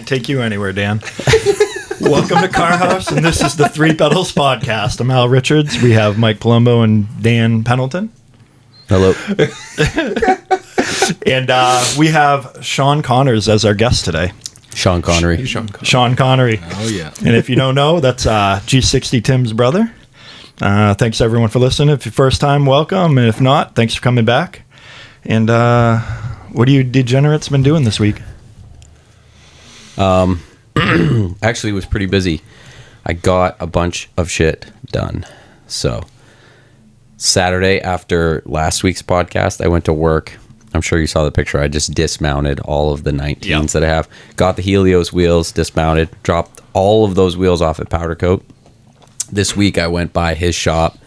can't take you anywhere, Dan. Welcome to Car House, and this is the Three Pedals Podcast. I'm Al Richards. We have Mike Palumbo and Dan Pendleton. Hello. And we have Shawn Connors as our guest today. Sean Connery. Shawn Connery. Oh, yeah. And if you don't know, that's G60 Tim's brother. Thanks, everyone, for listening. If you're first time, welcome. And if not, thanks for coming back. And what you degenerates been doing this week? Actually, it was pretty busy. I got a bunch of shit done. So, Saturday after last week's podcast, I went to work. I'm sure you saw the picture. I just dismounted all of the 19s that I have. Got the Helios wheels dismounted. Dropped all of those wheels off at Powder Coat. This week, I went by his shop.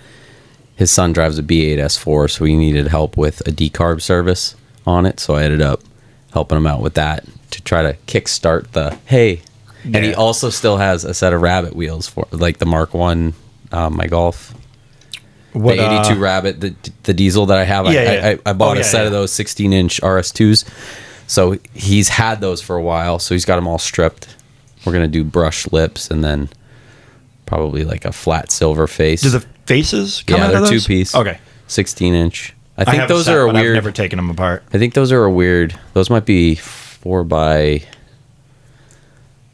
His son drives a B8 S4, so he needed help with a decarb service on it. So I ended up helping him out with that to try to kickstart the hey. And he also still has a set of Rabbit wheels for like the Mark 1, my Golf. What, the 82 Rabbit, the diesel that I have. I bought a set of those 16-inch RS2s. So he's had those for a while. So he's got them all stripped. We're going to do brush lips and then probably like a flat silver face. Do the faces come out of those? They're two-piece. Okay. 16-inch. I I think have those a set, are a but weird... I've never taken them apart. I think those are a weird... Those might be 4x...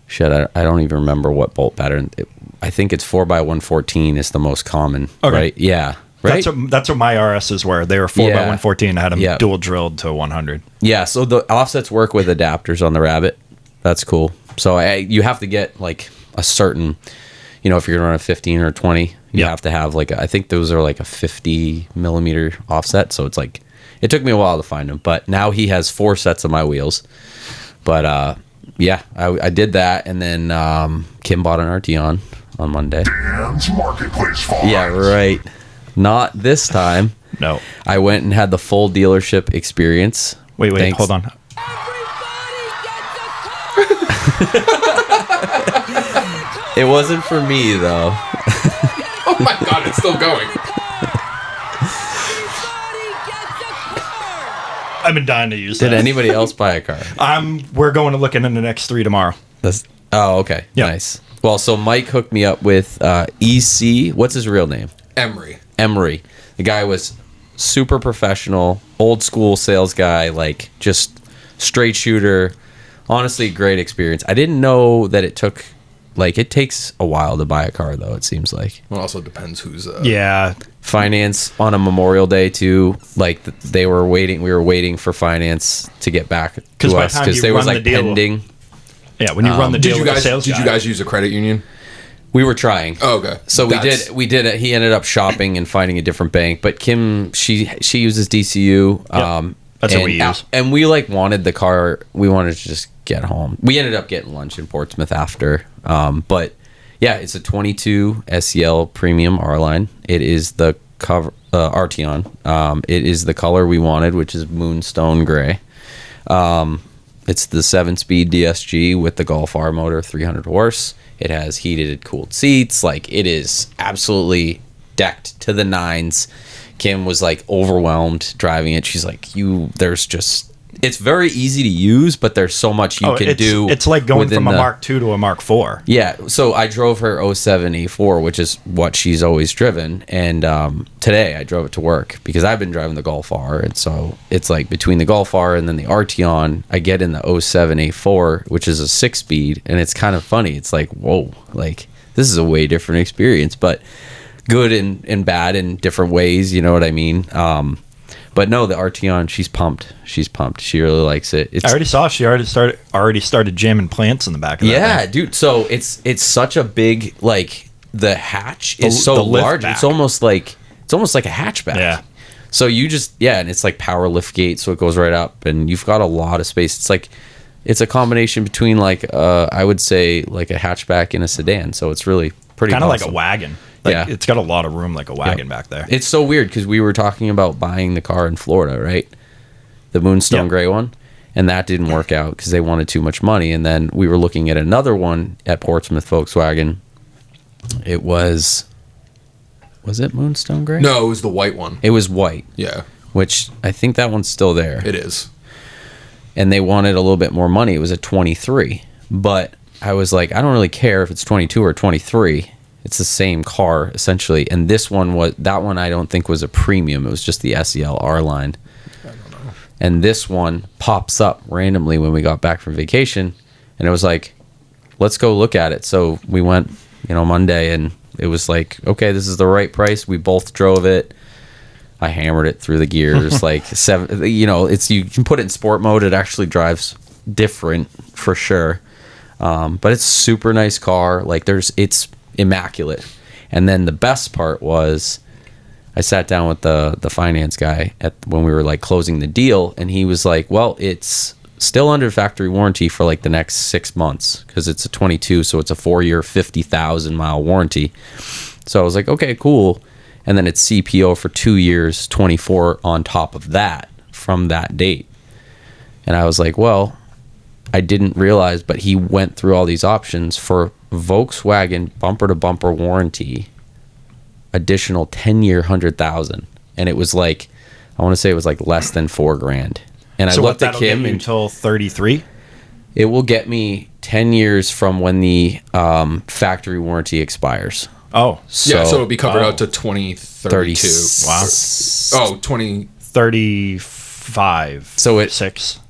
Shit, I don't even remember what bolt pattern. I think it's 4x114 is the most common, right? Yeah, right? That's what my RSs were. They were 4x114. I had them dual drilled to 100. Yeah, so the offsets work with adapters on the Rabbit. That's cool. So you have to get like a certain... You know, if you're going to run a 15 or 20, you have to have like... I think those are like a 50 millimeter offset. So it's like... It took me a while to find them. But now he has 4 sets of my wheels. But... yeah, I did that, and then Kim bought an Arteon on Monday. Dan's Marketplace finds. Yeah, right. Not this time. No. I went and had the full dealership experience. Wait, hold on. It wasn't for me, though. Oh my God, it's still going. I've been dying to use that. Did anybody else buy a car? We're going to look into the next 3 tomorrow. Okay. Yeah. Nice. Well, so Mike hooked me up with EC. What's his real name? Emery. The guy was super professional, old school sales guy, like just straight shooter. Honestly, great experience. I didn't know that it took, like, it takes a while to buy a car, though, it seems like. Well, it also depends who's... Finance on a Memorial Day, too. Like, we were waiting for finance to get back to us because they was, like, pending. Yeah, when you run the deal with the sales Did you guys use a credit union? We were trying. Oh, okay. So we did it. He ended up shopping and finding a different bank. But Kim, she uses DCU. That's what we use. And we like wanted the car. We wanted to just get home. We ended up getting lunch in Portsmouth after. But yeah, it's a 22 SEL Premium R line. It is the cover Arteon. It is the color we wanted, which is Moonstone Gray. It's the 7-speed DSG with the Golf R motor, 300 horse. It has heated, cooled seats. Like, it is absolutely decked to the nines. Kim was, like, overwhelmed driving it. She's like, it's very easy to use, but there's so much you can do. It's like going from a Mark II to a Mark IV. Yeah, so I drove her 07 A4, which is what she's always driven, and today I drove it to work because I've been driving the Golf R, and so it's like between the Golf R and then the Arteon, I get in the 07 A4, which is a 6-speed, and it's kind of funny. It's like, whoa, like this is a way different experience, but good and bad in different ways, you know what I mean? But no, the Arteon, she's pumped. She really likes it. I already saw she already started jamming plants in the back of that. Yeah, thing. dude. So it's such a big, like, the hatch is so large. Back. It's almost like a hatchback. Yeah. So and it's like power lift gate, so it goes right up, and you've got a lot of space. It's a combination between like I would say like a hatchback and a sedan. So it's really pretty kind of awesome. like a wagon. Like, it's got a lot of room like a wagon back there. It's so weird because we were talking about buying the car in Florida, right? The Moonstone Gray one. And that didn't work out because they wanted too much money. And then we were looking at another one at Portsmouth Volkswagen. It was it Moonstone Gray? No, it was the white one. It was white. Yeah. Which I think that one's still there. It is. And they wanted a little bit more money. It was a 23. But I was like, I don't really care if it's 22 or 23. It's the same car essentially. And that one I don't think was a premium. It was just the SEL R line. I don't know. And this one pops up randomly when we got back from vacation, and it was like, let's go look at it. So we went, Monday, and it was like, okay, this is the right price. We both drove it. I hammered it through the gears, like you can put it in sport mode. It actually drives different for sure. But it's a super nice car. Like it's immaculate. And then the best part was I sat down with the finance guy when we were like closing the deal, and he was like, well, it's still under factory warranty for like the next 6 months because it's a 22, so it's a 4-year 50,000 mile warranty. So I was like, okay, cool. And then it's CPO for 2 years, 24 on top of that from that date. And I was like, well, I didn't realize, but he went through all these options for Volkswagen bumper to bumper warranty, additional 10-year 100,000. And it was like, I want to say it was like less than $4,000. And I looked at him until 33. It will get me 10 years from when the factory warranty expires. Oh, so it'll be covered out to 2032. Wow. 2035. So it's 36.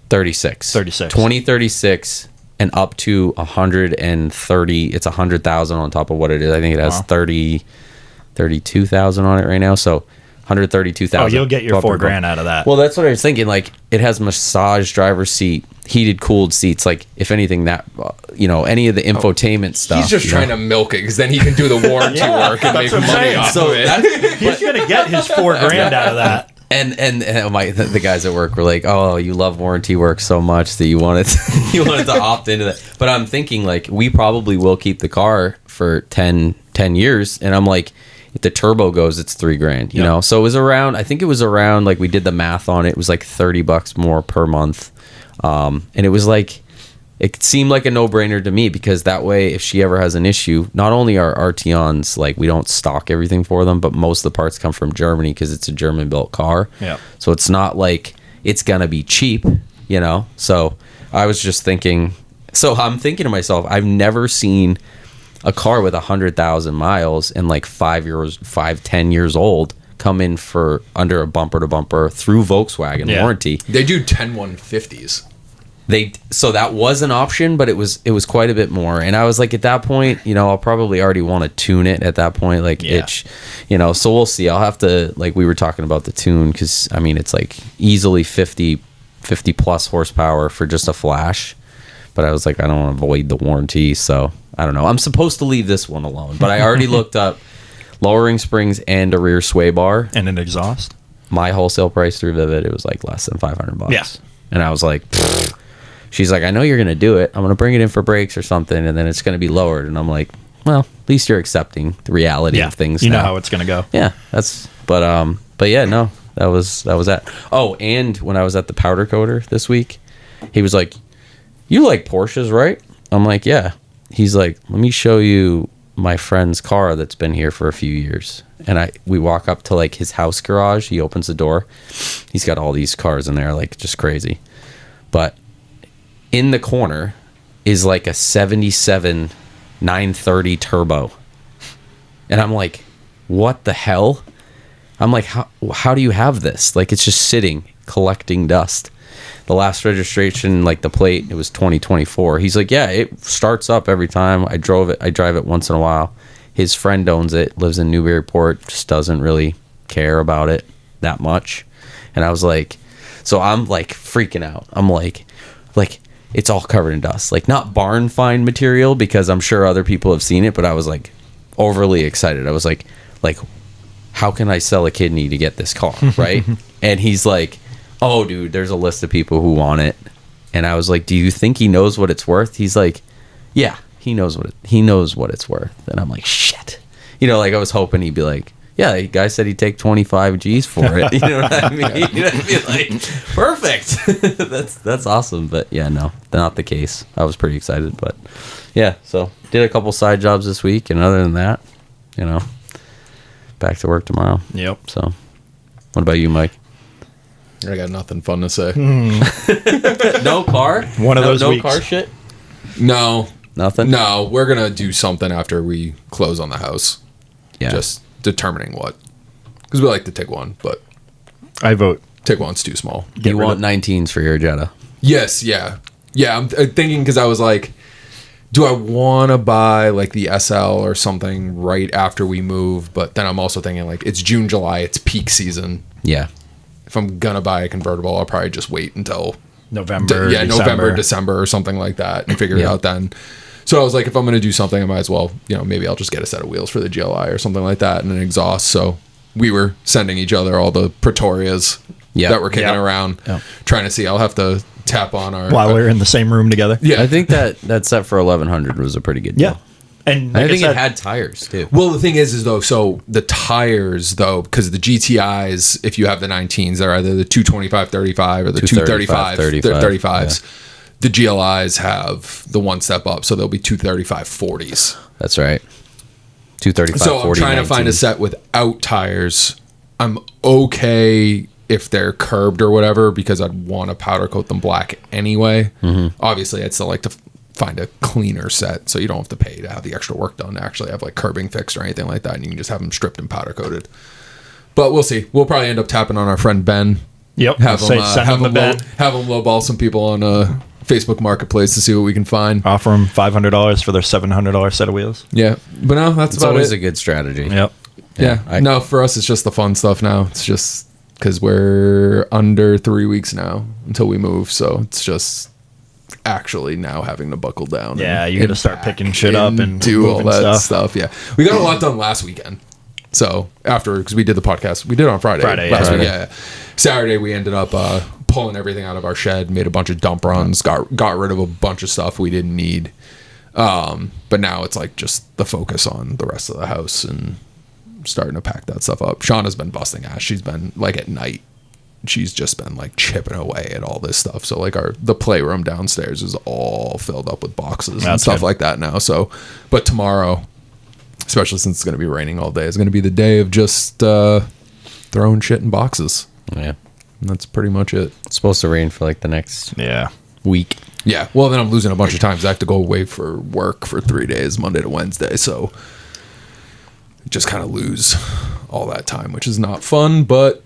2036 and up to 130. It's 100,000 on top of what it is. I think it has 32,000 on it right now. So 132,000. Oh, you'll get your $4,000 out of that. Well, that's what I was thinking. Like, it has massage driver's seat, heated cooled seats. Like, if anything, that any of the infotainment stuff. He's just trying to milk it because then he can do the warranty work and make money off of it. He's gonna get his $4,000 out of that. And the guys at work were like, "Oh, you love warranty work so much that you wanted to opt into that." But I'm thinking, like, we probably will keep the car for 10 years, and I'm like, if the turbo goes, it's $3,000, you know? So it was around, I think it was around, like, we did the math on it. It was like $30 more per month. And it was like, it seemed like a no-brainer to me because that way, if she ever has an issue, not only are Arteons, like, we don't stock everything for them, but most of the parts come from Germany because it's a German-built car. Yeah. So it's not like it's going to be cheap, So I was just thinking, I'm thinking to myself, I've never seen a car with 100,000 miles and like 10 years old come in for under a bumper to bumper through Volkswagen warranty. They do 10 150s. So that was an option, but it was quite a bit more. And I was like, at that point, I'll probably already want to tune it at that point, like so we'll see. I'll have to, like, we were talking about the tune because I mean, it's like easily 50 plus horsepower for just a flash. But I was like, I don't want to void the warranty, so I don't know. I'm supposed to leave this one alone, but I already looked up lowering springs and a rear sway bar and an exhaust. My wholesale price through Vivid, it was like less than $500. Yeah. And I was like, pfft. She's like, I know you're going to do it. I'm going to bring it in for brakes or something, and then it's going to be lowered. And I'm like, well, at least you're accepting the reality of things. You know how it's going to go. Yeah, but yeah, no, that was that. Oh, and when I was at the powder coater this week, he was like, you like Porsches, right? I'm like, yeah. He's like, let me show you my friend's car that's been here for a few years. And we walk up to like his house garage. He opens the door. He's got all these cars in there, like just crazy. But in the corner is like a 77 930 turbo. And I'm like, what the hell? I'm like, how do you have this? Like, it's just sitting, collecting dust. The last registration, like the plate, it was 2024. He's like, yeah, it starts up every time. I drive it once in a while. His friend owns it, lives in Newburyport, just doesn't really care about it that much. And I was like, so I'm like freaking out. I'm like it's all covered in dust. Like, not barn find material because I'm sure other people have seen it, but I was like overly excited. I was like, how can I sell a kidney to get this car, right? And he's like, oh, dude, there's a list of people who want it. And I was like, do you think he knows what it's worth? He's like, yeah, he knows what it's worth. And I'm like, shit. Like, I was hoping he'd be like, yeah, the guy said he'd take 25 G's for it. You know what I mean? I'd be like, perfect. That's awesome. But yeah, no, not the case. I was pretty excited, but yeah, so did a couple side jobs this week, and other than that, back to work tomorrow. Yep. So what about you, Mike? I got nothing fun to say. No car? One of those no weeks. car shit? No. Nothing? No, we're going to do something after we close on the house. Yeah. Just determining what. Because we like the Tiguan, but I vote. Tiguan's too small. You want 19s for your Jetta? Yes, yeah. Yeah, I'm thinking because I was like, do I want to buy like the SL or something right after we move? But then I'm also thinking like it's June, July, it's peak season. Yeah. If I'm going to buy a convertible, I'll probably just wait until November, November, December or something like that and figure it out then. So I was like, if I'm going to do something, I might as well, maybe I'll just get a set of wheels for the GLI or something like that and an exhaust. So we were sending each other all the Pretorias that were kicking around, trying to see. I'll have to tap on our... While we're in the same room together. Yeah. I think that set for 1100 was a pretty good deal. Yeah. And I think it had tires, too. Well, the thing is though, so the tires, though, because the GTIs, if you have the 19s, they're either the 225/35 or the 235/35s. Yeah. The GLIs have the one step up, so they'll be 235/40s. That's right. 235/40. So I'm trying to find a set without tires. I'm okay if they're curbed or whatever, because I'd want to powder coat them black anyway. Obviously, I'd still like to find a cleaner set so you don't have to pay to have the extra work done to actually have like curbing fixed or anything like that, and you can just have them stripped and powder coated. But we'll see. We'll probably end up tapping on our friend Ben. Yep. Have him lowball some people on Facebook Marketplace to see what we can find. Offer them $500 for their $700 set of wheels. Yeah, but no, that's about always it. a good strategy. Yep. Yeah. No, for us, it's just the fun stuff now. It's just because we're under 3 weeks now until we move, so it's just actually now having to buckle down. Yeah, you got to start picking shit up and do all moving that stuff. Yeah, we got a lot done last weekend. So after, because we did the podcast, we did it on Friday. Last week, yeah. Saturday we ended up pulling everything out of our shed, made a bunch of dump runs, got rid of a bunch of stuff we didn't need. But now it's like just the focus on the rest of the house and starting to pack that stuff up. Shawn has been busting ass. She's been like at night. She's just been like chipping away at all this stuff. So like the playroom downstairs is all filled up with boxes and stuff like that now. So, but tomorrow, especially since it's going to be raining all day, is going to be the day of just throwing shit in boxes. Yeah. And that's pretty much it. It's supposed to rain for like the next week. Yeah. Well, then I'm losing a bunch of times. I have to go away for work for 3 days, Monday to Wednesday. So just kind of lose all that time, which is not fun, but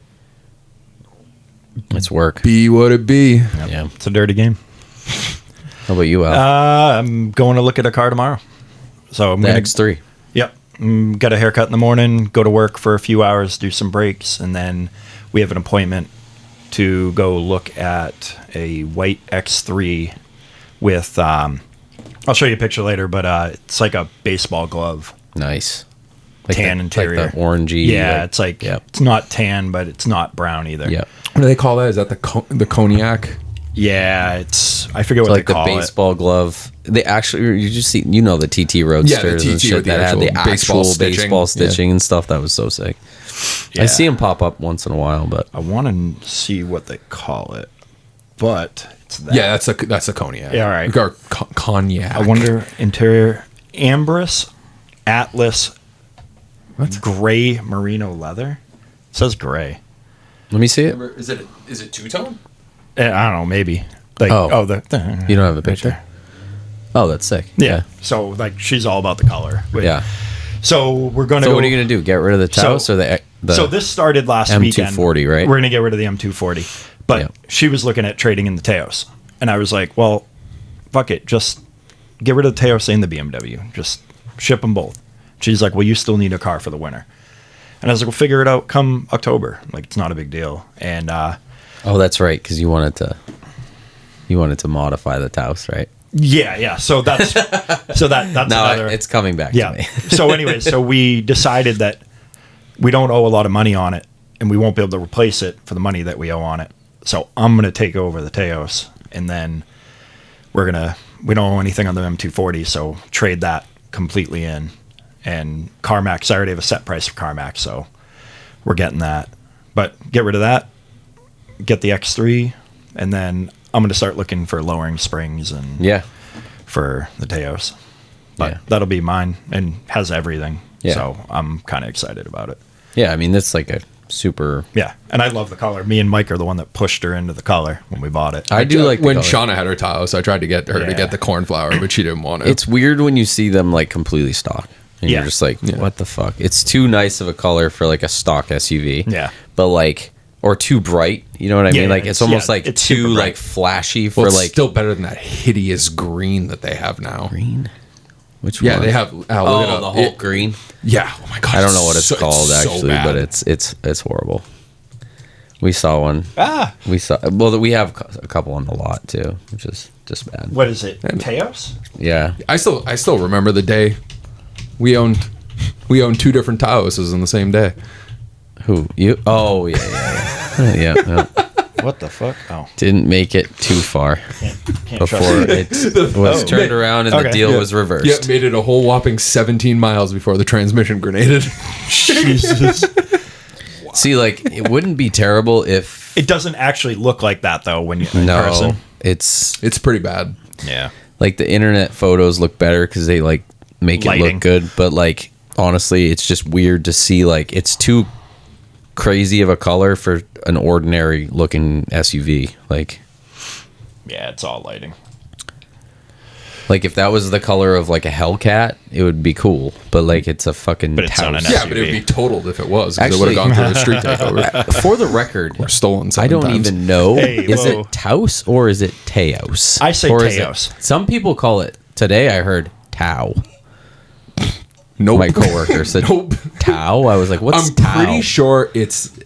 it's work. Be what it be. Yep. Yeah. It's a dirty game. How about you, Al? I'm going to look at a car tomorrow. So I'm the X3. Yep. Got a haircut in the morning, go to work for a few hours, do some breaks, and then we have an appointment to go look at a white X3 with, I'll show you a picture later, but it's like a baseball glove. Nice. Like tan interior. Like the orangey. Yeah, it's like, it's not tan, but it's not brown either. Yeah. What do they call that? Is that the cognac? Yeah, I forget what like they call it. The baseball glove. They actually, you just see, the TT Roadsters the and TT shit that had the actual baseball stitching and stuff. That was so sick. Yeah. I see them pop up once in a while, but I want to see what they call it. But it's that. Yeah, that's a cognac. Yeah, all right. Or cognac. I wonder, interior amberous Atlas gray merino leather. It says gray. Let me see it. Is it two-tone? I don't know, maybe. Like, you don't have a picture? Right, oh, that's sick. Yeah. So, like, she's all about the color. Yeah. So, we're going to So, what are you going to do? Get rid of the Taos or the So, this started last weekend. M240, right? We're going to get rid of the M240. But she was looking at trading in the Taos. And I was like, well, fuck it. Just get rid of the Taos and the BMW. Just ship them both. She's like, well, you still need a car for the winter. And I was like, well, figure it out come October. Like, it's not a big deal. And oh, that's right, because you wanted to modify the Taos, right? Yeah. So that's no, another. It's coming back to me. So anyway, so we decided that we don't owe a lot of money on it, and we won't be able to replace it for the money that we owe on it. So I'm gonna take over the Taos, and then we don't owe anything on the M240, so trade that completely in. And CarMax, I already have a set price for CarMax, so we're getting that. But get rid of that, get the X3, and then I'm going to start looking for lowering springs and for the Taos. But that'll be mine and has everything. Yeah. So I'm kind of excited about it. Yeah, I mean, that's like super. Yeah, and I love the color. Me and Mike are the one that pushed her into the color when we bought it. I do like the when color. Shauna had her Taos, I tried to get her to Yeah. get the cornflower, but she didn't want it. It's weird when you see them like completely stock, and Yeah. you're just like, what the fuck? It's too nice of a color for like a stock SUV. Yeah. but like, or too bright. You know what I Yeah, mean? Like it's almost like it's too super bright. like flashy for well, it's like still better than that hideous green that they have now. green. Which Yeah, one? they have. Look it Oh, up. the Hulk green. Yeah. Oh my god. I don't know what it's called so actually, bad. but it's horrible. We saw one. Ah, We saw. Well, we have a couple on the lot too, which is just bad. what is it? Taos? Yeah. I still remember the day we owned 2 different Taoses in the same day. Who you? Oh yeah. Yeah. What the fuck? Oh, Didn't make it too far can't before trust it was turned around and the Okay. deal Yeah. was reversed. Yeah, made it a whole whopping 17 miles before the transmission grenaded. Jesus. See, like it wouldn't be terrible if It doesn't actually look like that though when you in no, person. it's It's pretty bad. Yeah. like the internet photos look better because they like make it Lighting. look good, but like honestly, it's just weird to see like it's too crazy of a color for an ordinary looking SUV. Like Yeah, it's all lighting. if that was the color of like a Hellcat, it would be cool. But like it's a fucking But it's on an Taos. Yeah, but it would be totaled if it was. Because it would Actually- have gone through a street takeover. For the record, Or stolen I don't sometimes. even know. Hey, is whoa. it Taos or is it Taos? I say Or is it- Taos. some people call it. Today I heard Tau. Nope. My coworker said Nope. Tau. I was like, "What's I'm Tau?" pretty sure it's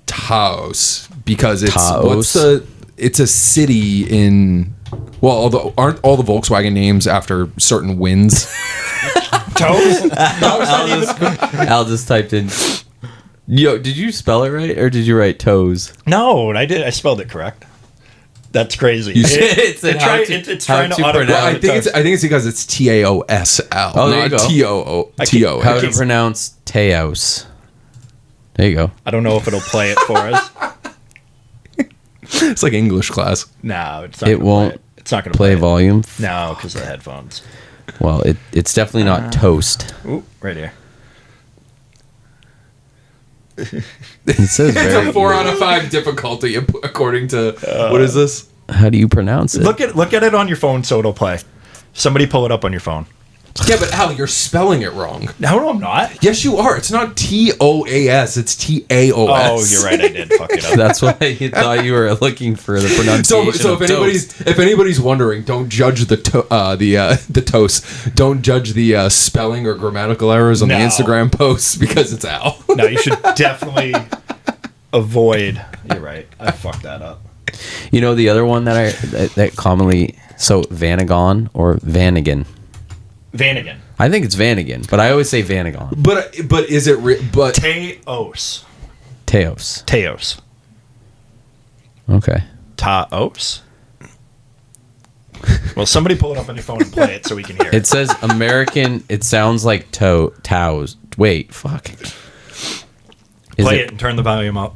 Taos because it's Taos? it's a city in. Well, aren't all the Volkswagen names after certain winds? Toes? Al just typed in. Yo, did you spell it right or did you write toes? No, I did. I spelled it correct. That's crazy. It's It's trying to auto. Well, I think it's because it's Taosl. Oh, there you not go. T-O-O. How to pronounce Taos? There you go. I don't know if it'll play it for us. It's like English class. No, it's not. It won't It's not going to Play play. volume. No, because of the headphones. Well, it's definitely not toast. Ooh, right here. It says It's a very. 4 out of 5 difficulty according to what is this? How do you pronounce it? Look at it on your phone, so it'll play. Somebody pull it up on your phone. Yeah, but Al, you're spelling it wrong. No, I'm not. Yes, you are. It's not Toas. It's Taos. Oh, you're right. I did fuck it up. That's why you thought you were looking for the pronunciation. So of if anybody's wondering, don't judge the toast. Don't judge the spelling or grammatical errors on the No. Instagram posts because it's Al. No, you should definitely avoid. You're right. I fucked that up. You know the other one that commonly Vanagon or Vanagon. Vanagon. I think it's Vanagon, but I always say Vanagon. But is it but Taos. Taos. Taos. Okay. Taos. Well, somebody pull it up on your phone and play it so we can hear it. It says American. It sounds like Taos. Wait, fuck. Play it and turn the volume up.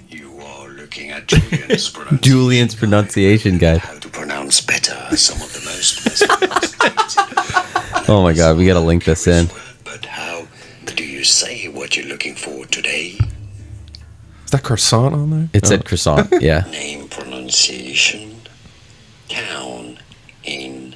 You are looking at Julian's pronunciation. Julian's pronunciation guide. How to pronounce better some of the most mesmerizing things in the Oh my god, we gotta link this in. But how do you say what you're looking for today? is that croissant on there? It said croissant. Yeah. Name pronunciation. Town in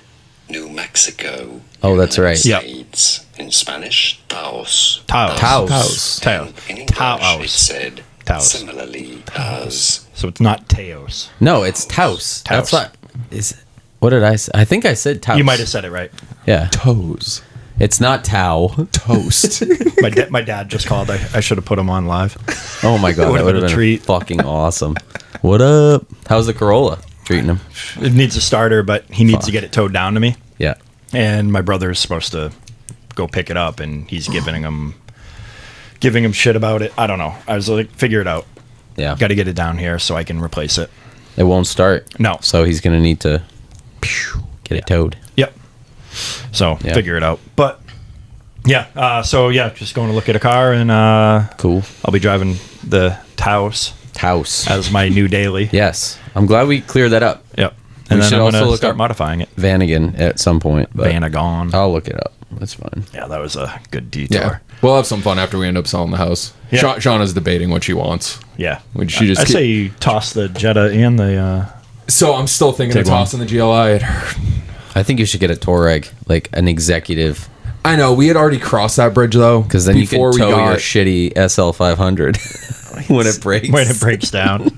New Mexico. Oh, that's right. Yep. States. In Spanish, Taos. Taos. Taos. Taos. In English, Taos. it said Taos. similarly as So it's not Taos. No, it's Taos. That's Taos. what is. What did I say? I think I said Taos. You might have said it right. Yeah. Toes. It's not Tau. Toast. My dad just called. I should have put him on live. Oh my god, that Would've would been have a been treat. fucking awesome. What up? How's the Corolla treating him? It needs a starter, but he needs to Fuck. get it towed down to me. Yeah. And my brother is supposed to go pick it up, and he's giving him shit about it. I don't know. I was like, figure it out. Yeah. Got to get it down here so I can replace it. It won't start. No. So he's gonna need to get it towed. Yep. So Yeah. figure it out. But yeah. Just going to look at a car, and Cool. I'll be driving the Taos Taos. as my new daily. Yes. I'm glad we cleared that up. Yep. We And then should I'm also going to look start up modifying it. Vanagon at some point. But Vanagon. I'll look it up. That's fine. Yeah, that was a good detour. Yeah, we'll have some fun after we end up selling the house. Yeah. Shawn is debating what she wants. Yeah. Would she just I say you toss the Jetta and the... So I'm still thinking of Take one. tossing the GLI. I think you should get a Touareg, like an executive, I know we had already crossed that bridge though, because then you can tow your shitty SL500 when it breaks. When it breaks down.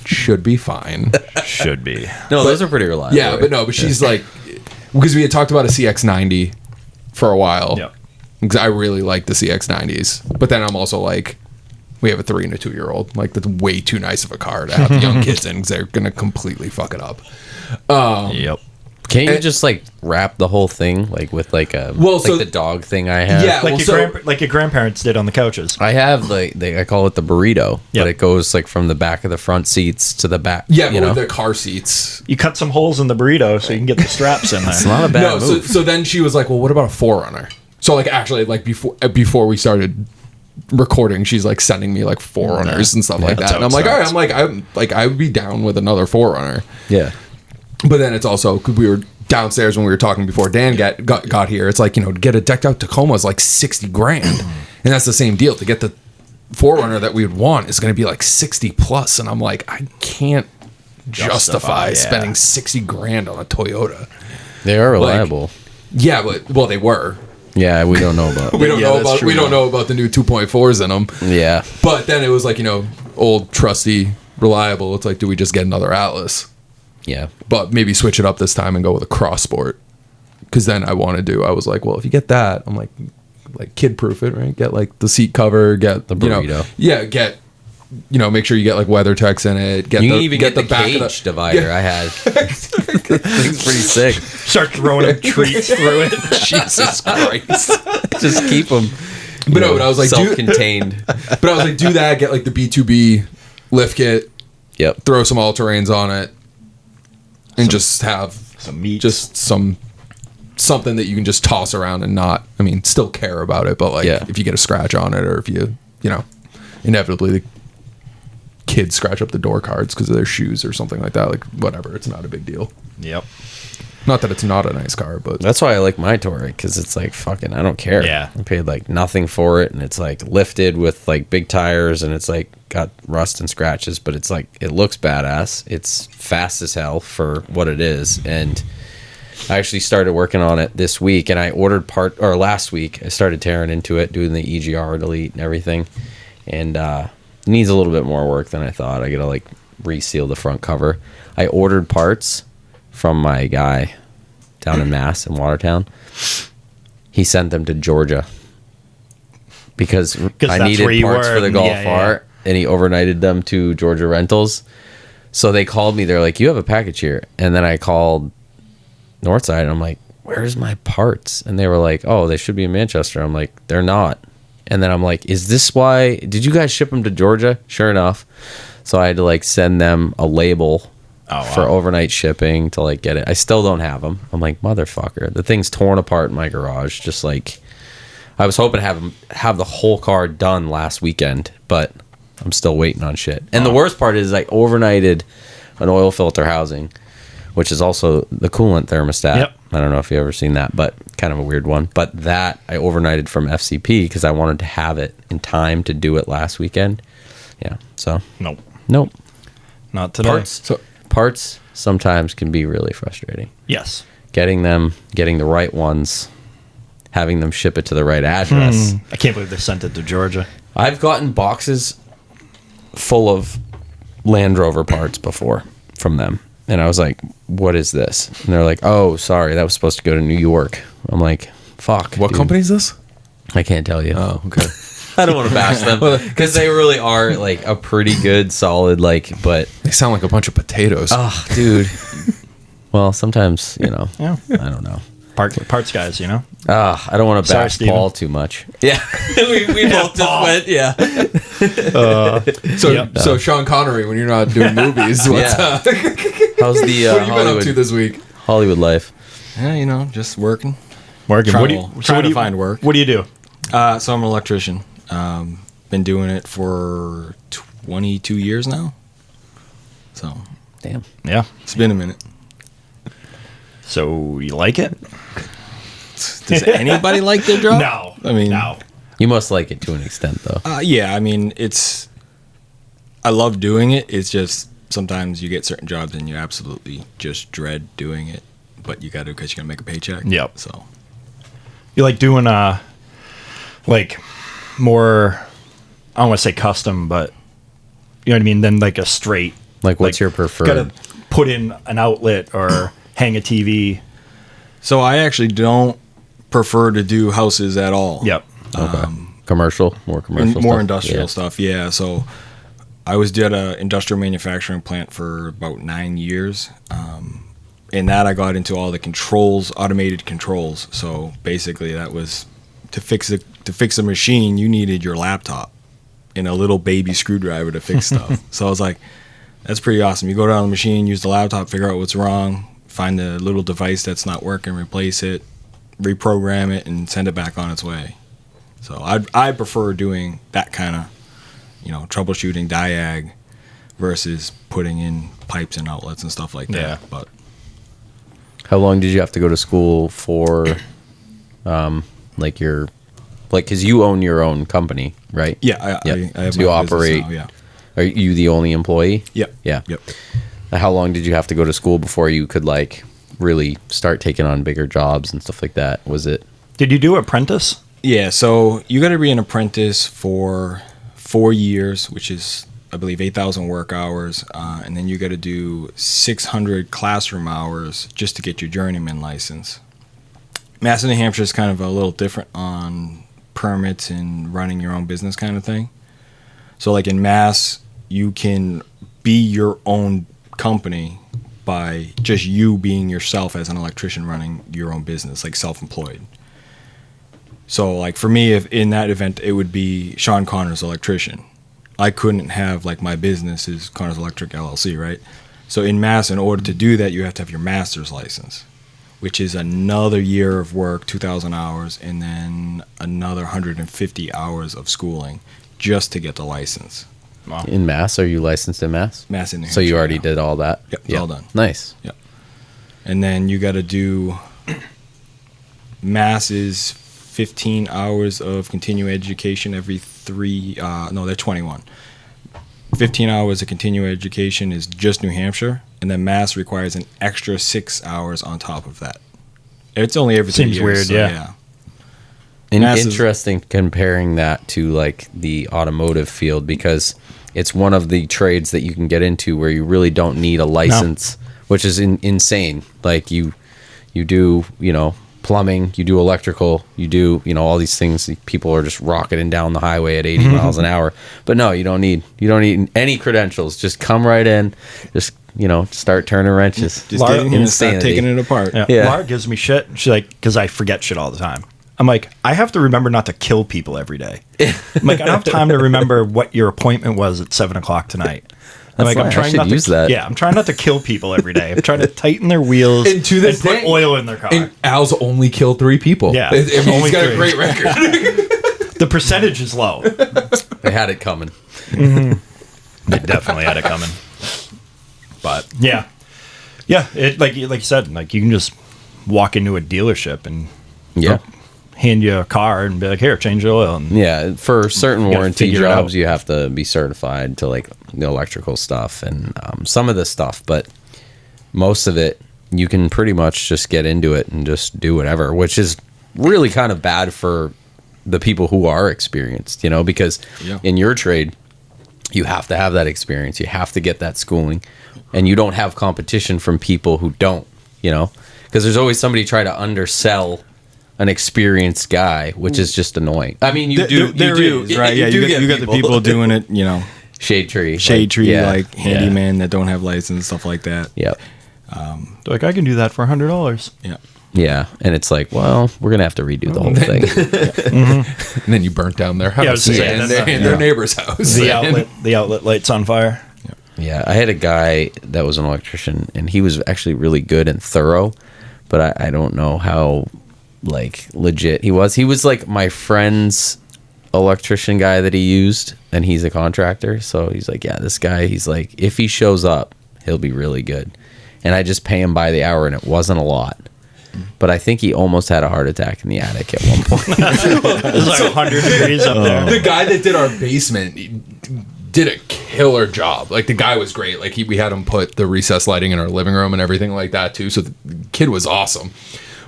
should be fine. Should be. No, those are pretty reliable. Yeah, but she's like, because we had talked about a CX90 for a while. Yep. Because I really like the CX90s, but then I'm also like, we have a 3 and a 2-year-old. Like, that's way too nice of a car to have the young kids in because they're gonna completely fuck it up. Yep. Can't you just like wrap the whole thing like with like a the dog thing I have? Yeah, Like your grandparents did on the couches. I have I call it the burrito, Yep. but it goes like from the back of the front seats to the back. Yeah, but with the car seats. You cut some holes in the burrito so you can get the straps in there. It's not a bad No, move. so then she was like, well, what about a 4Runner? So like actually like before we started recording, she's like sending me like 4Runners and stuff like that. And I'm like, all right, I would be down with another 4Runner. Yeah. But then it's also, because we were downstairs when we were talking before Dan got here, it's like, to get a decked out Tacoma is like $60,000. And that's the same deal. To get the 4Runner that we would want is going to be like 60 plus. And I'm like, I can't justify spending $60,000 on a Toyota. They are reliable. Yeah, but they were. Yeah, we don't know about. We don't know about the new 2.4s in them. Yeah. But then it was like, old, trusty, reliable. It's like, do we just get another Atlas? Yeah. But maybe switch it up this time and go with a Cross Sport. Because then I was like, well, if you get that, I'm like kid proof it, right? Get like the seat cover, get the burrito. Make sure you get like WeatherTechs in it. You can even get the back cage divider I had. Thing's pretty sick. Start throwing them treats through it. Jesus Christ. Just keep them. But I was like, self-contained. But I was like, do that. Get like the B2B lift kit. Yep. Throw some all-terrains on it. And just have some meat. Just something that you can just toss around and not, still care about it. But like, if you get a scratch on it, or if you inevitably the kids scratch up the door cards because of their shoes or something like that, like whatever, it's not a big deal. Yep. Not that it's not a nice car, but that's why I like my Touareg, because it's like fucking, I don't care. Yeah. I paid like nothing for it, and it's like lifted with like big tires, and it's like got rust and scratches, but it's like, it looks badass. It's fast as hell for what it is. And I actually started working on it this week, and I ordered last week I started tearing into it, doing the EGR delete and everything, and it needs a little bit more work than I thought. I gotta like reseal the front cover. I ordered parts from my guy down in Mass in Watertown. He sent them to Georgia because I needed parts for the Golf R, and he overnighted them to Georgia Rentals. So they called me. They're like, you have a package here. And then I called Northside, and I'm like, where's my parts? And they were like, oh, they should be in Manchester. I'm like, they're not. And then I'm like, is this why? Did you guys ship them to Georgia? Sure enough. So I had to like send them a label for overnight shipping to like get it. I still don't have them. I'm like, motherfucker, the thing's torn apart in my garage. Just like, I was hoping to have the whole car done last weekend, but I'm still waiting on shit. And the worst part is I overnighted an oil filter housing, which is also the coolant thermostat. Yep. I don't know if you've ever seen that, but kind of a weird one. But that I overnighted from FCP because I wanted to have it in time to do it last weekend. Yeah. So Nope. Not today. Parts sometimes can be really frustrating. Yes. Getting the right ones, having them ship it to the right address. I can't believe they sent it to Georgia. I've gotten boxes full of Land Rover parts before from them. And I was like, what is this? And they're like, oh, sorry, that was supposed to go to New York. I'm like, fuck. What company is this? I can't tell you. Oh, okay. I don't want to bash them because they really are like a pretty good, solid, but They sound like a bunch of potatoes. oh, dude. Well, sometimes, Yeah. I don't know. Parts guys, I don't want to Sorry, bash Steven. Paul too much. Yeah. we both just went, yeah. So Sean Connery, when you're not doing movies, what's How's the what have you been up to this week? Hollywood life? Yeah, just working. Working. Trying to find work. What do you do? So I'm an electrician. Been doing it for 22 years now. So, Damn. Yeah. it's been a minute. So you like it? Does anybody like their job? No. I mean, no. You must like it to an extent, though. Yeah, I mean, I love doing it. It's just sometimes you get certain jobs and you absolutely just dread doing it, but you got to because you're gonna make a paycheck. Yep. So You like doing like more, I don't want to say custom, but you know what I mean? Then like a straight. Like, what's your preferred? Gotta put in an outlet or hang a TV. So I actually don't prefer to do houses at all. Yep. Okay. Commercial, more commercial, More stuff? industrial Yeah. stuff. Yeah. So I was at an industrial manufacturing plant for about 9 years. In that, I got into all the controls, automated controls. So basically, that was to fix a machine. You needed your laptop and a little baby screwdriver to fix stuff. So I was like, that's pretty awesome. You go down the machine, use the laptop, figure out what's wrong, find the little device that's not working, replace it, reprogram it, and send it back on its way. So I prefer doing that kind of, troubleshooting diag versus putting in pipes and outlets and stuff like that. Yeah. But How long did you have to go to school for, because you own your own company, right? yeah, I have So you my business operate. now, yeah. Are you the only employee? Yep. Yeah. Yep. How long did you have to go to school before you could really start taking on bigger jobs and stuff like that? Was it? Did you do apprentice? Yeah, so you got to be an apprentice for 4 years, which is, I believe, 8,000 work hours, and then you got to do 600 classroom hours just to get your journeyman license. Mass, New Hampshire is kind of a little different on permits and running your own business kind of thing. So like in Mass, you can be your own company by just you being yourself as an electrician running your own business, like self-employed. So like for me, if in that event, it would be Shawn Connor's Electrician. I couldn't have like my business is Connor's Electric LLC, right? So in Mass, in order to do that, you have to have your master's license, which is another year of work, 2,000 hours, and then another 150 hours of schooling just to get the license. Wow. In Mass? Are you licensed in Mass? Mass in New So you Hampshire already now. did all that? Yep, it's all done. Nice. Yep. And then you got to do Mass is 15 hours of continuing education every they're 21. 15 hours of continuing education is just New Hampshire, and then Mass requires an extra 6 hours on top of that. It's only every 3 Seems years. weird, so, yeah. And Mass is- interesting comparing that to the automotive field, because it's one of the trades that you can get into where you really don't need a license, which is insane. Like you do, plumbing, you do electrical, you do, all these things. People are just rocketing down the highway at 80 miles an hour. But no, you don't need any credentials. Just come right in, just, start turning wrenches. Just get in here and start Insanity. taking it apart. Yeah. Yeah. Laura gives me shit. She's like, because I forget shit all the time. I'm like, I have to remember not to kill people every day. I'm like, I don't have time to remember what your appointment was at 7:00 tonight. I'm like, fine. I should use that. Yeah, I'm trying not to kill people every day. I'm trying to tighten their wheels And to this put day- oil in their car. And Al's only killed 3 people. Yeah. I mean, he's Only got 3. a great record. The percentage is low. They had it coming. They definitely had it coming. But yeah, it like you said, like you can just walk into a dealership and Yeah. hand you a car and be like, here, change the oil. And Yeah, for certain gotta warranty figure it out. jobs, you have to be certified to the electrical stuff and some of the stuff, but most of it you can pretty much just get into it and just do whatever, which is really kind of bad for the people who are experienced, because Yeah. in your trade, you have to have that experience, you have to get that schooling, and you don't have competition from people who don't, because there's always somebody trying to undersell an experienced guy, which is just annoying. I mean, you do, right? Yeah, you got the people doing it, shade tree, like handyman that don't have license, stuff like that. Yep. they're like, I can do that for $100. Yeah. Yeah, and it's like, well, we're gonna have to redo the whole thing. And then you burnt down their house I was saying, and that's their neighbor's house. The outlet light's on fire. Yeah, I had a guy that was an electrician, and he was actually really good and thorough, but I don't know how legit he was. He was like my friend's electrician guy that he used, and he's a contractor, so he's like, yeah, this guy, he's like, if he shows up, he'll be really good. And I just pay him by the hour, and it wasn't a lot. but I think he almost had a heart attack in the attic at one point. It was like 100 degrees up there. The guy that did our basement did a killer job. Like, the guy was great. Like, we had him put the recessed lighting in our living room and everything like that too. So the kid was awesome.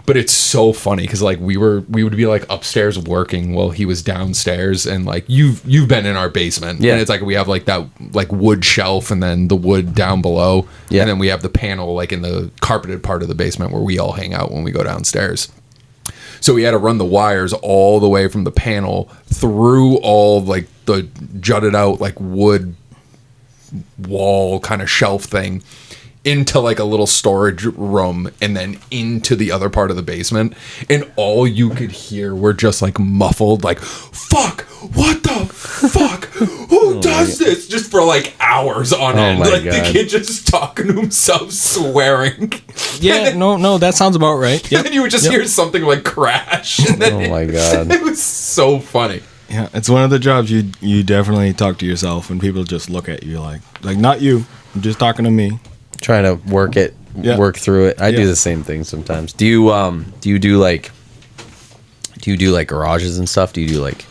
But it's so funny because like we would be like upstairs working while he was downstairs, and like you've been in our basement, yeah. And it's like we have like that like wood shelf and then the wood down below, yeah. And then we have the panel like in the carpeted part of the basement where we all hang out when we go downstairs. So we had to run the wires all the way from the panel through all like the jutted out like wood wall kind of shelf thing into like a little storage room and then into the other part of the basement, and all you could hear were just like muffled like fuck, what the fuck, who does this, just for like hours on end, like God. the kid just talking to himself, swearing. Yeah, no, that sounds about right. Yep. And then you would just hear something like crash, and then Oh my God. it was so funny. Yeah, it's one of the jobs you definitely talk to yourself and people just look at you like not you, I'm just talking to me. Trying to work through it. I do the same thing sometimes. Do you do like garages and stuff? Do you do like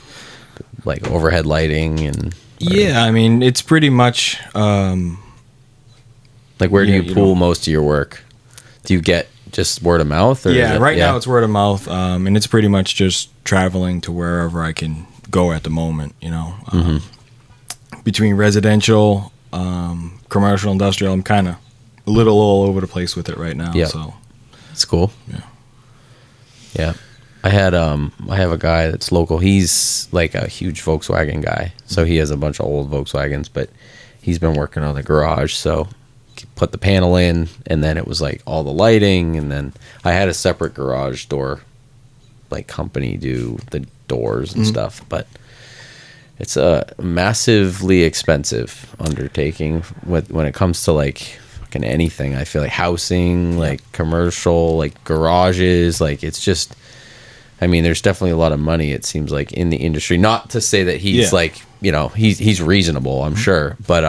overhead lighting and? Yeah, I mean it's pretty much. Like, where do you pull most of your work? Do you get just word of mouth? Or now it's word of mouth, and it's pretty much just traveling to wherever I can go at the moment. Between residential, commercial, industrial, I'm kind of a little all over the place with it right now. Yeah, so it's cool. Yeah. I have a guy that's local. He's like a huge Volkswagen guy, so he has a bunch of old Volkswagens, but he's been working on the garage. So put the panel in, and then it was like all the lighting, and then I had a separate garage door like company do the doors and stuff, but it's a massively expensive undertaking when it comes to like fucking anything. I feel like housing, like commercial, like garages, like it's just, I mean, there's definitely a lot of money, it seems like, in the industry. Not to say that he's like, he's reasonable, I'm sure, but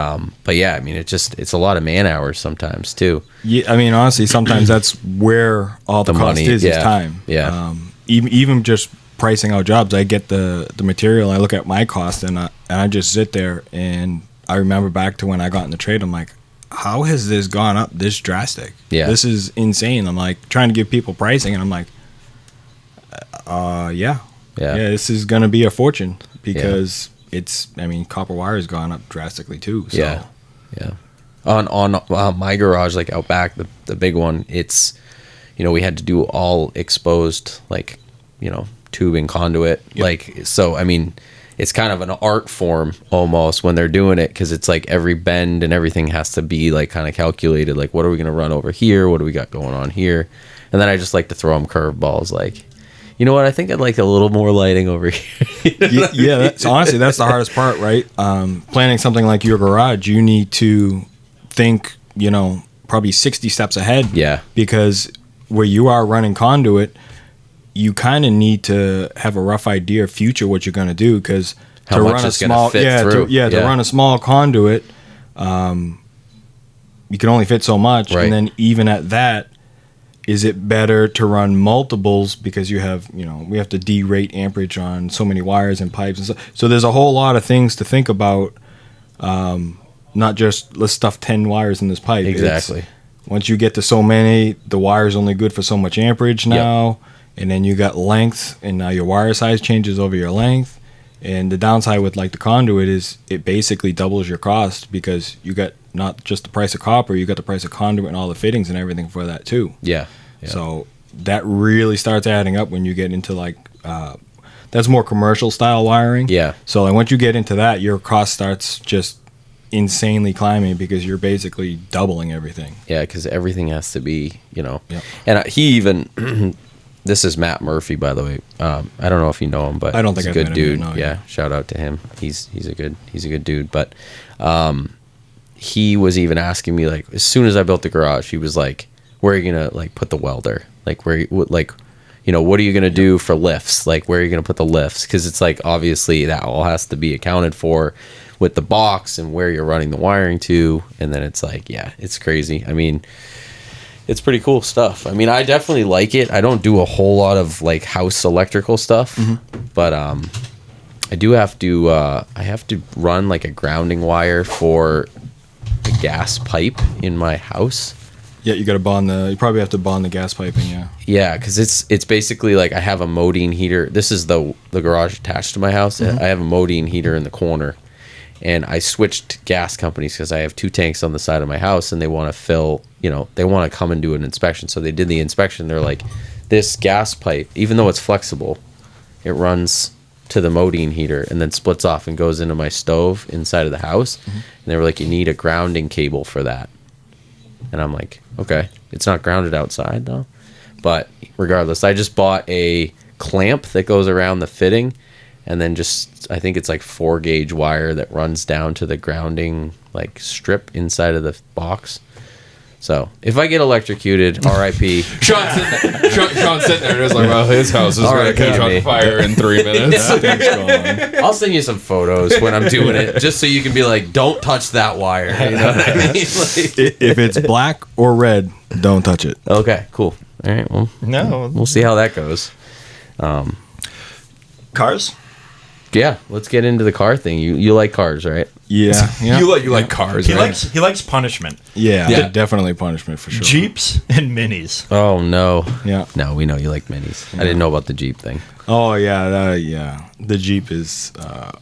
yeah, I mean, it's a lot of man hours sometimes too. Yeah, I mean, honestly, sometimes that's where all the cost money is time. Yeah. Even just pricing out jobs, I get the material, I look at my cost, and I just sit there, and I remember back to when I got in the trade, I'm like, how has this gone up this drastic? Yeah. This is insane. I'm like trying to give people pricing, and I'm like, yeah, this is going to be a fortune because it's, I mean, copper wire has gone up drastically too. So. Yeah. On my garage, like out back, the big one, it's, we had to do all exposed, like, tubing conduit. Yep. Like, so, I mean, it's kind of an art form almost when they're doing it, because it's like every bend and everything has to be like kind of calculated. Like, what are we going to run over here? What do we got going on here? And then I just like to throw them curveballs, like, you know what? I think I'd like a little more lighting over here. Yeah, that's honestly, that's the hardest part, right? Planning something like your garage, you need to think, probably 60 steps ahead. Yeah. Because where you are running conduit, you kind of need to have a rough idea of future what you're going to do, because How much it's going to fit through. To run a small conduit, you can only fit so much, Right. and then even at that, is it better to run multiples because you have, we have to derate amperage on so many wires and pipes and stuff. So there's a whole lot of things to think about. Not just let's stuff 10 wires in this pipe. Exactly. Once you get to so many, the wire's only good for so much amperage now. Yep. And then you got length, and now your wire size changes over your length. And the downside with like the conduit is it basically doubles your cost, because you got not just the price of copper, you got the price of conduit and all the fittings and everything for that too. Yeah. So that really starts adding up when you get into like that's more commercial style wiring. Yeah. So like once you get into that, your cost starts just insanely climbing, because you're basically doubling everything. Yeah, because everything has to be, Yep. And he even. This is Matt Murphy, by the way. I don't know if you know him, but I don't think he's a I've good met him, dude. no, yeah, shout out to him. He's a good dude. But he was even asking me, like, as soon as I built the garage, he was like, "Where are you gonna like put the welder? Like, what are you gonna do for lifts? Like, where are you gonna put the lifts? Because it's like obviously that all has to be accounted for with the box and where you're running the wiring to. And then it's like, yeah, it's crazy. I mean, it's pretty cool stuff. I mean, I definitely like it. I don't do a whole lot of like house electrical stuff, but I do have to. I have to run like a grounding wire for the gas pipe in my house. Yeah, you got to bond the. You probably have to bond the gas piping. Yeah. Yeah, because it's basically like I have a modine heater. This is the garage attached to my house. I have a modine heater in the corner, and I switched gas companies because I have 2 tanks on the side of my house, and they want to fill. You know, they want to come and do an inspection. So they did the inspection. They're like, this gas pipe, even though it's flexible, it runs to the modine heater and then splits off and goes into my stove inside of the house. And they were like, you need a grounding cable for that. And I'm like, okay, it's not grounded outside though. But regardless, I just bought a clamp that goes around the fitting, and then just, I think it's like 4-gauge wire that runs down to the grounding like strip inside of the box. So if I get electrocuted, R.I.P. Sean's sitting there and it's like, well, his house is going to catch on fire in 3 minutes. I'll send you some photos when I'm doing it, just so you can be like, don't touch that wire. You know what I mean? Like, If it's black or red, don't touch it. okay, cool. All right, well, we'll see how that goes. Cars? Yeah, let's get into the car thing. You like cars, right? Yeah. You like cars, He right? likes punishment. Yeah, definitely punishment for sure. Jeeps and minis. Oh no. Yeah. No, we know you like minis. I didn't know about the Jeep thing. Oh yeah. The Jeep is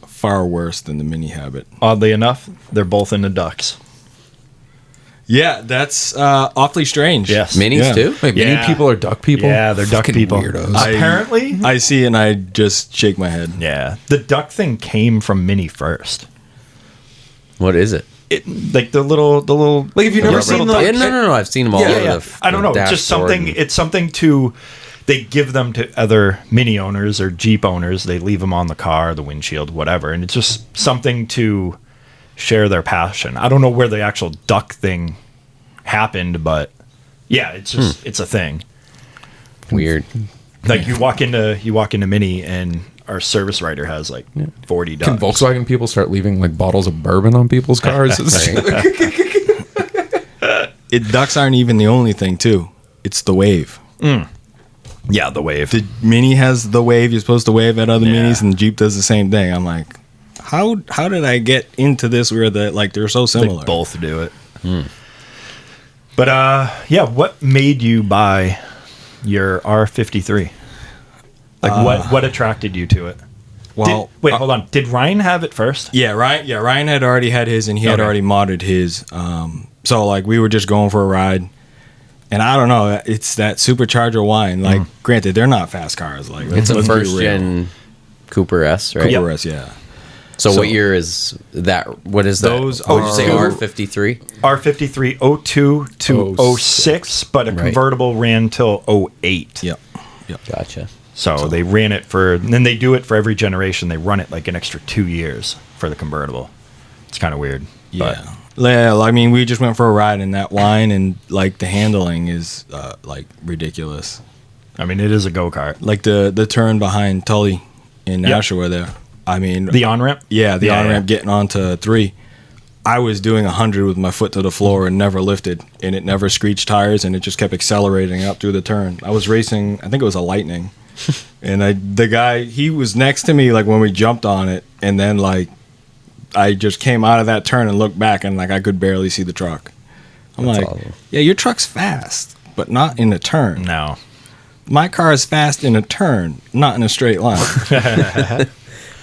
far worse than the Mini habit. Oddly enough, they're both into ducks. Yeah, that's awfully strange. Yes. Minis Yeah. too? Wait, Yeah. mini people are duck people? Yeah, they're duck Fucking people. weirdos. Apparently, I see it and I just shake my head. yeah, the duck thing came from Mini first. What is it? Like the little. Like, have you never rubber seen little the- Yeah, ducks. no, I've seen them all Yeah, over yeah. the I don't know. the It's just dashboard something. and- It's something to. They give them to other Mini owners or Jeep owners. They leave them on the car, the windshield, whatever, and it's just something to share their passion. I don't know where the actual duck thing happened, but yeah, it's just it's a thing. Weird. Like you walk into Mini and our service writer has like 40 ducks. Can Volkswagen people start leaving like bottles of bourbon on people's cars? Ducks aren't even the only thing too. It's the wave. Yeah, the wave. The Mini has the wave. You're supposed to wave at other Yeah. Minis, and the Jeep does the same thing. I'm like, how did I get into this where they're so similar? They both do it. But yeah, what made you buy your R53? Like what attracted you to it? Well, wait, hold on. Did Ryan have it first? Yeah, Ryan had already had his, and he had Okay. already modded his. So like we were just going for a ride, and I don't know, it's that supercharger whine. Like, granted, they're not fast cars. Like It's a let's be first real. gen Cooper S, right? Cooper S, yeah. So, So- what year is that? What is that? Those Oh, did you say are- R53? R53 02 to 06, but a Right. convertible ran till 08. Yep. Gotcha. So they ran it for, and then they do it for every generation. They run it like an extra 2 years for the convertible. It's kind of weird. Yeah. Yeah, I mean, we just went for a ride, and that whine and like the handling is like ridiculous. I mean, it is a go-kart. Like the turn behind Tully in Nashua there. I mean, The on-ramp? yeah, the Yeah, on-ramp getting onto 3. I was doing 100 with my foot to the floor and never lifted, and it never screeched tires, and it just kept accelerating up through the turn. I was racing, I think it was a Lightning, and the guy, he was next to me like when we jumped on it, and then like I just came out of that turn and looked back, and like I could barely see the truck. I'm That's like, awesome. yeah, your truck's fast, but not in a turn. No. My car is fast in a turn, not in a straight line.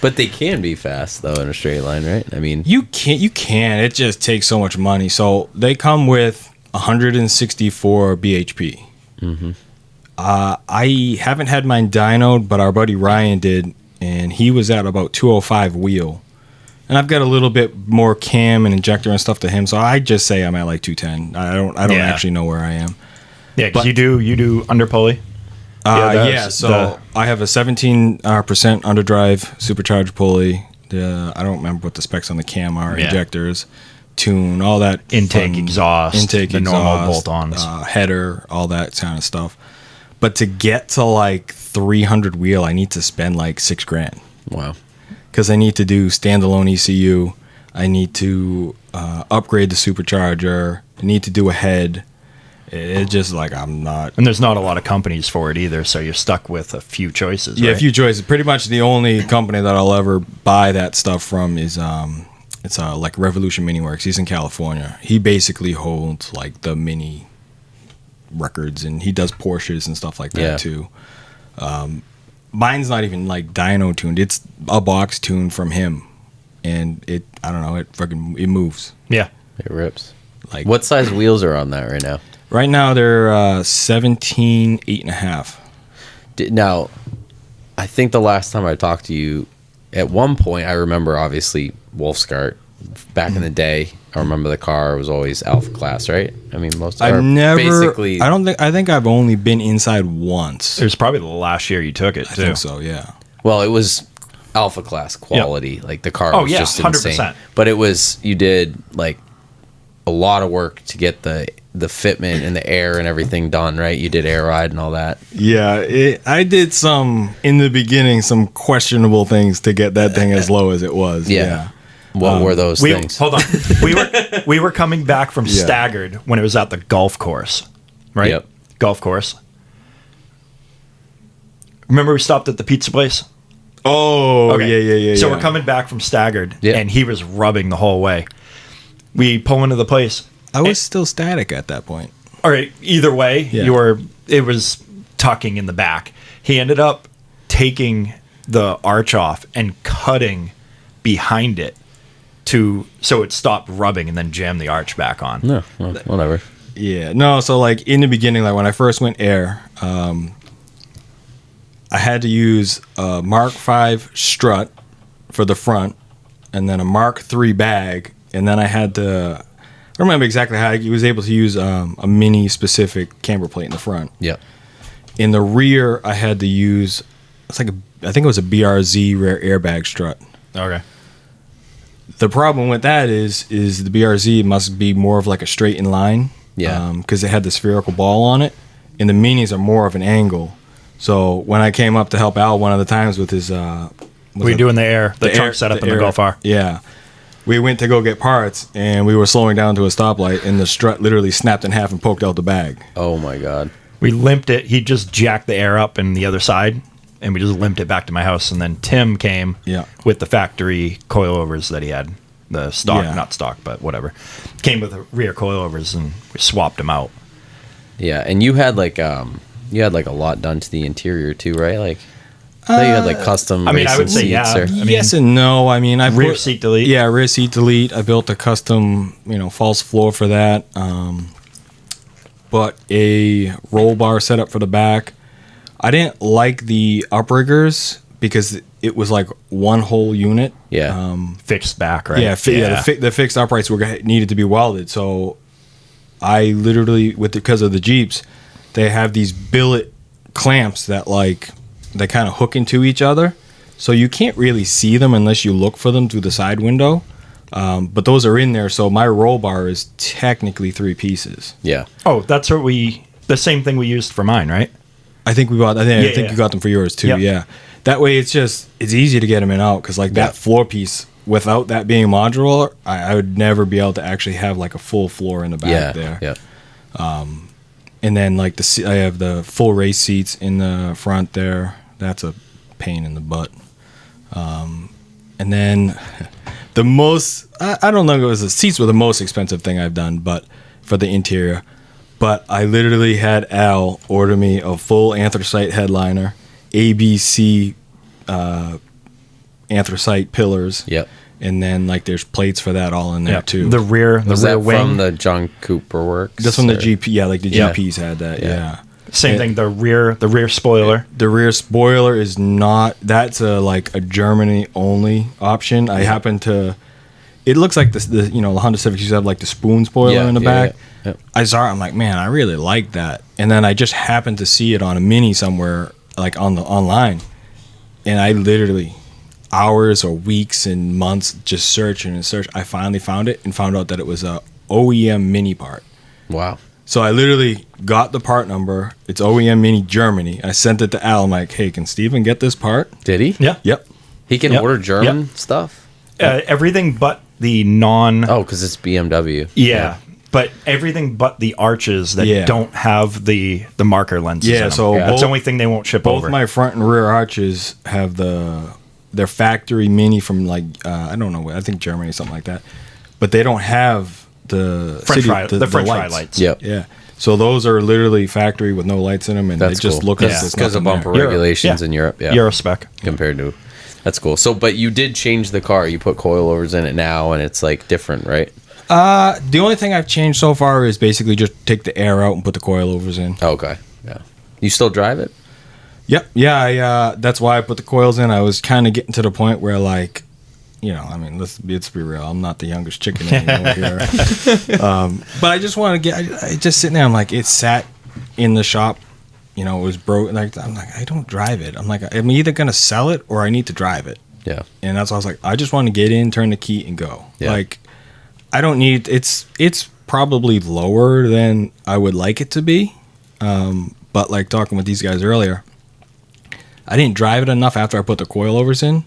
But they can be fast though in a straight line, right? I mean, You can. It just takes so much money. So they come with 164 BHP. I haven't had mine dynoed, but our buddy Ryan did, and he was at about 205 wheel. And I've got a little bit more cam and injector and stuff to him, so I just say I'm at like 210. I don't Yeah. actually know where I am. Yeah, because But- you do under pulley. So I have a 17% underdrive supercharged pulley. I don't remember what the specs on the cam are. Yeah. Injectors, tune, all that. Intake, fun- exhaust, intake, the exhaust, normal bolt-ons. header, all that kind of stuff. But to get to like 300 wheel, I need to spend like $6,000 wow. because I need to do standalone ECU. I need to upgrade the supercharger. I need to do a head. It's just like I'm not. And there's not a lot of companies for it either, so you're stuck with a few choices. Yeah, right? a few choices. Pretty much the only company that I'll ever buy that stuff from is it's like Revolution Mini Works. He's in California. He basically holds like the Mini records, and he does Porsches and stuff like that too. Mine's not even like dyno tuned. It's a box tuned from him, and I don't know, it moves. Yeah, It rips. Like, What size wheels are on that right now? right now they're 17 8.5. Now, I think the last time I talked to you, at one point, I remember obviously Wolfscart. Back in the day, I remember the car was always Alpha Class, right? I mean, I think I've only been inside once. it was probably the last year you took it I too. think so, yeah. Well, it was Alpha Class quality. Like the car Oh, was yeah, just insane. 100%. But you did like a lot of work to get the fitment and the air and everything done, right? You did air ride and all that. Yeah, I did in the beginning, some questionable things to get that thing as low as it was. Yeah. What were those things? Hold on. we were coming back from Staggered when it was at the golf course, right? Yep. Golf course. Remember we stopped at the pizza place? Oh, yeah. So we're coming back from Staggered, Yeah. and he was rubbing the whole way. We pull into the place. I was still static at that point. All right, either way, Yeah. it was tucking in the back. He ended up taking the arch off and cutting behind it so it stopped rubbing, and then jammed the arch back on. No, well, whatever. Yeah, no. So like in the beginning, like when I first went air, I had to use a Mark V strut for the front, and then a Mark III bag, and then I had to. I don't remember exactly how I was able to use a Mini specific camber plate in the front. Yep. In the rear, I had to use. I think it was a BRZ rear airbag strut. Okay. The problem with that is the BRZ must be more of like a straight in line. Yeah. Because it had the spherical ball on it, and the Minis are more of an angle. So when I came up to help Al one of the times with his, We doing the trunk setup in the Golf R. Yeah. We went to go get parts, and we were slowing down to a stoplight, and the strut literally snapped in half and poked out the bag. Oh my God. We limped it. He just jacked the air up in the other side, and we just limped it back to my house. And then Tim came with the factory coilovers that he had. The stock, not stock, but whatever. Came with the rear coilovers, and we swapped them out. Yeah, and you had like a lot done to the interior too, right? Like I thought you had like custom. I mean, I would say seats yes and no. I mean, rear seat delete. Yeah, rear seat delete. I built a custom, false floor for that. But a roll bar setup for the back. I didn't like the upriggers because it was like one whole unit. Yeah. Fixed back, right? Yeah, the fixed uprights needed to be welded. So I literally, because of the Jeeps, they have these billet clamps that they kind of hook into each other. So you can't really see them unless you look for them through the side window. But those are in there. So my roll bar is technically 3 pieces. Yeah. Oh, that's the same thing we used for mine, right? I think you got them for yours too. Yep. Yeah. That way it's easy to get them in and out because that floor piece, without that being modular, I would never be able to actually have like a full floor in the back there. Yeah. And then I have the full race seats in the front there. That's a pain in the butt. And then the most, I don't know if it was the seats were the most expensive thing I've done, but for the interior. But I literally had Al order me a full anthracite headliner, ABC anthracite pillars. Yep. And then there's plates for that all in there too. The rear wing from the John Cooper works? That's from the GP. Yeah, the GPs had that. Yeah. Same thing. The rear spoiler. The rear spoiler is not. That's a Germany only option. I happen to. It looks like the Honda Civic used to have the spoon spoiler in the back. Yeah. I saw it. I'm like, man, I really like that. And then I just happened to see it on a Mini somewhere, online, and I literally hours or weeks and months just searching and search. I finally found it and found out that it was a OEM Mini part. Wow. So I literally got the part number. It's OEM Mini Germany. I sent it to Al. I'm like, hey, can Steven get this part? Did he? Yeah. Yep. He can order German stuff? Everything but the non. Oh, because it's BMW. Yeah. But everything but the arches that Yeah. don't have the marker lenses. Yeah, in them. so that's both- the only thing they won't ship Both over. my front and rear arches have their factory Mini from like I don't know, I think Germany or something like that. But they don't have the French fry, the the French fry lights. Yep. Yeah. So those are literally factory with no lights in them, and That's they just cool. look Yeah. as It's because of bumper Euro- regulations yeah. in Europe. Yeah. Euro spec. Compared to, that's cool. So, but you did change the car. You put coilovers in it now, and it's like different, right? The only thing I've changed so far is basically just take the air out and put the coilovers in. Okay. Yeah. You still drive it? Yep. Yeah. That's why I put the coils in. I was kind of getting to the point where, like, you know, I mean, let's be real. I'm not the youngest chicken anymore here. But I just want to I just sitting there. I'm like, it sat in the shop. You know, it was broke. Like, I'm like, I don't drive it. I'm like, I'm either gonna sell it or I need to drive it. Yeah. And that's why I was like, I just want to get in, turn the key, and go. Yeah. Like, I don't need. It's probably lower than I would like it to be. But like talking with these guys earlier, I didn't drive it enough after I put the coilovers in.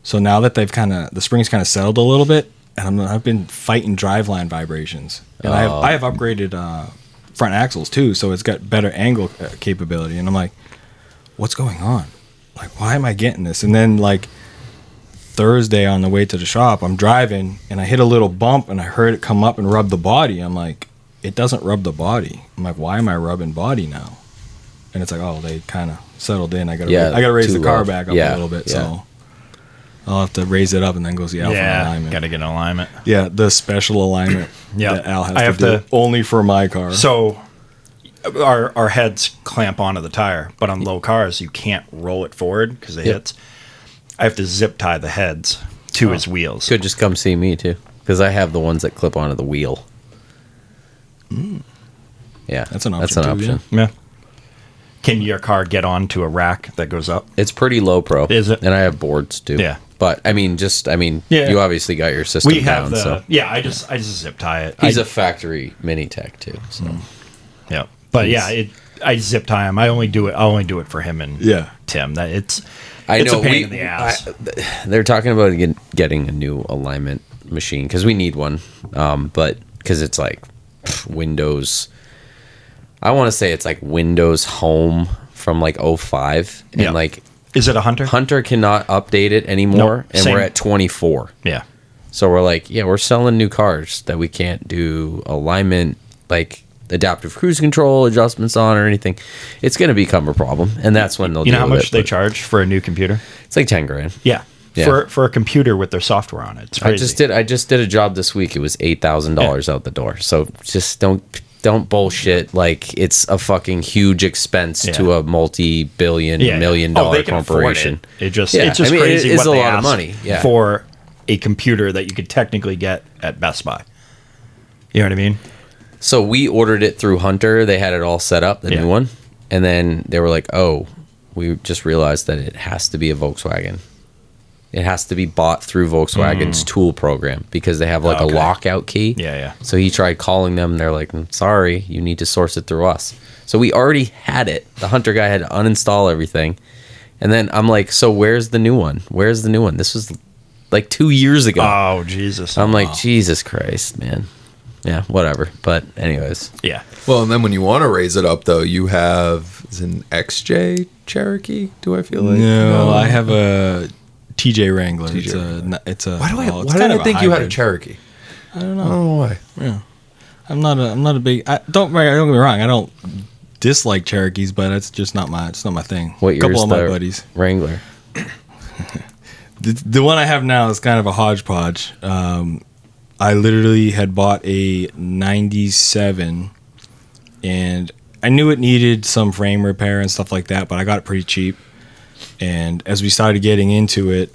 So now that the springs kind of settled a little bit, and I've been fighting driveline vibrations, and I have upgraded front axles too, so it's got better angle capability. And I'm like, what's going on? Like, why am I getting this? And then like Thursday on the way to the shop, I'm driving and I hit a little bump and I heard it come up and rub the body. I'm like, it doesn't rub the body. I'm like, why am I rubbing body now? And it's like, oh, they kind of settled in. I gotta raise the car back up a little bit, so I'll have to raise it up and then go see Alpha alignment. Got to get an alignment. Yeah, the special alignment Yeah. that Al has I to have do to- only for my car. So our heads clamp onto the tire, but on low cars you can't roll it forward because it hits. I have to zip tie the heads to his wheels. Could just come see me too, because I have the ones that clip onto the wheel. Yeah, That's an option too, Yeah. Can your car get onto a rack that goes up? It's pretty low pro. Is it? And I have boards too. Yeah. But I mean, Yeah. you obviously got your system We have down. So I just zip tie it. he's a factory mini tech too. So Yeah, but I zip tie him. I only do it for him and Tim. That it's a pain in the ass. They're talking about getting a new alignment machine because we need one. But because it's like Windows, I want to say it's like Windows Home from like 05, and like is it a Hunter? Hunter cannot update it anymore, and same. we're at 24. Yeah, So we're like, we're selling new cars that we can't do alignment, like adaptive cruise control adjustments on or anything. It's going to become a problem, and that's when they'll. You know deal how with much it, they but charge for a new computer? It's like 10 grand. Yeah. Yeah. For a computer with their software on it. It's crazy. I just did a job this week. It was $8,000 out the door. So just don't bullshit like it's a fucking huge expense to a multi-billion million dollar they can afford corporation. It's just crazy. It is what a they lot of ask money for a computer that you could technically get at Best Buy. You know what I mean? So we ordered it through Hunter. They had it all set up, the new one, and then they were like, "Oh, we just realized that it has to be a Volkswagen. It has to be bought through Volkswagen's tool program because they have like a lockout key." Yeah. So he tried calling them. And they're like, "Sorry, you need to source it through us." So we already had it. The Hunter guy had to uninstall everything, and then I'm like, "So where's the new one? Where's the new one?" This was like 2 years ago. Oh Jesus! I'm like, Jesus Christ, man. Yeah, whatever. But anyways, Yeah. Well, and then when you want to raise it up, though, you have is it an XJ Cherokee. Do I feel like No, I have a TJ Wrangler. TJ It's a. Why do I? well, it's Why kind did of I think you had a Cherokee? I don't I don't know. know why. Yeah, I'm not a big. Don't get me wrong. I don't dislike Cherokees, but it's just not my. It's not my thing. what year Couple is of my the buddies. Wrangler? The one I have now is kind of a hodgepodge. I literally had bought a 97 and I knew it needed some frame repair and stuff like that, but I got it pretty cheap. And as we started getting into it,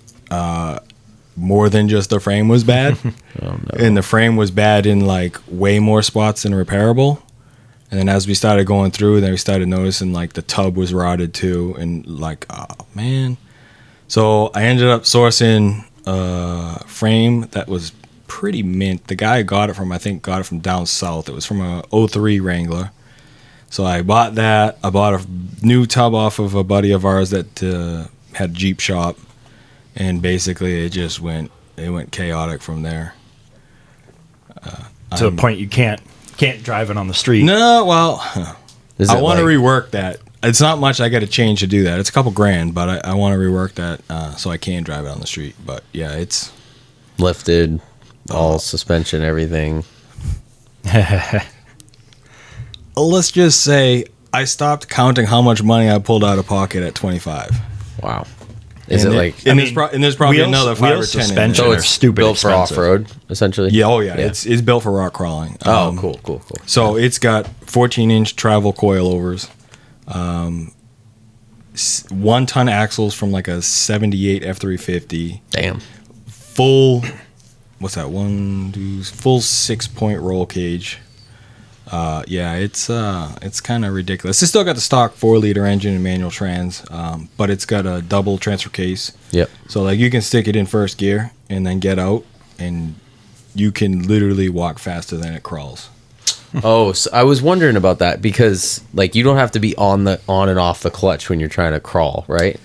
more than just the frame was bad. And the frame was bad in like way more spots than repairable. And then as we started going through, then we started noticing like the tub was rotted too. And like, oh man. So I ended up sourcing a frame that was pretty mint. The guy I got it from down south. It was from a 03 Wrangler. So I bought that. I bought a new tub off of a buddy of ours that had a Jeep shop. And basically it went chaotic from there. To the point you can't Can't drive it on the street. No, well, I want to like- rework that. It's not much I got to change to do that. It's a couple grand, but I want to rework that so I can drive it on the street. But yeah, it's lifted, all suspension, everything. let's just say I stopped counting how much money I pulled out of pocket at 25. Wow. Is And it it- like and there's probably wheels- another 5 or wheels 10 in suspension there. so are it's stupid built for expensive. off-road essentially? Yeah, oh yeah, it's built for rock crawling. Oh, cool. So it's got 14-inch travel coilovers, 1-ton axles from like a 78 F350, Damn. full, what's that? Full 6-point roll cage. Yeah, it's kind of ridiculous. It's still got the stock 4-liter engine and manual trans, but it's got a double transfer case. Yep. So like you can stick it in first gear and then get out, and you can literally walk faster than it crawls. Oh, so I was wondering about that because like you don't have to be on and off the clutch when you're trying to crawl, right?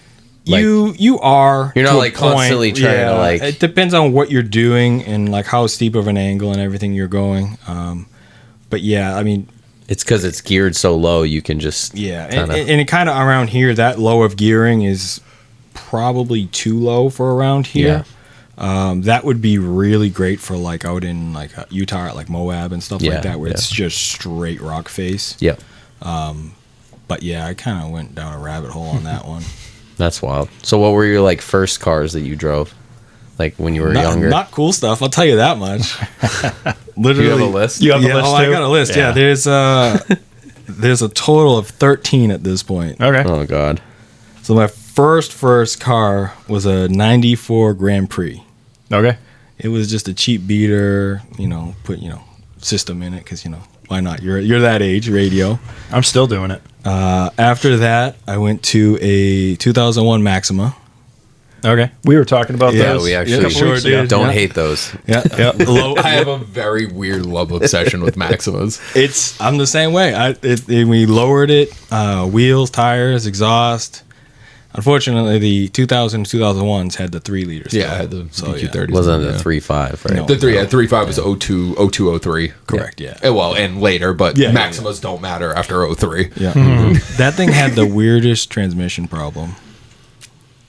Like, you are. You're not, to a like, constantly trying to, like- It depends on what you're doing and like how steep of an angle and everything you're going. But yeah, I mean, it's because it's geared so low you can just yeah, kinda, and it kind of around here, that low of gearing is probably too low for around here. That would be really great for like out in like Utah, like Moab and stuff Yeah, like that, where yeah. it's just straight rock face. Yep. But yeah, I kind of went down a rabbit hole on that one. That's wild. So what were your like first cars that you drove? Like when you were younger? Not cool stuff, I'll tell you that much. Do Literally, you have a list? You have a yeah, list oh, too? I got a list. Yeah, there's a total of 13 at this point. Okay. Oh god. So my first car was a 94 Grand Prix. Okay. It was just a cheap beater, put, system in it because, why not? You're that age, radio. I'm still doing it. After that, I went to a 2001 Maxima. Okay. We were talking about Yeah, those. we a actually couple weeks ago. did. don't Yeah. hate those. Yeah, yeah. I have a very weird love obsession with Maximas. I'm the same way. We lowered it, wheels, tires, exhaust. Unfortunately, the 2001s had the 3 liters. Yeah, I had the DQ30s. Wasn't yeah. it a 3.5, right? No. The 3.5 was 0203. Correct, yeah. Well, and later, but Yeah, Maximas don't matter after 03. Yeah. That thing had the weirdest transmission problem.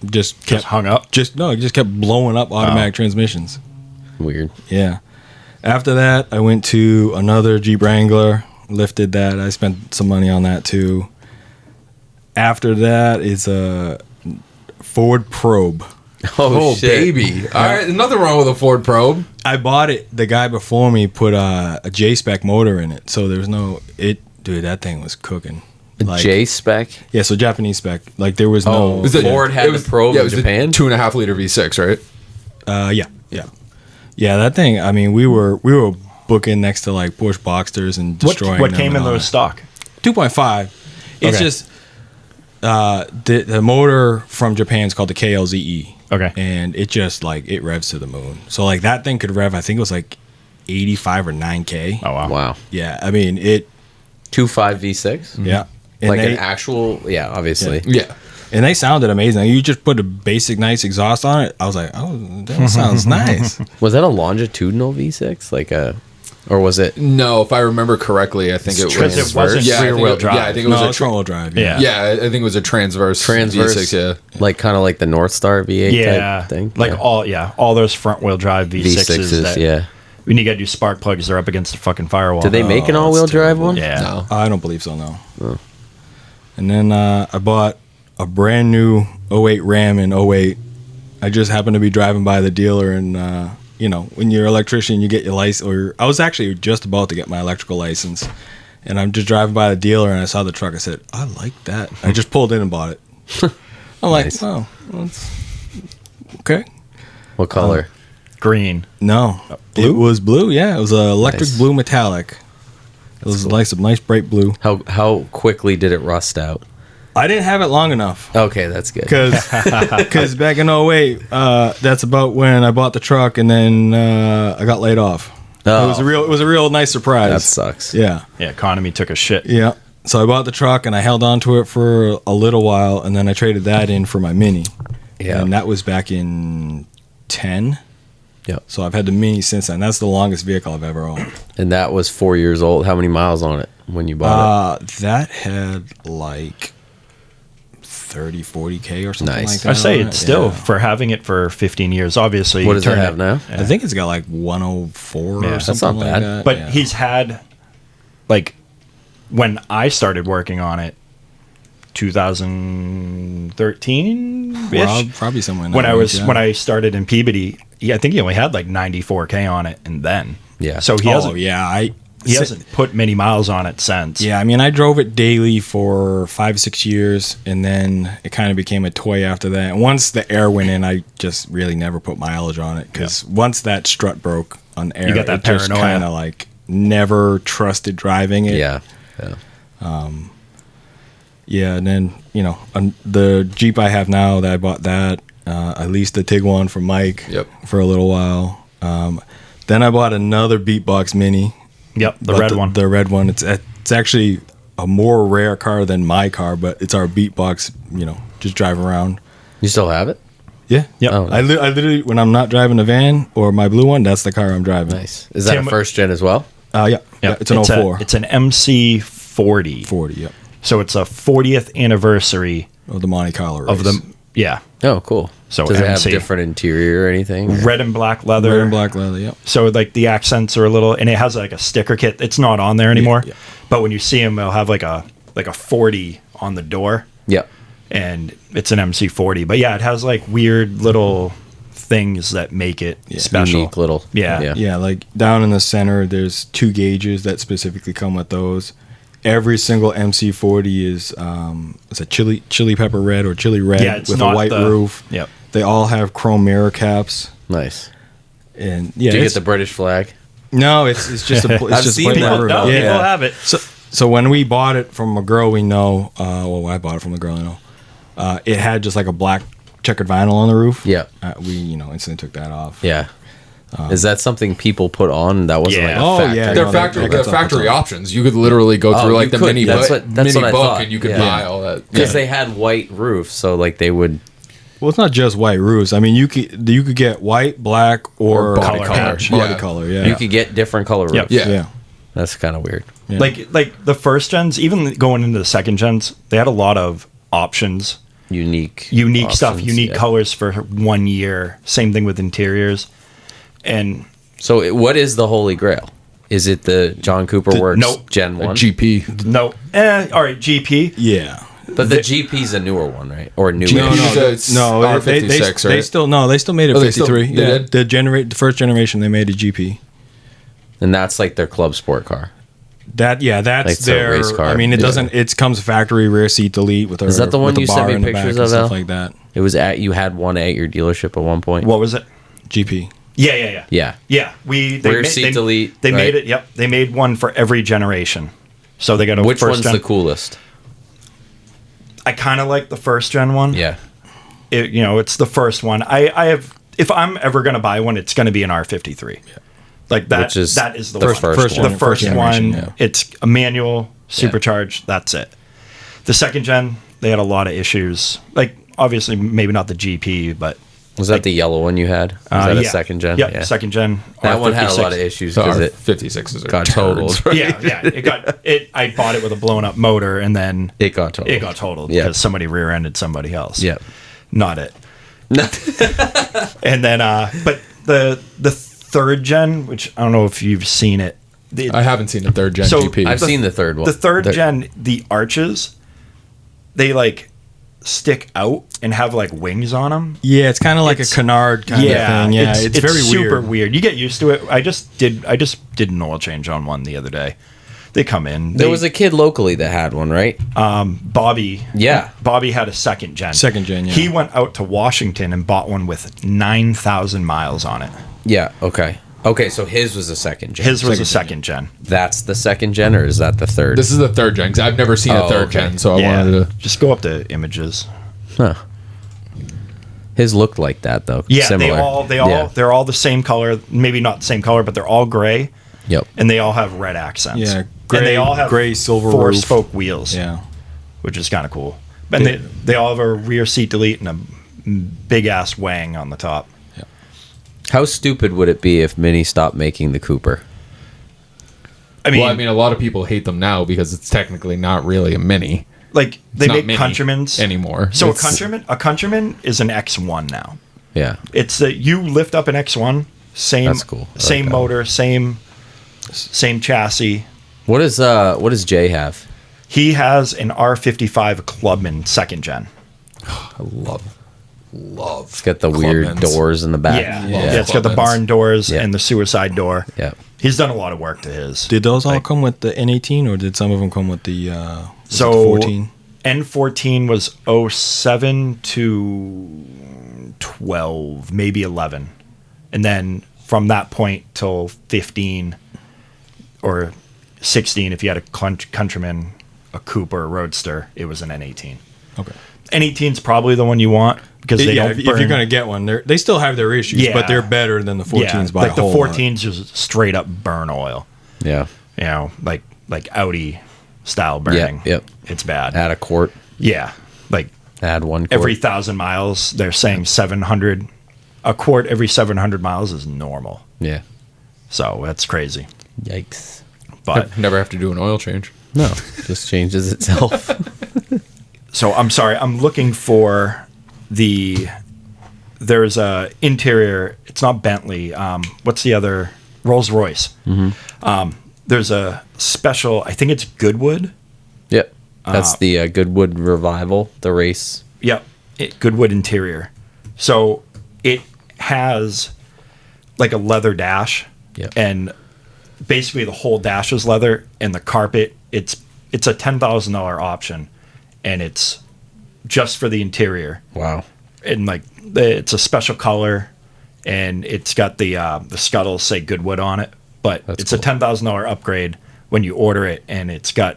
Just kept Hung up. it just kept blowing up automatic transmissions. Weird. Yeah. After that, I went to another Jeep Wrangler, lifted that. I spent some money on that too. After that is a Ford Probe. Oh, shit. baby. All right, nothing wrong with a Ford Probe. I bought it. The guy before me put a J-spec motor in it, so there's dude, that thing was cooking. Like, J-spec? Yeah, so Japanese spec. Like there was no. Was it- Ford had it was- the Probe yeah, it in was Japan? 2.5 liter V6, right? Yeah. That thing. I mean, we were booking next to like Porsche Boxsters and destroying. What them came and in all those that. stock? 2.5. It's Okay. just the motor from Japan is called the KLZE. Okay. And it just like it revs to the moon. So like that thing could rev. I think it was like 85 or 9K. Oh wow. Wow. Yeah. I mean it. 2.5 V6? Yeah. And Like they, an actual, yeah, obviously. Yeah. and they sounded amazing. You just put a basic nice exhaust on it. I was like, oh, that sounds nice. Was that a longitudinal V6? Or was it? No, if I remember correctly, I think it Because was. it wasn't I think rear-wheel it- drive. Yeah, I think it was No, a it's front wheel drive. Yeah. Yeah, I think it was a transverse V6. Yeah. Like kind of like the North Star V8 Yeah. type thing? Like yeah. all those front wheel drive V6s. V6s, that, yeah. When you got to do spark plugs, they're up against the fucking firewall. Did they make an Oh, all-wheel that's drive terrible. one? Yeah. No. I don't believe so, no. And then I bought a brand new 08 Ram in 08. I just happened to be driving by the dealer, and when you're an electrician, you get your license. I was actually just about to get my electrical license, and I'm just driving by the dealer, and I saw the truck. I said, I like that. I just pulled in and bought it. I'm like, Nice. oh, that's okay. What color? Green. No, it was blue. Yeah, it was a electric Nice. blue metallic. It was nice, a nice bright blue. How quickly did it rust out? I didn't have it long enough. Okay, that's good. Because back in 08, that's about when I bought the truck, and then I got laid off. Oh. It was a real nice surprise. That sucks. Yeah, Yeah, economy took a shit. yeah. So I bought the truck, and I held on to it for a little while, and then I traded that in for my Mini. Yeah. And that was back in 10. Yep. So I've had the Mini since then. That's the longest vehicle I've ever owned. And that was 4 years old. How many miles on it when you bought That had like 30, 40K or something Nice. like that. I say on it's it. still Yeah. for having it for 15 years. Obviously, What does it turn have now? I think it's got like 104 Yeah, or that's something not like bad. that. But yeah. he's had, like, when I started working on it, 2013 probably somewhere in that when I range, was yeah. when I started in Peabody. Yeah, I think he only had like 94K on it, and then Yeah. so he hasn't he hasn't put many miles on it since. Yeah, I mean, I drove it daily for 5-6 years, and then it kind of became a toy after that. And once the air went in, I just really never put mileage on it because once that strut broke on air, You got that it just paranoia. kind of like never trusted driving it. Yeah. Yeah, and then the Jeep I have now that I bought I leased the Tiguan from Mike for a little while. Then I bought another Beatbox Mini. Yep, the But red one. The red one. It's actually a more rare car than my car, but it's our Beatbox. Just drive around. You still have it? Yeah. Yep. Oh, I literally, when I'm not driving a van or my blue one, that's the car I'm driving. Nice. Is that Tim- a first gen as well? Yeah. It's an 04. It's an MC40. 40. Yep. So it's a 40th anniversary Of the Monte Carlo race. of the Oh, cool. So does it have MC. different interior or anything? red and black leather. red and black leather. Yep. So like the accents are a little, and it has like a sticker kit. It's not on there anymore, Yeah. but when you see them, it'll have like a 40 on the door, Yep. and it's an MC40. But yeah, it has like weird little things that make it special. Unique little. Yeah. Yeah, like down in the center, there's 2 gauges that specifically come with those. Every single MC40 is it's a chili pepper red or chili red Yeah, it's with a not white the- roof. Yep. They all have chrome mirror caps, Nice. and yeah, Do you get it's- the British flag? no, it's just a I've just a seen plate that. number. No, Yeah. people have it. So when we bought it from a girl we know, I bought it from a girl I know. It had just like a black checkered vinyl on the roof. Yeah. We instantly took that off. Yeah. Is that something people put on? That wasn't Yeah. like a Oh, factory. yeah. They're No, factory. that- They're that's factory up. options. You could literally go through Oh, like you the could. mini That's book, what I book, thought. and you could Yeah. buy all that. Because they had white roofs, so like they would. Well, it's not just white roofs. I mean, you could get white, black, or body color. patch. Yeah. Body color. Yeah. You could get different color roofs. Yep. Yeah. Yeah. That's kind of weird. Yeah. Like the first gens, even going into the second gens, they had a lot of options, Unique stuff, options, unique yeah. colors for 1 year. Same thing with interiors, and So what is the Holy Grail? Is it the John Cooper Works nope. Gen A 1? GP. no, all right, GP. Yeah. But the GP's a newer one, right? Or newer. No, it's R56, they right? still made it Oh, they still- 53. they Yeah. did? The first generation they made a GP. And that's like their club sport car. That's Like it's a their race car. I mean, it Yeah. doesn't. It comes factory rear seat delete with. Is that the one with a you sent bar me in the back pictures and of, stuff Al? like that? It was you had one at your dealership at one point. What was it? GP. Yeah. Yeah. Yeah, Rear seat delete, They made right? it. Yep, they made one for every generation. So they got a Which first one's gen. the coolest? I kind of like the first gen one. Yeah. It's the first one. I have. If I'm ever gonna buy one, it's gonna be an R53. Like that. Which is that is the the one. first The one. first generation, one. yeah. It's a manual, supercharged. That's it. The second gen, they had a lot of issues. Like obviously, maybe not the GP, but Was that the yellow one you had? Was that a yeah. second gen? Yep, second gen. That one had a R56. lot of issues So because our it 56s are got turds. totaled. Right? Yeah. It got it. I bought it with a blown up motor, and then It got totaled. it got totaled Yeah. because somebody rear-ended somebody else. Yeah. Not it. And then, but the third gen, which I don't know if you've seen it. I haven't seen the third gen So, GP. I've seen the third one. The third The- gen, the arches, they like stick out and have like wings on them. Yeah, it's kind of like a It's- canard kind of thing. Yeah, it's very super weird. You get used to it. I just did an oil change on one the other day. They come in. There was a kid locally that had one, right? Bobby. Yeah. Bobby had a second gen. Second gen, yeah. He went out to Washington and bought one with 9,000 miles on it. Yeah. Okay. Okay. So his was a second gen. His was a second gen. That's the second gen, or is that the third? This is the third gen because I've never seen Oh, a third okay. gen, so I Yeah. wanted to. Just go up to images. Huh. His looked like that though. Yeah, Similar. they're all the same color. Maybe not the same color, but they're all gray, Yep. and they all have red accents. Yeah, and they all have gray, silver four roof. spoke wheels. Yeah. Which is kind of cool. And they all have a rear seat delete and a big ass wang on the top. Yeah. How stupid would it be if Mini stopped making the Cooper? I mean, a lot of people hate them now because it's technically not really a Mini. like they not make Mini Countrymans anymore. So It's- a Countryman is an X1 now. Yeah. It's that you lift up an X1, same That's cool. I same like that motor, same chassis. What does Jay have? He has an R55 Clubman 2nd gen. I love. It's got the weird Clubmans. doors in the back. Yeah, it's got the Clubmans. barn doors Yeah. and the suicide door. Yeah. He's done a lot of work to his. Did those all Like- come with the N18, or did some of them come with the was it So the 14? N14 was 07 to 12, maybe 11. And then from that point till 15 or 16, if you had a Countryman, a coupe, or a Roadster, it was an N18. Okay. N18 is probably the one you want because they don't if burn. you're gonna get one, they still have their issues, Yeah. but they're better than the 14s by like a the whole 14s just straight up burn oil. Yeah. You know, like Audi style burning. Yep. It's bad. Add a quart. Yeah. Like Add 1 quart. every 1,000 miles, they're saying 700. A quart every 700 miles is normal. Yeah. So that's crazy. Yikes. But Never have to do an oil change. No, just changes itself. so I'm sorry. I'm looking for there's a interior. It's not Bentley. What's the other? Rolls Royce. There's a special. I think it's Goodwood. Yep. That's the Goodwood Revival, the race. Yep. Goodwood interior. So it has like a leather dash. Yep. And basically the whole dash is leather, and the carpet, it's a $10,000 option, and it's just for the interior. Wow. And like it's a special color, and it's got the scuttles say Goodwood on it, but That's it's cool. a $10,000 upgrade when you order it, and it's got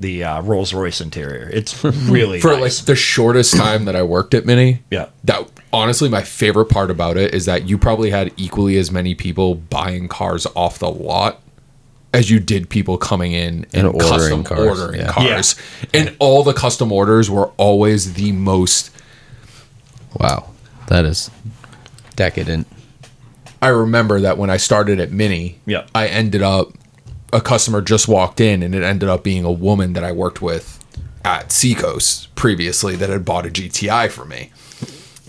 the Rolls Royce interior. It's really For nice. like the shortest time that I worked at Mini, Yeah. that honestly my favorite part about it is that you probably had equally as many people buying cars off the lot as you did people coming in and ordering custom cars, ordering yeah. cars. And all the custom orders were always the most. Wow. That is decadent. I remember that when I started at Mini, Yeah. I ended up, a customer just walked in, and it ended up being a woman that I worked with at Seacoast previously that had bought a GTI for me.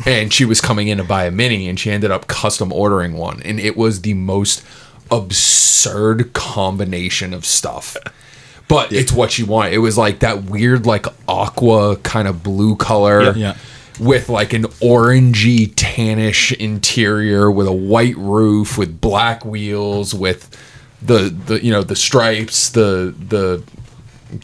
And she was coming in to buy a Mini, and she ended up custom ordering one. And it was the most absurd combination of stuff. But it's what she wanted. It was like that weird, like aqua kind of blue color. Yeah. With like an orangey tannish interior, with a white roof, with black wheels, with the stripes, the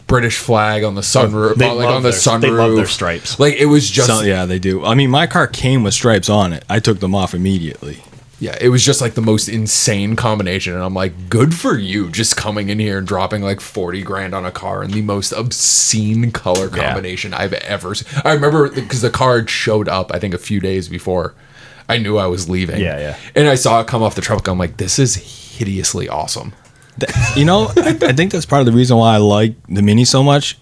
British flag on the sunroof, They like love on the their- sunroof. they love their stripes. Like it was just Yeah, they do. I mean, my car came with stripes on it. I took them off immediately. yeah, it was just like the most insane combination, and I'm like, good for you, just coming in here and dropping like 40 grand on a car in the most obscene color combination I've ever seen. I remember because the car had showed up, I think a few days before I knew I was leaving. Yeah. And I saw it come off the truck. I'm like, this is hideously awesome. You know, I think that's part of the reason why I like the Mini so much.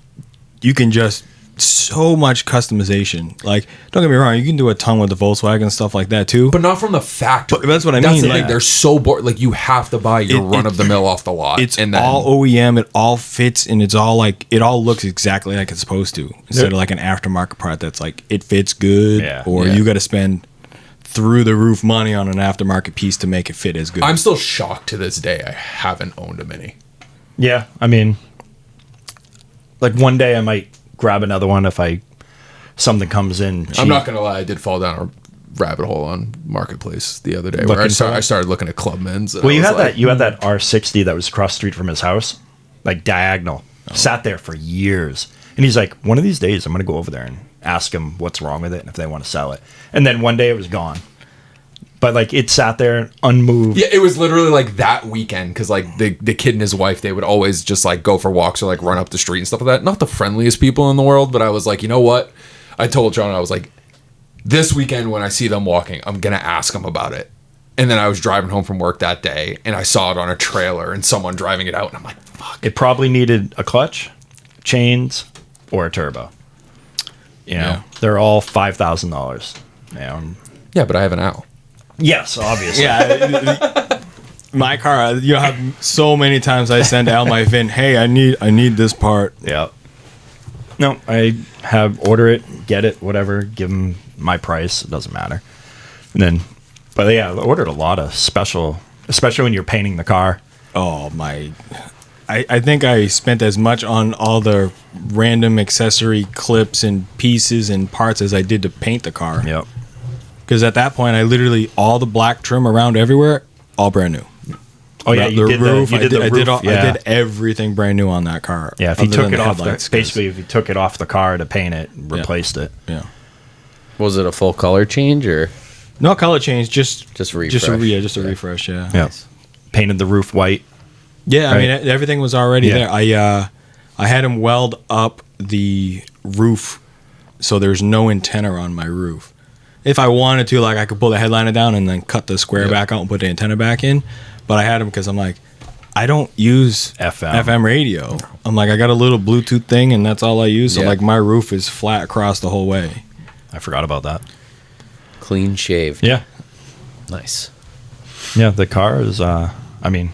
You can just so much customization. Like, don't get me wrong, you can do a ton with the Volkswagen and stuff like that too. But not from the factory. But that's what I That's mean, the like- thing. They're so bored. Like you have to buy your run of the mill off the lot. It's and then, all OEM. It all fits, and it's all like it all looks exactly like it's supposed to. Instead of like an aftermarket part that's like it fits good, Yeah. or Yeah. you got to spend through the roof money on an aftermarket piece to make it fit as good. I'm still shocked to this day I haven't owned a Mini. Yeah, I mean, like one day I might grab another one if something comes in cheap. I'm not gonna lie, I did fall down a rabbit hole on Marketplace the other day where Looking for I started looking at Clubmans. and Well, I you was had like, that. You had that R60 that was across the street from his house, like diagonal. Sat there for years, and he's like, "One of these days, I'm going to go over there and ask him what's wrong with it and if they want to sell it." And then one day it was gone, but like it sat there unmoved. Yeah, it was literally like that weekend because like the kid and his wife, they would always just like go for walks or like run up the street and stuff like that. Not the friendliest people in the world, but I was like, you know what? I told John, I was like, this weekend when I see them walking, I'm gonna ask them about it. And then I was driving home from work that day, and I saw it on a trailer and someone driving it out, and I'm like, fuck. It probably needed a clutch, chains, or a turbo. You know, Yeah. they're all $5,000. You know, Yeah, but I have an owl. Yes, obviously. Yeah. My car, you have so many times I send Al my VIN, hey, I need this part. Yeah. No, I have order it, get it, whatever, give them my price. It doesn't matter. And then, but yeah, I ordered a lot of special, especially when you're painting the car. Oh, my. I think I spent as much on all the random accessory clips and pieces and parts as I did to paint the car. Yep. Because at that point, I literally, all the black trim around everywhere, all brand new. Oh yeah, you did the roof. I did everything brand new on that car. Yeah, if you took it off, basically, if you took it off the car to paint it, replaced it. Yeah. Was it a full color change or no color change? Just refresh. Just a refresh. Yeah. Yeah. Painted the roof white. Yeah, right? I mean everything was already there. I had him weld up the roof, so there's no antenna on my roof. If I wanted to, like, I could pull the headliner down and then cut the square back out and put the antenna back in. But I had him because I'm like, I don't use FM radio. I'm like, I got a little Bluetooth thing and that's all I use. So like my roof is flat across the whole way. I forgot about that. Clean shaved? Yeah. Nice. Yeah, the car is. I mean,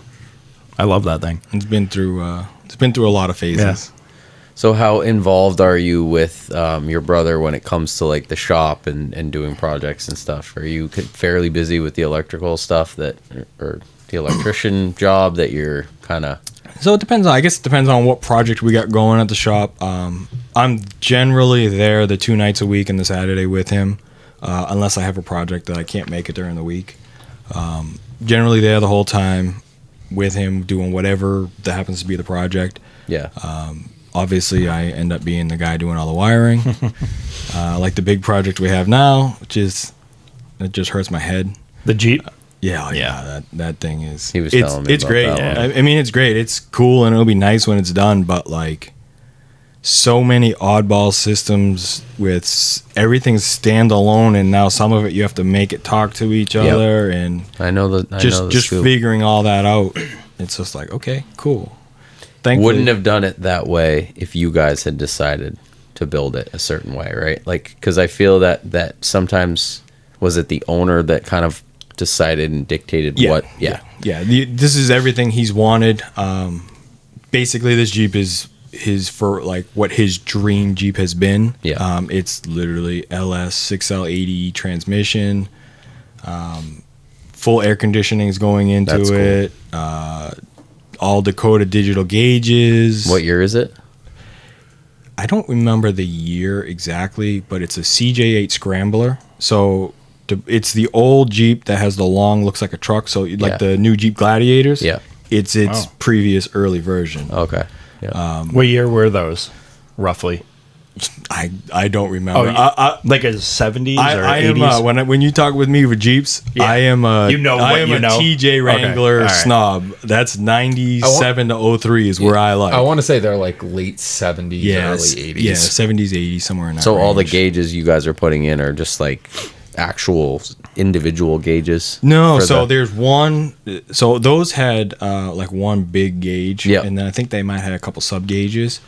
I love that thing. It's been through a lot of phases. Yeah. So how involved are you with your brother when it comes to like the shop and doing projects and stuff? Are you fairly busy with the electrical stuff or the electrician job that you're kind of... So it depends. I guess it depends on what project we got going at the shop. I'm generally there the 2 nights a week and the Saturday with him, unless I have a project that I can't make it during the week. Generally there the whole time with him doing whatever that happens to be the project. Yeah. Obviously, I end up being the guy doing all the wiring. Like the big project we have now, it just hurts my head. The Jeep? Yeah. That thing is... He was telling me it's about great. that one. I mean, it's great. It's cool, and it'll be nice when it's done, but, like, so many oddball systems with everything's standalone, and now some of it you have to make it talk to each other, and I know the just scoop. figuring all that out. It's just like, okay, cool. Thankfully, Wouldn't have done it that way if you guys had decided to build it a certain way, right? Like, because I feel that sometimes, was it the owner that kind of decided and dictated what? Yeah. This is everything he's wanted. Basically, this Jeep is his for like what his dream Jeep has been. Yeah. It's literally LS 6L80 transmission. Full air conditioning is going into That's cool. it. All Dakota digital gauges. What year is it? I don't remember the year exactly, but it's a CJ8 Scrambler. So it's the old Jeep that has the long, looks like a truck. So like the new Jeep Gladiators. Yeah. It's previous early version. Okay. Yeah. What year were those, roughly? I don't remember. Like a 70s or I 80s? am when you talk with me with Jeeps, I am a TJ Wrangler snob. That's 97 to 03 is where I like. I want to say they're like late 70s, early 80s. Yeah, 70s, 80s, somewhere in that So range. all the gauges you guys are putting in are just like actual individual gauges? No, so there's one. So those had like one big gauge, and then I think they might have a couple sub gauges.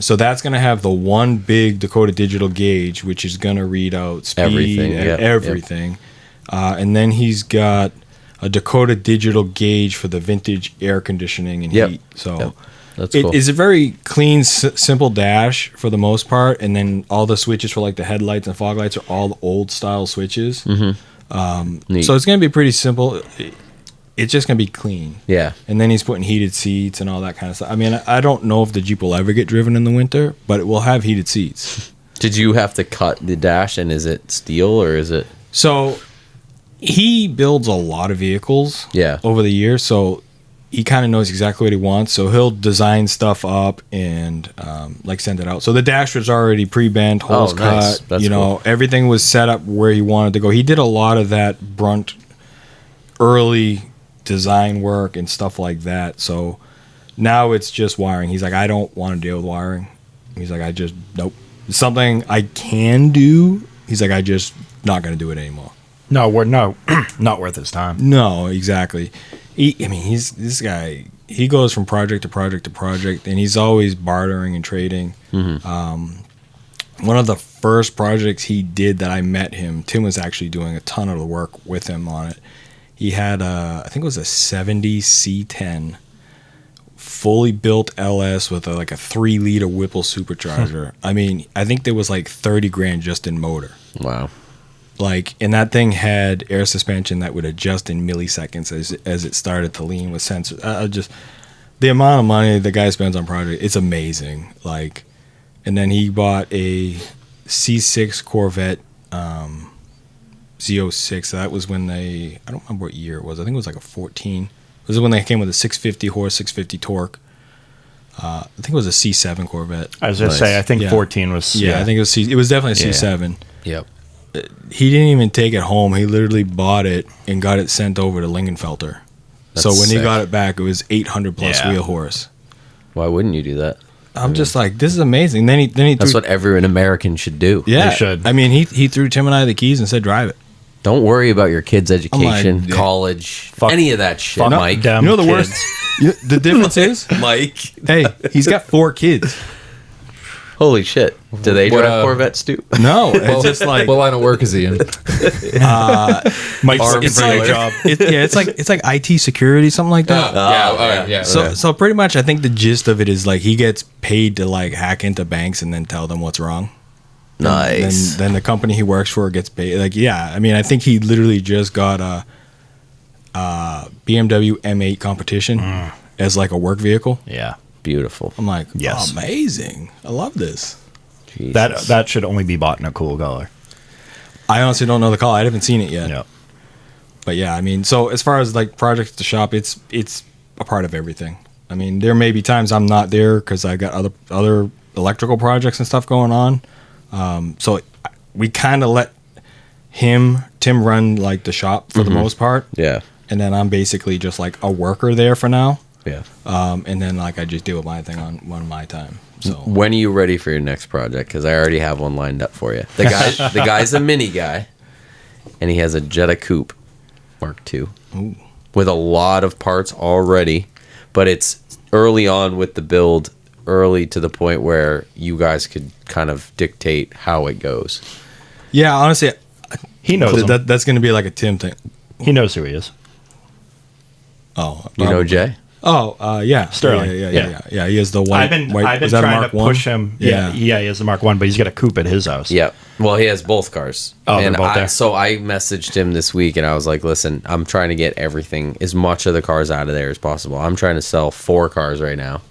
So that's going to have the one big Dakota digital gauge, which is going to read out speed and everything. And then he's got a Dakota digital gauge for the vintage air conditioning and heat. So that's cool. It is a very clean, simple dash for the most part. And then all the switches for like the headlights and fog lights are all the old style switches. Mm-hmm. So it's going to be pretty simple. It's just going to be clean. Yeah. And then he's putting heated seats and all that kind of stuff. I mean, I don't know if the Jeep will ever get driven in the winter, but it will have heated seats. Did you have to cut the dash, and is it steel or is it? So he builds a lot of vehicles over the years, so he kind of knows exactly what he wants. So he'll design stuff up and like send it out. So the dash was already pre-bent, holes cut. That's cool. Everything was set up where he wanted to go. He did a lot of that brunt early design work and stuff like that. So now it's just wiring. He's like, I don't want to deal with wiring. He's like, nope. It's something I can do. He's like, I just not going to do it anymore. No, not worth his time. No, exactly. He's this guy. He goes from project to project to project, and he's always bartering and trading. Mm-hmm. One of the first projects he did that I met him, Tim was actually doing a ton of the work with him on it. He had I think it was a 70 C10 fully built LS with like a 3-liter Whipple supercharger. I mean, I think there was like 30 grand just in motor. Wow. Like, and that thing had air suspension that would adjust in milliseconds as it started to lean with sensors. Just the amount of money the guy spends on project, it's amazing. Like, and then he bought a C6 Corvette Z06. That was when I don't remember what year it was. I think it was like a 14. This is when they came with a 650 horse, 650 torque. I think it was a C7 Corvette. I was going to say, I think 14 was... Yeah, I think it was definitely a C7. Yep. He didn't even take it home. He literally bought it and got it sent over to Lingenfelter. So when he got it back, it was 800 plus wheel horse. Why wouldn't you do that? I'm just like, this is amazing. Then he That's what every American should do. Yeah, They should. I mean, he threw Tim and I the keys and said, drive it. Don't worry about your kids' education, like, college, Fuck- any of that shit, fuck Mike. them You know the kids. worst? The difference is, Mike. hey, he's got 4 kids. Holy shit. Do they What, drive Corvettes too? No, it's just like what line of work is he in? Mike's Arm looking for dealer. a job. it's like IT security, something like that. Yeah. So pretty much, I think the gist of it is like he gets paid to like hack into banks and then tell them what's wrong. Nice. Then the company he works for gets paid. Like, yeah, I mean, I think he literally just got a BMW M8 competition as like a work vehicle. Yeah. Beautiful. I'm like, Yes. amazing. I love this. Jesus. That should only be bought in a cool color. I honestly don't know the call. I haven't seen it yet. Yeah. But yeah, I mean, so as far as like projects to shop, it's a part of everything. I mean, there may be times I'm not there because I got other electrical projects and stuff going on. So we kind of let Tim run like the shop for the most part. Yeah. And then I'm basically just like a worker there for now. Yeah. And then like I just deal with my thing on one of my time. So When are you ready for your next project? Because I already have one lined up for you. The guy's a mini guy, and he has a Jetta Coupe Mark II with a lot of parts already, but it's early on with the build, early to the point where you guys could kind of dictate how it goes. yeah, honestly, He knows him. that's going to be like a Tim thing. He knows who he is. Oh, You know Jay? Oh, yeah, Sterling. Yeah. He has the white. I've been is that a trying Mark to I? push him. Yeah, he has the Mark 1, but he's got a coupe at his house. Yeah. Well, he has both cars. Oh, they're and both there. So I messaged him this week, and I was like, listen, I'm trying to get everything, as much of the cars out of there as possible. I'm trying to sell 4 cars right now.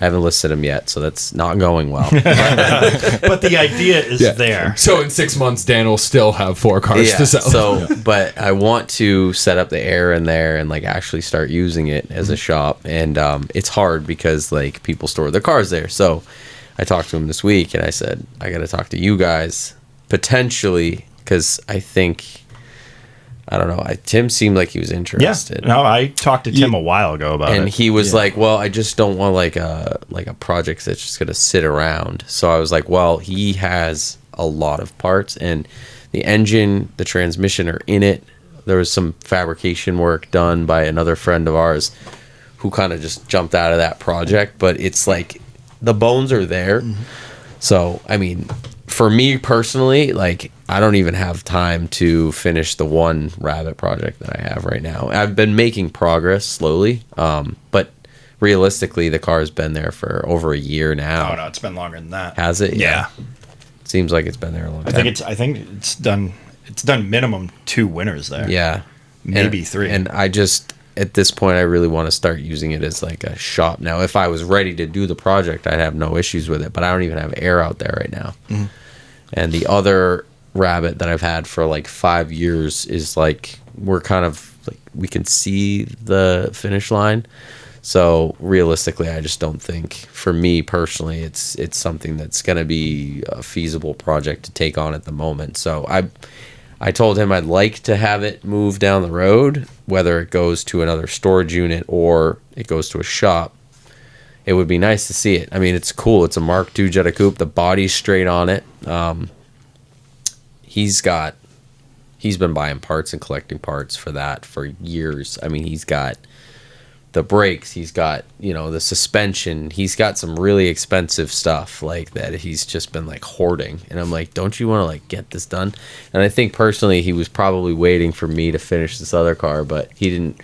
I haven't listed them yet, so that's not going well. But the idea is there. So in 6 months, Dan will still have 4 cars to sell. So, but I want to set up the air in there and like actually start using it as a shop. And it's hard because like people store their cars there. So I talked to him this week and I said, I got to talk to you guys potentially because I think, I don't know, Tim seemed like he was interested. Yeah. No, I talked to Tim a while ago about And it. he was like, well, I just don't want like a project that's just going to sit around. So I was like, well, he has a lot of parts and the engine, the transmission are in it. There was some fabrication work done by another friend of ours who kind of just jumped out of that project, but it's like the bones are there. So, I mean, for me personally, like I don't even have time to finish the one rabbit project that I have right now. I've been making progress slowly, but realistically, the car's been there for over a year now. Oh no, it's been longer than that. Has it? Yeah. Seems like it's been there a long time. I think it's done. It's done minimum 2 winters there. Yeah, Maybe And- 3. And I just at this point, I really want to start using it as like a shop. Now, if I was ready to do the project, I'd have no issues with it. But I don't even have air out there right now. And the other rabbit that I've had for like 5 years is like we're kind of like we can see the finish line. So realistically, I just don't think for me personally, it's something that's going to be a feasible project to take on at the moment. So I told him I'd like to have it move down the road, whether it goes to another storage unit or it goes to a shop. It would be nice to see it. I mean, it's cool. It's a Mark II Jetta Coupe. The body's straight on it. He's been buying parts and collecting parts for that for years. I mean, he's got the brakes, he's got, the suspension, he's got some really expensive stuff like that he's just been like hoarding. And I'm like, don't you want to like get this done? And I think personally he was probably waiting for me to finish this other car, but he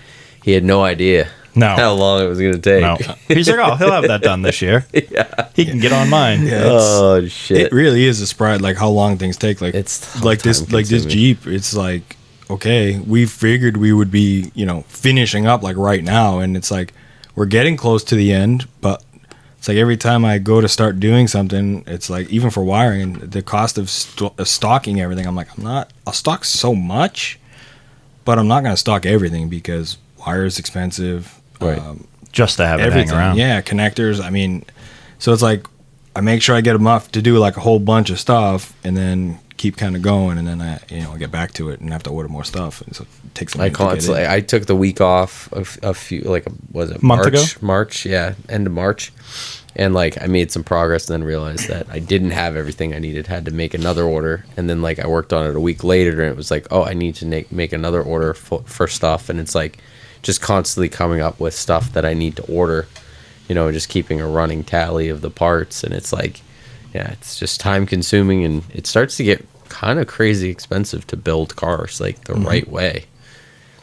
had no idea how long it was going to take. No. He's like, oh, he'll have that done this year. Yeah. He can get on mine. Yeah, Oh shit. It really is a surprise, like how long things take. Like It's like this time-consuming. Jeep. It's like, okay, we figured we would be, finishing up like right now, and it's like we're getting close to the end, but it's like every time I go to start doing something, it's like even for wiring, the cost of stocking everything, I'm like, I'll stock so much, but I'm not going to stock everything because wire is expensive. Right. Just to have it Everything. hang around. Yeah, connectors. I mean, so it's like I make sure I get enough to do like a whole bunch of stuff, and then keep kind of going, and then I get back to it and have to order more stuff, and so it takes some. I took the week off a few, like, was it Month ago? March, yeah, end of March, and like I made some progress, and then realized that I didn't have everything I needed, had to make another order, and then like I worked on it a week later, and it was like, oh, I need to make another order for stuff, and it's like just constantly coming up with stuff that I need to order, just keeping a running tally of the parts, and it's like, yeah, it's just time consuming, and it starts to get kind of crazy expensive to build cars like the right way.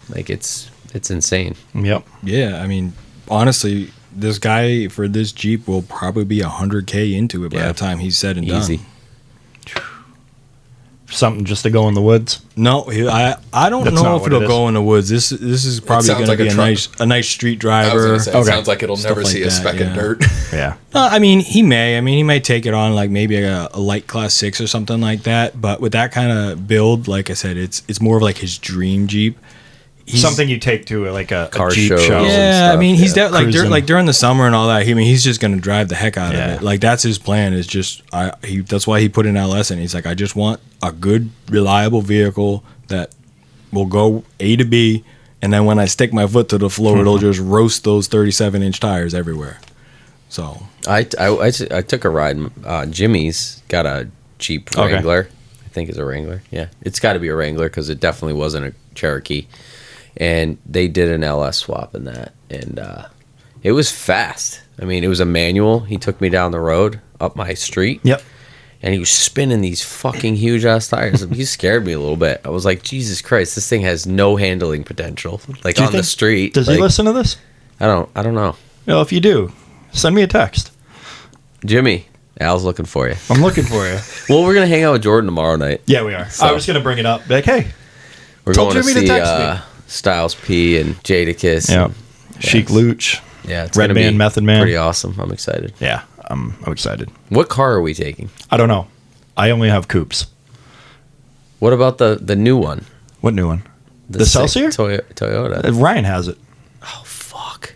Like it's insane. Yep. Yeah, I mean, honestly, this guy for this Jeep will probably be $100K into it by the time he's said and Easy. done. Something just to go in the woods. No, I don't That's know not if what it'll it go in the woods. This is probably sounds going to like be a a nice street I was driver. gonna say, it sounds like it'll Stuff never like see a that, speck yeah. of dirt. Yeah. I mean, he may take it on like maybe a light class 6 or something like that. But with that kind of build, like I said, it's more of like his dream Jeep. Something you take to like a Car Jeep shows. show. Yeah, I mean, he's Cruising. like during the summer and all that. He's just gonna drive the heck out Yeah. of it. Like that's his plan. Is just that's why he put in LS, and he's like, I just want a good, reliable vehicle that will go A to B, and then when I stick my foot to the floor, it'll just roast those 37-inch tires everywhere. So I took a ride. Jimmy's got a Jeep Okay. Wrangler. I think it's a Wrangler. Yeah, it's got to be a Wrangler because it definitely wasn't a Cherokee. And they did an LS swap in that, and it was fast. I mean, it was a manual. He took me down the road up my street. Yep. And he was spinning these fucking huge ass tires. He scared me a little bit. I was like, Jesus Christ, this thing has no handling potential. Like Do you on the think- street. Does like, he listen to this? I don't know. Well, if you do, send me a text. Jimmy, Al's looking for you. I'm looking for you. Well, we're gonna hang out with Jordan tomorrow night. Yeah, we are. So- I was going to bring it up. Be like, hey. We're Told going to Jimmy to see text me. Styles P and Jadakiss. Yeah. and- Chic Luch. Yeah, it's Red gonna Band, be Method Man. pretty awesome. I'm excited. Yeah, I'm excited. What car are we taking? I don't know. I only have coupes. What about the new one? What new one? The sick Celsior? Toyota. Ryan has it. Oh fuck.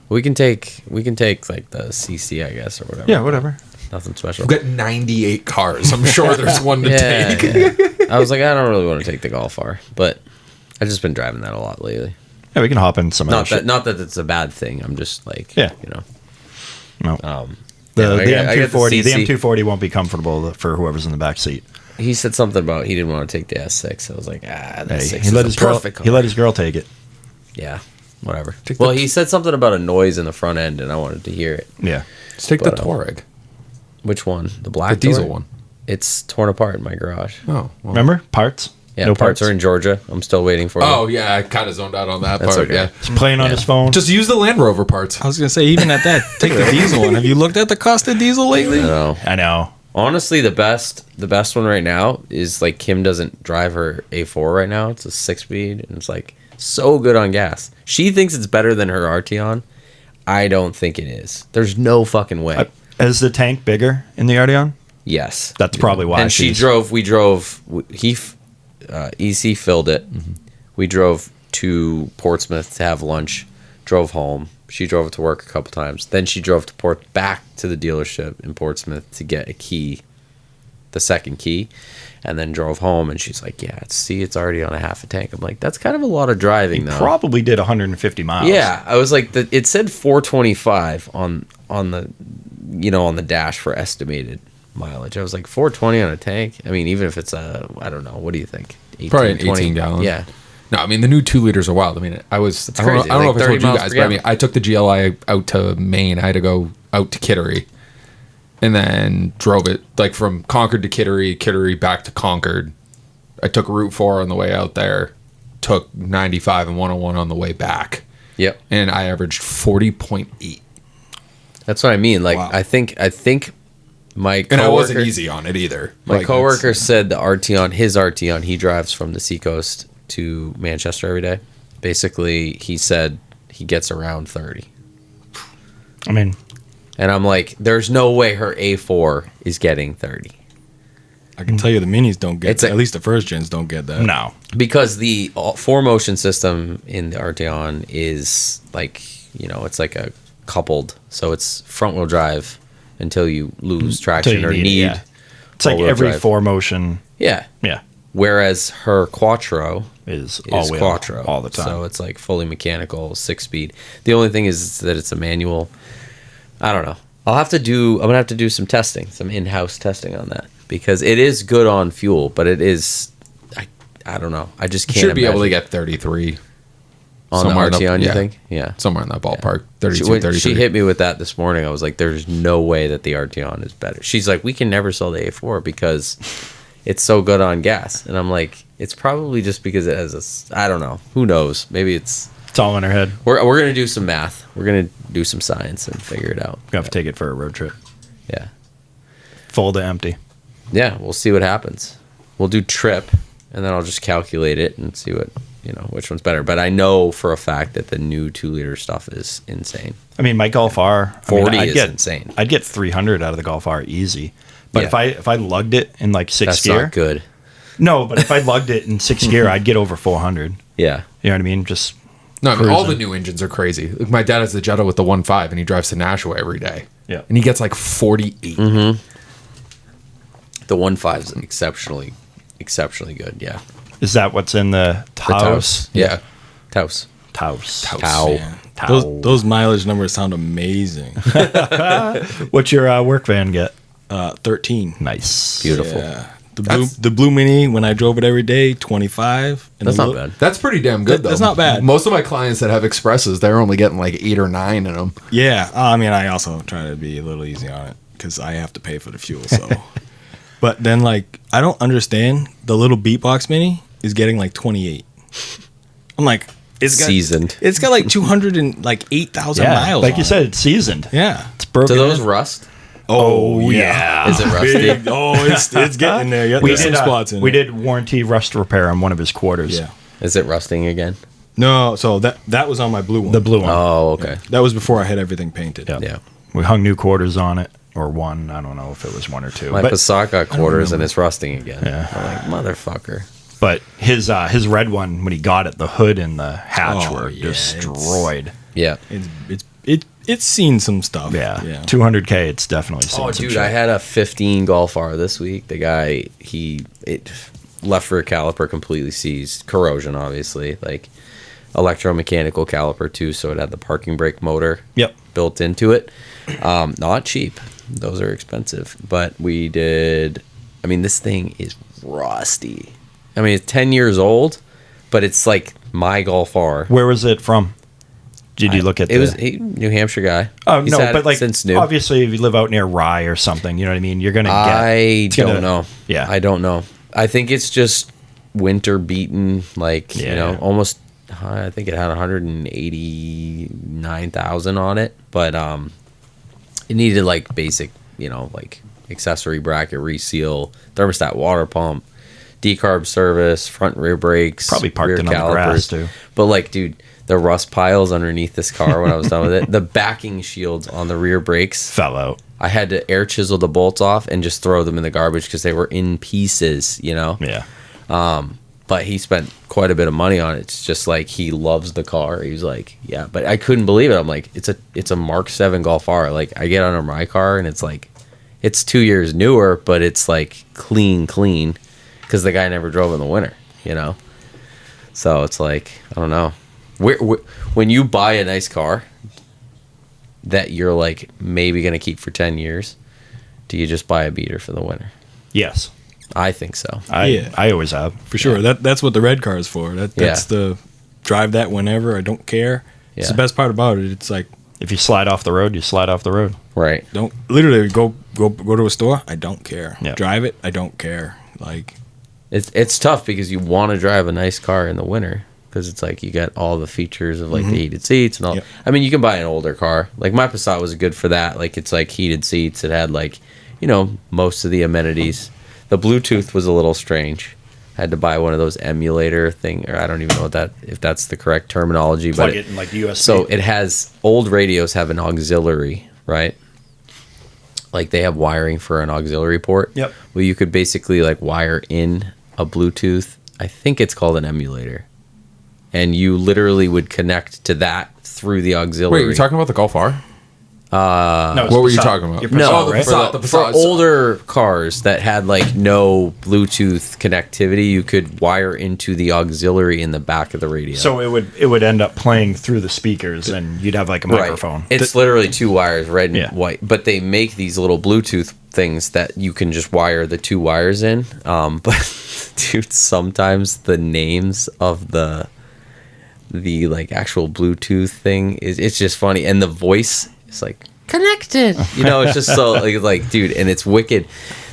We can take like the CC, I guess, or whatever. Yeah, whatever. Nothing special. We've got 98 cars. I'm sure there's one to Yeah, take. yeah. I was like, I don't really want to take the Golf R, but I've just been driving that a lot lately. Yeah, we can hop in some other shit. Not that it's a bad thing. I'm just like, Yeah. No. The yeah, I got the M240, the CC. M240 won't be comfortable for whoever's in the back seat. He said something about he didn't want to take the S6. I was like, the Hey, S6 he is let a his girl. perfect car. He let his girl take it. Yeah, whatever. Take Well, the- he said something about a noise in the front end, and I wanted to hear it. Yeah. Let's take the But, Touareg. Which one? The black The diesel Touareg? one. It's torn apart in my garage. Oh, well. Remember parts? Yeah, No parts are in Georgia. I'm still waiting for Oh, them. yeah, I kind of zoned out on that That's part. okay. Yeah. He's playing on his phone. Just use the Land Rover parts. I was gonna say, even at that, take the diesel one. Have you looked at the cost of diesel lately? No. I know. Honestly, the best one right now is like Kim doesn't drive her A4 right now. It's a 6-speed, and it's like so good on gas. She thinks it's better than her Arteon. I don't think it is. There's no fucking way. Is the tank bigger in the Arteon? Yes, That's probably why. and she's- we drove. EC filled it. We drove to Portsmouth to have lunch. Drove home. She drove it to work a couple times. Then she drove to back to the dealership in Portsmouth to get a key, the second key, and then drove home. And she's like, "Yeah, it's already on a half a tank." I'm like, "That's kind of a lot of driving, though." Probably did 150 miles. Yeah, I was like, it said 425 on the on the dash for estimated mileage. I was like, 420 on a tank. I mean, even if it's I don't know. What do you think? 18, Probably an 20? 18 gallon. Yeah, No, I mean, the new 2 liters are wild. I mean, I don't know if I told you guys, but I mean, I took the GLI out to Maine. I had to go out to Kittery and then drove it like from Concord to Kittery, Kittery back to Concord. I took Route 4 on the way out there, took 95 and 101 on the way back. Yep. And I averaged 40.8. That's what I mean. Like, Wow. I think my coworker, And I wasn't easy on it either. My coworker said the his Arteon, he drives from the Seacoast to Manchester every day. Basically, he said he gets around 30. I mean, and I'm like, there's no way her A4 is getting 30. I can tell you the minis don't get that. At least the first gens don't get that. no. Because the 4Motion system in the Arteon is like, it's like a coupled. So it's front wheel drive until you lose traction or need. Yeah. It's like every 4Motion. Yeah. Yeah. Whereas her Quattro is all-wheel Quattro all the time. So it's like fully mechanical, 6-speed. The only thing is that it's a manual. I don't know. I'm gonna have to do some testing, some in-house testing on that, because it is good on fuel, but it is, I don't know. I just can't. Should be able to get 33 on the Arteon. You think? Yeah, somewhere in that ballpark. 32, 33. She hit me with that this morning. I was like, "There's no way that the Arteon is better." She's like, "We can never sell the A4 because it's so good on gas," and I'm like, "It's probably just because it has I don't know. Who knows? Maybe it's all in her head. We're gonna do some math. We're gonna do some science and figure it out. We have to take it for a road trip. Yeah, Full to empty. Yeah, we'll see what happens. We'll do trip, and then I'll just calculate it and see what which one's better. But I know for a fact that the new 2-liter stuff is insane. I mean, my Golf R 40 is insane. I'd get 300 out of the Golf R easy. But Yeah. if I lugged it in like 6 That's gear, not good. No, but if I lugged it in 6 gear, I'd get over 400. Yeah. You know what I mean? Just No, I mean, all the cruising. new engines are crazy. Like my dad has the Jetta with the 1.5, and he drives to Nashua every day. Yeah. And he gets like 48. Mm-hmm. The 1.5 is exceptionally good. Yeah. Is that what's in the Taos? Yeah. Taos. Taos. Tau. Yeah. Those mileage numbers sound amazing. What's your work van get? 13. Nice. Beautiful. Yeah. The blue Mini, when I drove it every day, 25. And That's not bad. That's pretty damn good, though. That's not bad. Most of my clients that have Expresses, they're only getting like 8 or 9 in them. Yeah. I mean, I also try to be a little easy on it because I have to pay for the fuel. So, but then like I don't understand. The little beatbox Mini is getting like 28. I'm like, Seasoned. It's got like 208,000 Yeah, miles. like on you said, it's seasoned. it. Yeah. It's broken. Do those in. rust? Oh yeah. Is it rusty? Big. Oh, it's getting there. Yeah, there's some spots in we it. did warranty rust repair on one of his quarters. Yeah. Is it rusting again? No, so that was on my blue one. The blue one. Oh, okay. That was before I had everything painted. Yeah. Yeah. We hung new quarters on it, or one. I don't know if it was one or two. My But, Passat got quarters and it's rusting again. Yeah. I'm like, motherfucker. but his red one, when he got it, the hood and the hatch Oh, were yeah, destroyed. Yeah. It's seen some stuff. Yeah. Yeah. 200K, it's definitely seen Oh, some dude, shit. I had a 15 Golf R this week. The guy, left rear caliper completely seized. Corrosion, obviously. Like, electromechanical caliper, too, so it had the parking brake motor Yep. built into it. Not cheap. Those are expensive. But we did... I mean, this thing is rusty. I mean, it's 10 years old, but it's like my Golf R. Where was it from? Did you look at It was a New Hampshire guy. Oh, He's no, had but it like, since new. obviously, if you live out near Rye or something, you know what I mean? You're going to get... I it's gonna- don't know. Yeah. I don't know. I think it's just winter beaten, like, Yeah. almost, I think it had 189,000 on it, but it needed like basic, like accessory bracket reseal, thermostat water pump, decarb service, front rear brakes, Probably parked rear it on the grass, too. But like, dude, the rust piles underneath this car when I was done with it, the backing shields on the rear brakes, Fell out. I had to air chisel the bolts off and just throw them in the garbage because they were in pieces, Yeah. But he spent quite a bit of money on it. It's just like he loves the car. He was like, yeah, but I couldn't believe it. I'm like, it's a Mark 7 Golf R. Like, I get under my car and it's like, it's 2 years newer, but it's like clean because the guy never drove in the winter, So it's like, I don't know. When you buy a nice car that you're like maybe gonna keep for 10 years, do you just buy a beater for the winter? Yes. I think so. I always have. For sure. That's what the red car is for. That's the drive that whenever. I don't care. It's the best part about it. It's like, if you slide off the road, you slide off the road. Right. Don't literally go to a store. I don't care. Yeah. Drive it. I don't care. Like, it's tough because you want to drive a nice car in the winter because it's like you got all the features of like the heated seats and all. Yep. I mean, you can buy an older car. Like my Passat was good for that. Like it's like heated seats. It had like, most of the amenities. The Bluetooth was a little strange. I had to buy one of those emulator thing, or I don't even know if that's the correct terminology. Plug but it in like USB. So it has, old radios have an auxiliary, right? Like they have wiring for an auxiliary port. Yep. Well, you could basically like wire in a Bluetooth. I think it's called an emulator. And you literally would connect to that through the auxiliary. Wait, you're talking about the Golf R? No, What were you talking about? Your No, Passat, right? the for Passat. older cars that had like no Bluetooth connectivity, you could wire into the auxiliary in the back of the radio. So it would end up playing through the speakers, and you'd have like a microphone. It's literally two wires, red and Yeah. white. But they make these little Bluetooth things that you can just wire the two wires in. But dude, sometimes the names of the like actual Bluetooth thing it's just funny, and the voice is like connected. It's just so like dude, and it's wicked.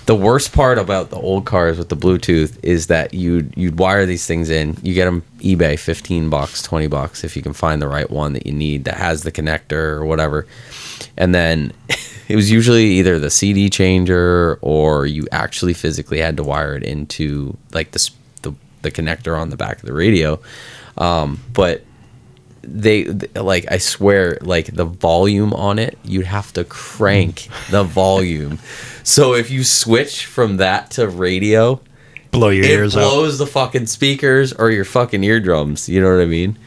The worst part about the old cars with the Bluetooth is that you'd wire these things in. You get them eBay, $15, $20 if you can find the right one that you need that has the connector or whatever. And then it was usually either the CD changer or you actually physically had to wire it into like the connector on the back of the radio. But they like, I swear, like the volume on it, you'd have to crank the volume. So if you switch from that to radio, Blow your it ears out. blows the fucking speakers or your fucking eardrums. You know what I mean?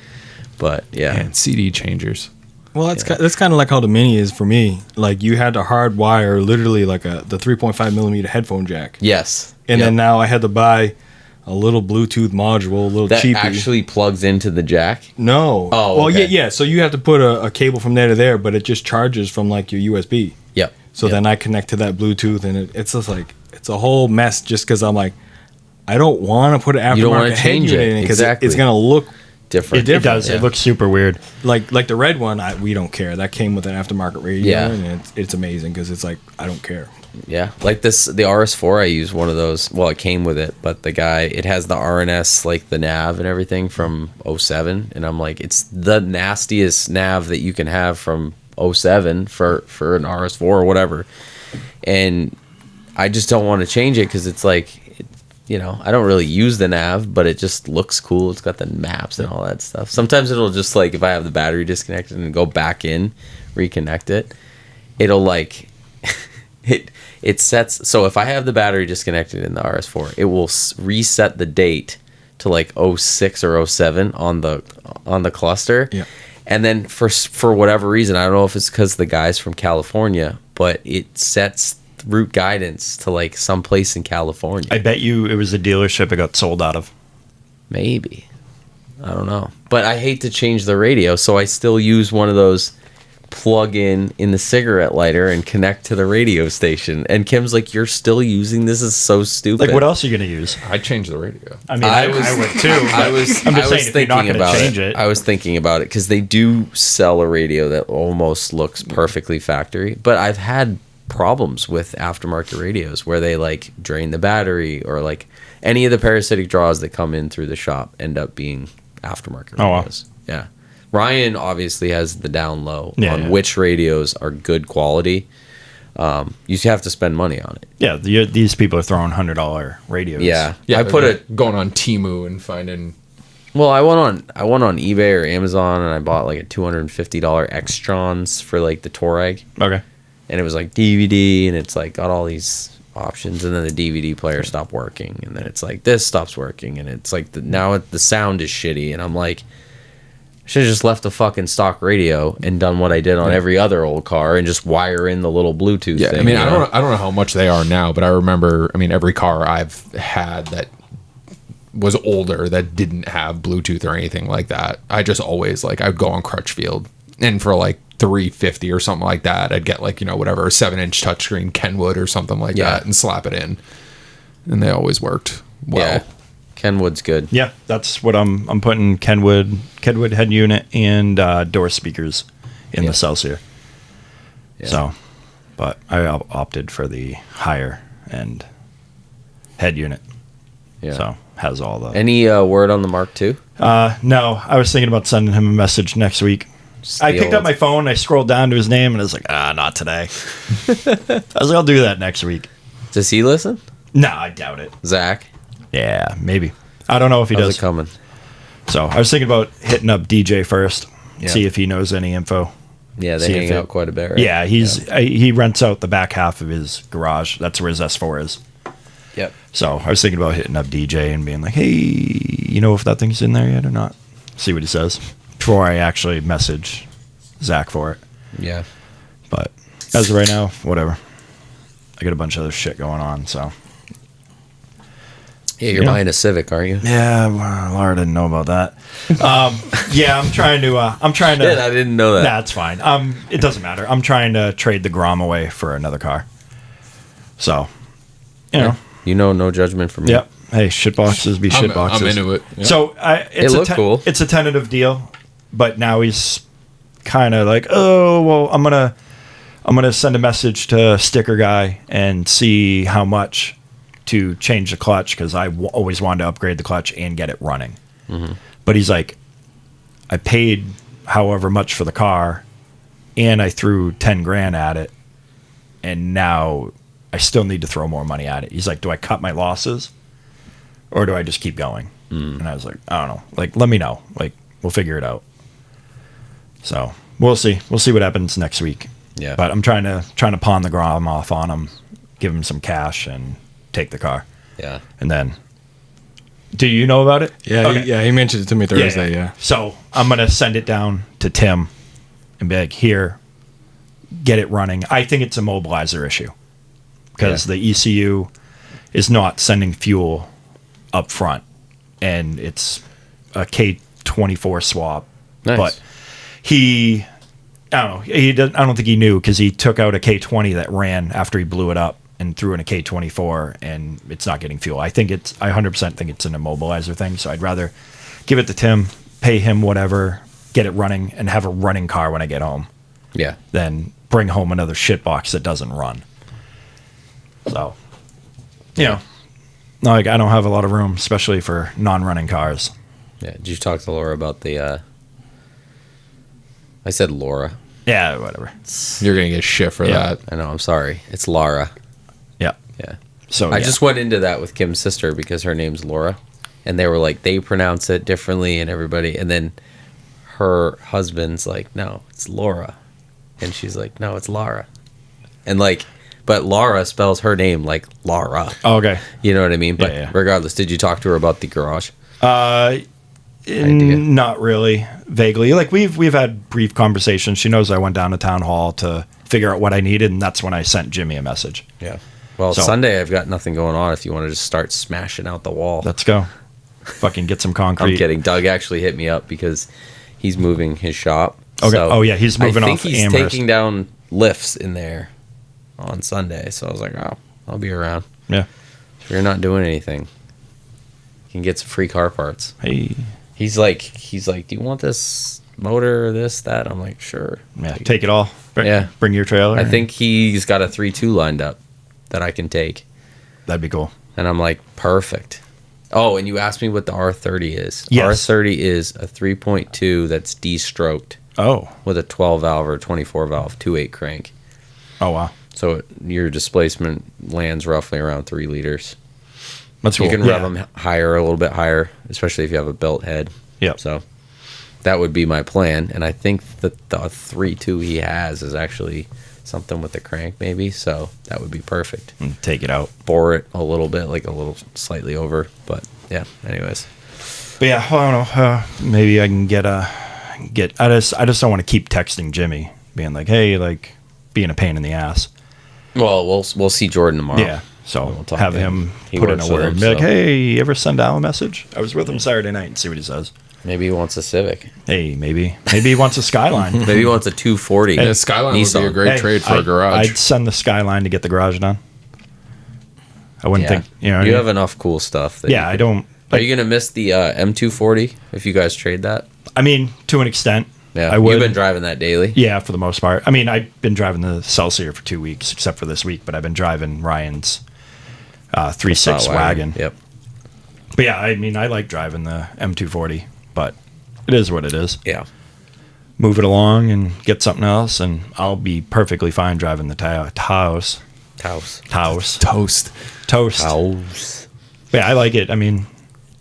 But yeah. And CD changers. well, that's kind of like how the Mini is for me. Like, you had to hardwire literally like the 3.5 millimeter headphone jack. Yes. And Yep. then now I had to buy a little Bluetooth module, a little that cheapy. actually plugs into the jack. No. Oh, well, okay. yeah. So you have to put a cable from there to there, but it just charges from like your USB. Yep. So Yep. then I connect to that Bluetooth, and it's just like, it's a whole mess just because I'm like, I don't want to put an You don't wanna aftermarket head change unit it. in because Exactly. it's going to look different. It does. Yeah. It looks super weird. like the red one. We don't care. That came with an aftermarket radio, Yeah. and it's amazing because it's like, I don't care. Yeah, like the RS4, I used one of those. Well, it came with it, but it has the RNS, like the nav and everything from 07, and I'm like, it's the nastiest nav that you can have from 07 for an RS4 or whatever, and I just don't want to change it because it's like, I don't really use the nav, but it just looks cool. It's got the maps and all that stuff. Sometimes it'll just like, if I have the battery disconnected and go back in, reconnect it, it'll like it sets. So if I have the battery disconnected in the RS4, it will reset the date to like 06 or 07 on the cluster. Yeah. And then for whatever reason, I don't know if it's because the guy's from California, but it sets route guidance to like someplace in California. I bet you it was the dealership it got sold out of. Maybe. I don't know. But I hate to change the radio, so I still use one of those plug in the cigarette lighter and connect to the radio station. And Kim's like, you're still using this? Is so stupid. Like, what else are you going to use? I'd change the radio. I mean, I would too. I was I'm just saying, if you're not thinking gonna about change it. it. I was thinking about it because they do sell a radio that almost looks perfectly factory. But I've had problems with aftermarket radios where they like drain the battery, or like any of the parasitic draws that come in through the shop end up being aftermarket Oh, wow. radios. Yeah. Ryan obviously has the down low on Yeah. which radios are good quality. You have to spend money on it. Yeah, these people are throwing $100 radios. Yeah. Yeah, I put it. going on Temu and finding. Well, I went on eBay or Amazon and I bought like a $250 Extrons for like the Touareg, Okay. and it was like DVD, and it's like got all these options, and then the DVD player stopped working, and then it's like this stops working, and it's like now the sound is shitty, and I'm like, should have just left the fucking stock radio and done what I did on every other old car and just wire in the little Bluetooth Yeah, thing. I mean, you I know? don't know how much they are now, but I remember. I mean, every car I've had that was older that didn't have Bluetooth or anything like that, I just always like, I'd go on Crutchfield, and for like $350 or something like that, I'd get like, whatever, a 7-inch touchscreen Kenwood or something like Yeah. that, and slap it in. and they always worked well. Yeah. Kenwood's good. Yeah, that's what I'm putting Kenwood head unit and door speakers in the Celsior. Yeah. So, but I opted for the higher end head unit. Yeah. So has all the. Any word on the Mark II? No, I was thinking about sending him a message next week. I picked up my phone, I scrolled down to his name, and I was like, not today. I was like, I'll do that next week. Does he listen? No, I doubt it. Zach? Yeah, maybe. I don't know if he How's does. it coming? So I was thinking about hitting up DJ first, see if he knows any info. Yeah, they See hang if out quite a bit, right? Yeah, he rents out the back half of his garage. That's where his S4 is. Yep. So I was thinking about hitting up DJ and being like, hey, you know if that thing's in there yet or not? See what he says before I actually message Zach for it. Yeah. But as of right now, whatever. I got a bunch of other shit going on, so. Yeah, you're buying a Civic, aren't you? Yeah, well, Laura didn't know about that. Yeah, I'm trying to. Shit, I didn't know that. That's fine. It doesn't matter. I'm trying to trade the Grom away for another car. So, you know. You know, no judgment from me. Yep. Hey, shitboxes be shitboxes. I'm into it. Yep. So It looked cool. It's a tentative deal, but now he's kind of like, oh well, I'm gonna send a message to Sticker Guy and see how much to change the clutch because I always wanted to upgrade the clutch and get it running. Mm-hmm. But he's like, I paid however much for the car, and I threw 10 grand at it, and now I still need to throw more money at it. He's like, do I cut my losses? Or do I just keep going? And I was like, I don't know. Like, let me know. Like, we'll figure it out. So we'll see. We'll see what happens next week. Yeah. But I'm trying to pawn the Grom off on him, give him some cash, and take the car. Yeah. And then, do you know about it? Yeah, Okay. he mentioned it to me Thursday. Yeah. So I'm gonna send it down to Tim, and be like, here, get it running. I think it's a mobilizer issue because the ECU is not sending fuel up front, and it's a K24 swap. Nice. But I don't know. I don't think he knew because he took out a K20 that ran after he blew it up and threw in a K24, and it's not getting fuel. I 100% think it's an immobilizer thing. So I'd rather give it to Tim, pay him whatever, get it running, and have a running car when I get home. Yeah. Than bring home another shit box that doesn't run. So, you know, like I don't have a lot of room, especially for non-running cars. Yeah. Did you talk to Laura about the? I said Laura. Yeah, whatever. You're gonna get shit for that. I know. I'm sorry. It's Lara. Yeah. Yeah. So I just went into that with Kim's sister because her name's Laura, and they were like they pronounce it differently, and everybody, and then her husband's like, no, it's Laura, and she's like, no, it's Lara, and like, but Laura spells her name like Lara. Oh, okay. You know what I mean? But Yeah. regardless, did you talk to her about the garage? Not really. Vaguely. Like we've had brief conversations. She knows I went down to town hall to figure out what I needed, and that's when I sent Jimmy a message. Yeah. Well, So- Sunday I've got nothing going on. If you want to just start smashing out the wall, Let's go. Fucking get some concrete. I'm kidding. Doug actually hit me up because he's moving his shop. Okay. So Oh, yeah, he's moving I off think he's Amherst. taking down lifts in there on Sunday. So I was like, oh, I'll be around. Yeah. If you're not doing anything, you can get some free car parts. Hey. He's like, do you want this motor or this, that? I'm like, sure. Yeah. Take it all. Yeah. Bring your trailer. I think he's got a 3.2 lined up that I can take. that'd be cool. And I'm like, perfect. Oh, and you asked me what the R30 is. Yes. R30 is a 3.2 that's de-stroked Oh. with a 12 valve or 24 valve 2.8 crank. Oh wow. So your displacement lands roughly around 3 liters. That's cool. You can rev them higher, a little bit higher, especially if you have a built head. Yep. So that would be my plan. And I think that the 3.2 he has is actually something with the crank maybe. So that would be perfect. And take it out. Bore it a little bit, like a little slightly over. But yeah, anyways. But yeah, I don't know. Maybe I can get. I just don't want to keep texting Jimmy, being like, hey, like, being a pain in the ass. Well, we'll see Jordan tomorrow. Yeah. So We'll talk have to him He put in works a with word. him, Be like, so hey, you ever send Al a message? I was with him Saturday night and see what he says. maybe he wants a Civic. Hey, maybe he wants a Skyline. Maybe he wants a 240. Yeah, Skyline would be a great trade for a garage. I'd send the Skyline to get the garage done. I wouldn't think, you know. You have enough cool stuff. That I don't. Are you gonna miss the M240 if you guys trade that? I mean, to an extent. Yeah, I would. You've been driving that daily. Yeah, for the most part. I mean, I've been driving the Celsior for 2 weeks, except for this week. But I've been driving Ryan's 3.6 wagon. Yep. But yeah, I mean, I like driving the M240, but it is what it is. Yeah. Move it along and get something else, and I'll be perfectly fine driving the Taos. Toast. But yeah, I like it. I mean,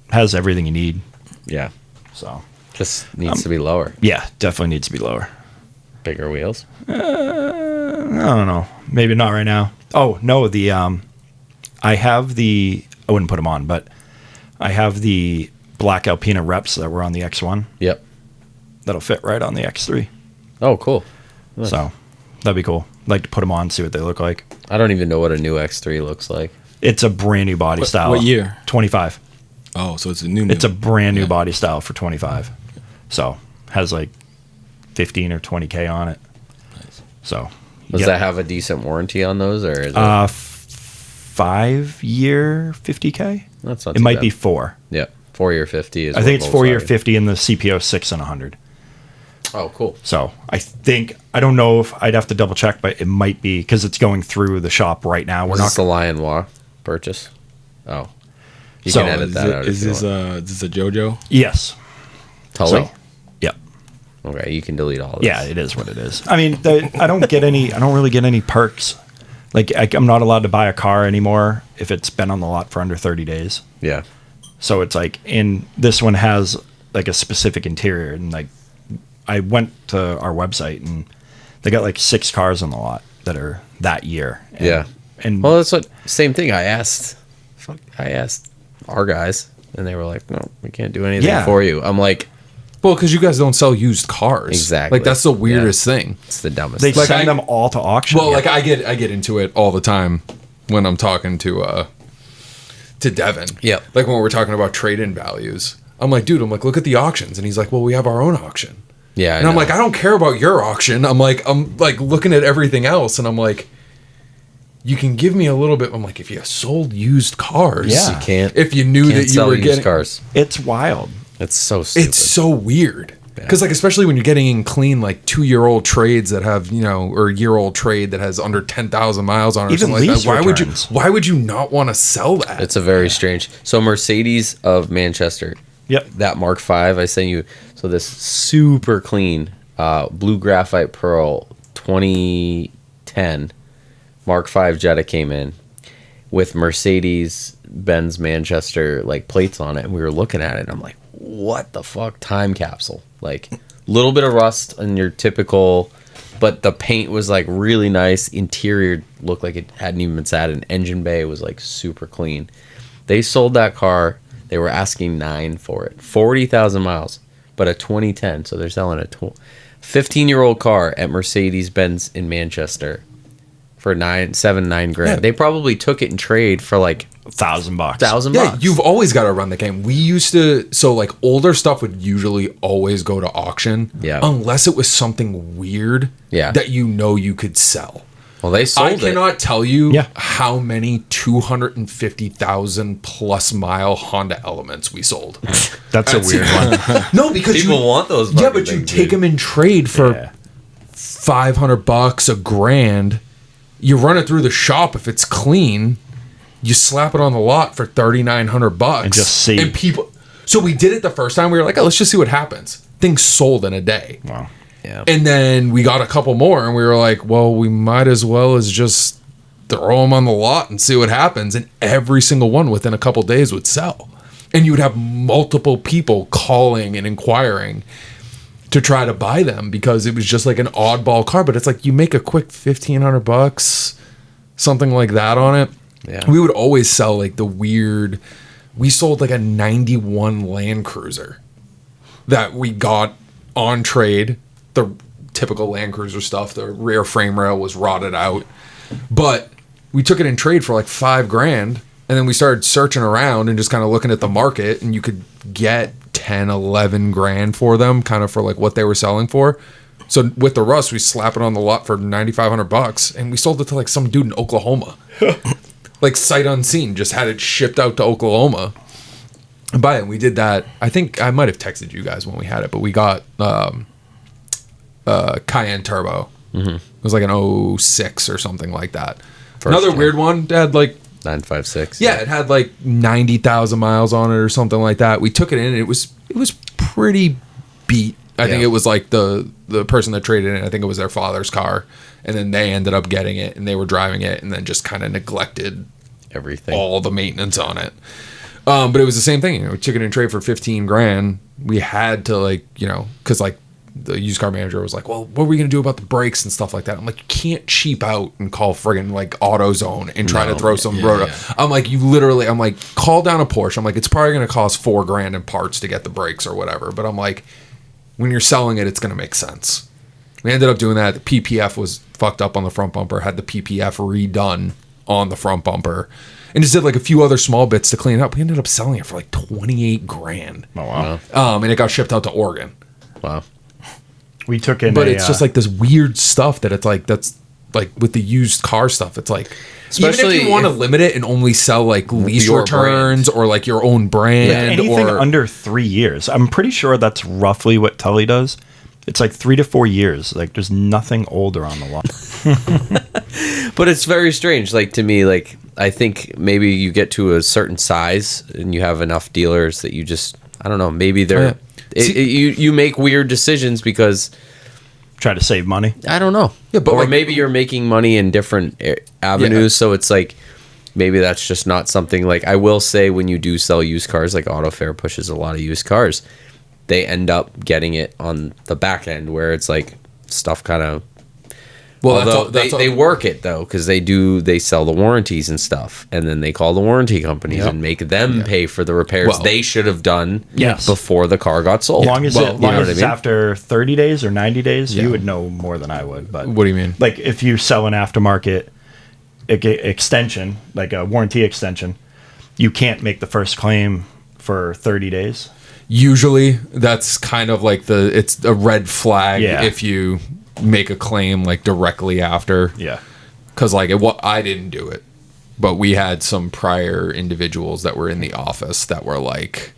has everything you need. Yeah. So Just needs to be lower. yeah, definitely needs to be lower. Bigger wheels. I don't know. Maybe not right now. Oh no, the I have the. I wouldn't put them on, but I have the black Alpina reps that were on the X1. Yep. That'll fit right on the X3. Oh, cool. Nice. So that'd be cool. Like to put them on, see what they look like. I don't even know what a new X3 looks like. It's a brand new body style. What year? 25. Oh, so it's a new. It's a brand new body style for 25. So has like 15 or 20K on it. Nice. So Does that have a decent warranty on those, or is it? 5-year 50K? That's not It too might bad. be 4. Yeah, 4-year 50 is. I think what it's 4-year Volkswagen- 50 and the CPO 6 and 100. Oh, cool. So I don't know if I'd have to double check, but it might be because it's going through the shop right now. We're Was not. this the Lion Wa purchase? Oh, you So can edit that out. Is if you this want. is this a JoJo? Yes. Tully? So, yep. Okay, you can delete all of this. Yeah, it is what it is. I mean, I don't really get any perks. Like I'm not allowed to buy a car anymore if it's been on the lot for under 30 days. Yeah. So it's like, and this one has like a specific interior, and like I went to our website and they got like 6 cars on the lot that are that year. And, Yeah. And Well, that's what same thing. I asked our guys, and they were like, "No, we can't do anything Yeah. for you." I'm like, Well, because you guys don't sell used cars. Exactly. Like that's the weirdest thing. "It's the dumbest." they thing. Like, send them all to auction. Well, like I get into it all the time when I'm talking to Devin. Yep. Like when we're talking about trade-in values. I'm like, dude, look at the auctions, and he's like, well, we have our own auction. Yeah, And I'm like, I don't care about your auction. I'm like looking at everything else, and I'm like, you can give me a little bit. I'm like, if you sold used cars, Yeah. you can't. If you knew can't that you sell were used getting cars. it's wild. It's so stupid. It's so weird. Because like especially when you're getting in clean like 2-year-old trades that have or a year-old trade that has under 10,000 miles on it, or Even something like lease that. returns. Why would you not want to sell that? It's a very strange. So Mercedes of Manchester. Yep. That Mark V I sent you. So this super clean blue graphite pearl 2010 Mark V Jetta came in with Mercedes Benz Manchester like plates on it, and we were looking at it, and I'm like, what the fuck? Time capsule. Like little bit of rust on your typical, but the paint was like really nice. Interior looked like it hadn't even been sat in. Engine bay was like super clean. They sold that car. They were asking $9 for it. 40,000 miles, but a 2010. So they're selling a 15-year-old car at Mercedes-Benz in Manchester for $9 grand. Yeah. They probably took it in trade for like $1,000. $1,000. Yeah, you've always got to run the game. We used to, so like older stuff would usually always go to auction. Yeah. Unless it was something weird. Yeah. That you could sell. Well, they sold I it. cannot tell you Yeah. how many 250,000 plus mile Honda Elements we sold. That's a weird one. No, because People want those. Yeah, fucking but you things, take dude. them in trade for Yeah. $500, $1,000. You run it through the shop if it's clean. You slap it on the lot for $3,900 And just see. And people. So we did it the first time. We were like, oh, let's just see what happens. Things sold in a day. Wow. Yeah. And then we got a couple more, and we were like, well, we might as well as just throw them on the lot and see what happens. And every single one within a couple days would sell. And you would have multiple people calling and inquiring to try to buy them because it was just like an oddball car. But it's like you make a quick $1,500, something like that on it. Yeah. We would always sell like the weird. We sold like a 91 Land Cruiser that we got on trade. The typical Land Cruiser stuff. The rear frame rail was rotted out, but we took it in trade for like $5,000, and then we started searching around and just kind of looking at the market, and you could get 10, 11 grand for them, kind of for like what they were selling for. So with the rust, we slap it on the lot for $9,500, and we sold it to like some dude in Oklahoma. like sight unseen, just had it shipped out to Oklahoma. And by it, we did that. I think I might have texted you guys when we had it, but we got Cayenne Turbo. Mm-hmm. It was like an 06 or something like that. Another weird one. It had like 956. Yeah, it had like 90,000 miles on it or something like that. We took it in, and it was pretty beat. I think it was like the person that traded it, I think it was their father's car, and then they ended up getting it, and they were driving it, and then just kind of neglected everything, all the maintenance on it. But it was the same thing. You know, we took it in trade for $15,000. We had to, like, you know, because like the used car manager was like, well, what are we going to do about the brakes and stuff like that? I'm like, you can't cheap out and call friggin' like AutoZone and try to throw some roto. I'm like, I'm like, call down a Porsche. I'm like, it's probably going to cost $4,000 in parts to get the brakes or whatever. But I'm like, when you're selling it, it's going to make sense. We ended up doing that. The PPF was fucked up on the front bumper, had the PPF redone on the front bumper, and just did like a few other small bits to clean it up. We ended up selling it for like $28,000. Oh, wow. And it got shipped out to Oregon. Wow. We took in, but it's just like this weird stuff that it's like, that's like with the used car stuff. It's like, especially even if you want to limit it and only sell like lease returns or like your own brand, anything or under 3 years. I'm pretty sure that's roughly what Tully does. It's like 3 to 4 years. Like there's nothing older on the lot. But it's very strange. Like to me, like I think maybe you get to a certain size and you have enough dealers that you just, I don't know, maybe they're. You make weird decisions because try to save money. I don't know. Yeah, but or like, maybe you're making money in different avenues, so it's like maybe that's just not something. Like I will say, when you do sell used cars, like Auto Fair pushes a lot of used cars, they end up getting it on the back end where it's like stuff kind of. Well, although they work it though, because they sell the warranties and stuff, and then they call the warranty companies and make them pay for the repairs they should have done before the car got sold. As long as it's after 30 days or 90 days, you would know more than I would. But what do you mean? Like if you sell an aftermarket extension, like a warranty extension, you can't make the first claim for 30 days. Usually, that's kind of like it's a red flag if you make a claim like directly after, because like I didn't do it, but we had some prior individuals that were in the office that were like,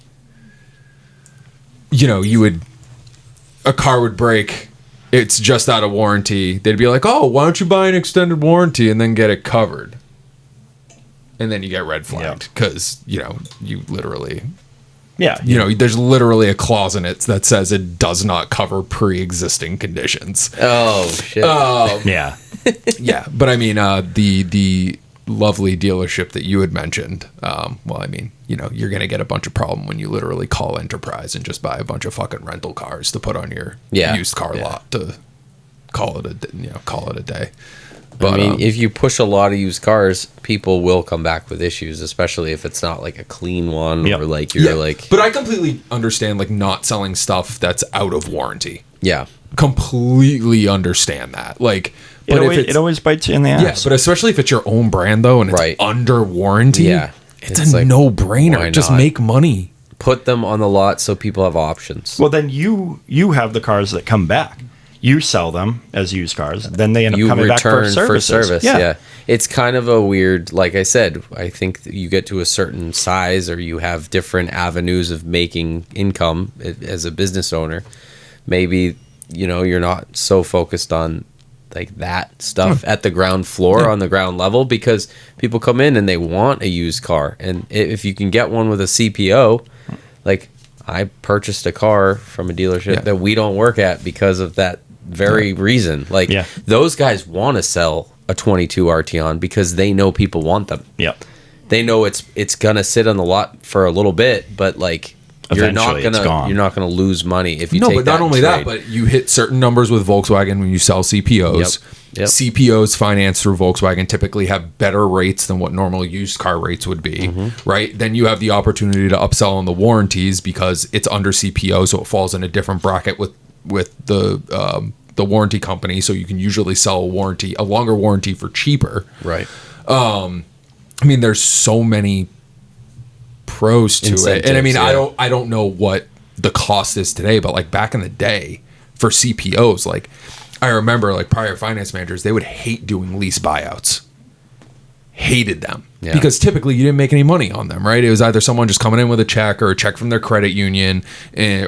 you know, a car would break, it's just out of warranty, they'd be like, oh, why don't you buy an extended warranty and then get it covered, and then you get red flagged because you know, you literally you know, there's literally a clause in it that says it does not cover pre-existing conditions. Oh, shit. Yeah. But I mean, the lovely dealership that you had mentioned, well, I mean, you know, you're going to get a bunch of problem when you literally call Enterprise and just buy a bunch of fucking rental cars to put on your used car lot to call it a day. But, I mean, if you push a lot of used cars, people will come back with issues, especially if it's not like a clean one or like you're like. But I completely understand like not selling stuff that's out of warranty. Yeah, completely understand that. Like, but it always bites you in the ass. Yeah, but especially if it's your own brand though, and it's under warranty. Yeah, it's a like, no-brainer. Just make money. Put them on the lot so people have options. Well, then you have the cars that come back. You sell them as used cars, then they end up coming back for service. Yeah. It's kind of a weird, like I said, I think that you get to a certain size or you have different avenues of making income as a business owner. Maybe, you know, you're not so focused on like that stuff at the ground floor, on the ground level, because people come in and they want a used car. And if you can get one with a CPO, like I purchased a car from a dealership that we don't work at because of that very reason. Like those guys want to sell a 22 Arteon because they know people want them. Yep. They know it's gonna sit on the lot for a little bit, but like you're not gonna lose money if you take but that not only trade. that, but you hit certain numbers with Volkswagen when you sell CPOs. Yep. CPOs financed through Volkswagen typically have better rates than what normal used car rates would be, right? Then you have the opportunity to upsell on the warranties because it's under CPO, so it falls in a different bracket with the warranty company, so you can usually sell a longer warranty for cheaper. Right. I mean, there's so many pros to it, and I mean, I don't know what the cost is today, but like back in the day for CPOs, like I remember like prior finance managers, they would hate doing lease buyouts. hated them Yeah. because typically you didn't make any money on them, right? It was either someone just coming in with a check or a check from their credit union,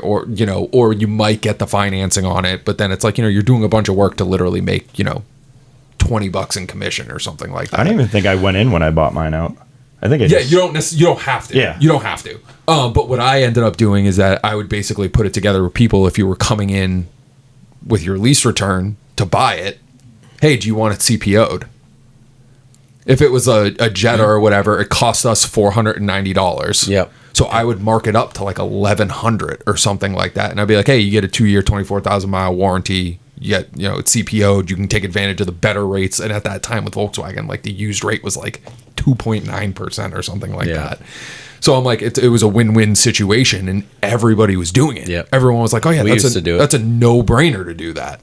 or you might get the financing on it, but then it's like, you're doing a bunch of work to literally make, $20 in commission or something like that. I don't even think I went in when I bought mine out. I think you don't have to. Yeah. You don't have to. But what I ended up doing is that I would basically put it together with people. If you were coming in with your lease return to buy it, hey, do you want it CPO'd? If it was a Jetta or whatever, it cost us $490. Yep. So I would mark it up to like $1,100 or something like that, and I'd be like, hey, you get a 2-year, 24,000-mile warranty. You get, it's CPO'd. You can take advantage of the better rates. And at that time with Volkswagen, like the used rate was like 2.9% or something like that. So I'm like, it was a win-win situation, and everybody was doing it. Yep. Everyone was like, oh yeah, We used to do it. that's a no-brainer to do that.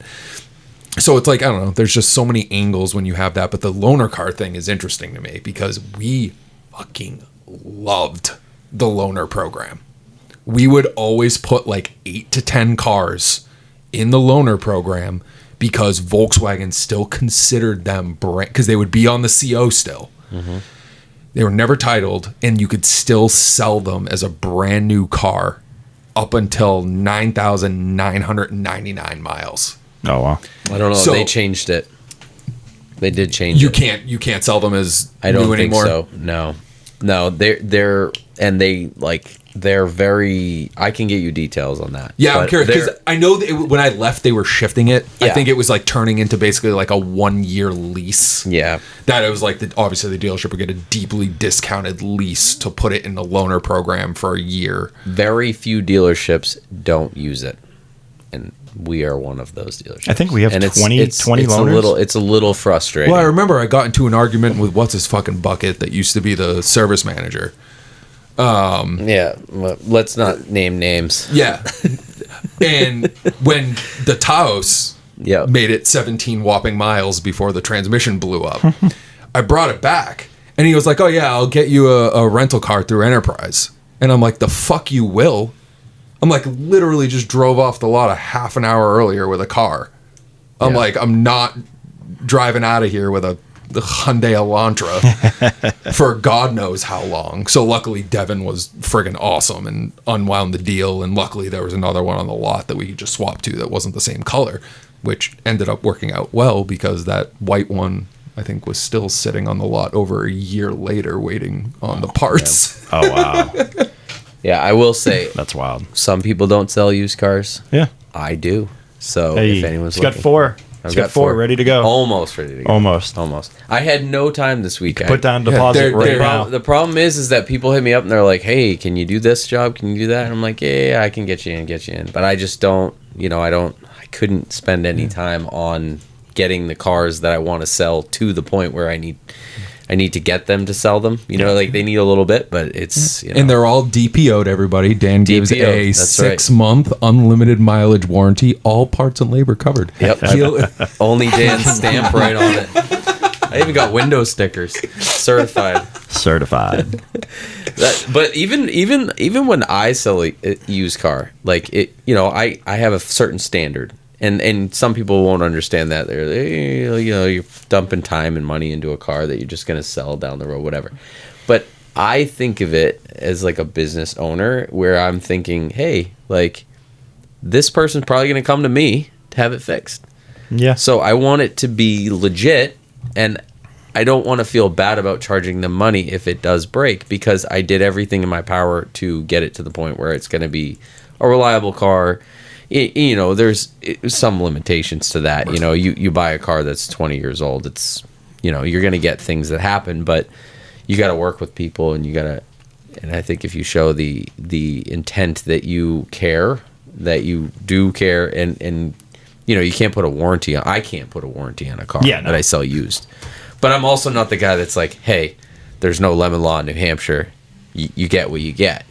So it's like, I don't know, there's just so many angles when you have that. But the loaner car thing is interesting to me because we fucking loved the loaner program. We would always put like 8 to 10 cars in the loaner program because Volkswagen still considered them brand, because they would be on the CO still. Mm-hmm. They were never titled, and you could still sell them as a brand new car up until 9,999 miles. Oh wow. I don't know. So- They changed it. They did change You it. can't sell them as I don't new think anymore. so. No. They're very. I can get you details on that. Yeah, I'm But curious because they're- I know that when I left, they were shifting it. I Yeah. think it was like turning into basically like a 1-year lease. Yeah. That it was like obviously the dealership would get a deeply discounted lease to put it in the loaner program for a year. Very few dealerships don't use it, and we are one of those dealerships. I think we have and 20 loaners. It's a little frustrating. Well, I remember I got into an argument with what's his fucking bucket that used to be the service manager. Yeah, well, let's not name names. Yeah. And when the Taos Yeah. made it 17 whopping miles before the transmission blew up, I brought it back. And he was like, oh, yeah, I'll get you a rental car through Enterprise. And I'm like, the fuck you will? I'm like, literally just drove off the lot a half an hour earlier with a car. I'm like, I'm not driving out of here with the Hyundai Elantra for God knows how long. So luckily Devin was friggin' awesome and unwound the deal, and luckily there was another one on the lot that we could just swap to that wasn't the same color, which ended up working out well because that white one I think was still sitting on the lot over a year later waiting on the parts. Oh wow. Yeah, I will say That's wild. some people don't sell used cars. Yeah. I do. So Hey, if anyone's he's got looking, 4. I've He's got 4 ready to go. Almost ready to go. Almost. I had no time this week. Put down deposit they're- right they're- now. The problem is that people hit me up and they're like, "Hey, can you do this job? Can you do that?" And I'm like, "Yeah, I can get you in." But I just don't. I couldn't spend any time on getting the cars that I want to sell to the point where I need to get them to sell them. Like they need a little bit, but it's And they're all DPO'd, everybody. Dan gives DPO'd, a that's right. 6-month unlimited mileage warranty, all parts and labor covered. Yep. He'll- only Dan's stamp right on it. I even got window stickers, certified. But even when I sell a used car, like it, I have a certain standard, and some people won't understand that. They're you're dumping time and money into a car that you're just gonna sell down the road, whatever. But I think of it as like a business owner where I'm thinking, hey, like this person's probably gonna come to me to have it fixed. Yeah. So I want it to be legit, and I don't want to feel bad about charging them money if it does break, because I did everything in my power to get it to the point where it's going to be a reliable car. There's some limitations to that. You buy a car that's 20 years old, it's, you're going to get things that happen, but you got to work with people, and and I think if you show the intent that you care, that you do care, and you can't put a warranty on. I can't put a warranty on a car that I sell used. But I'm also not the guy that's like, hey, there's no lemon law in New Hampshire. You get what you get,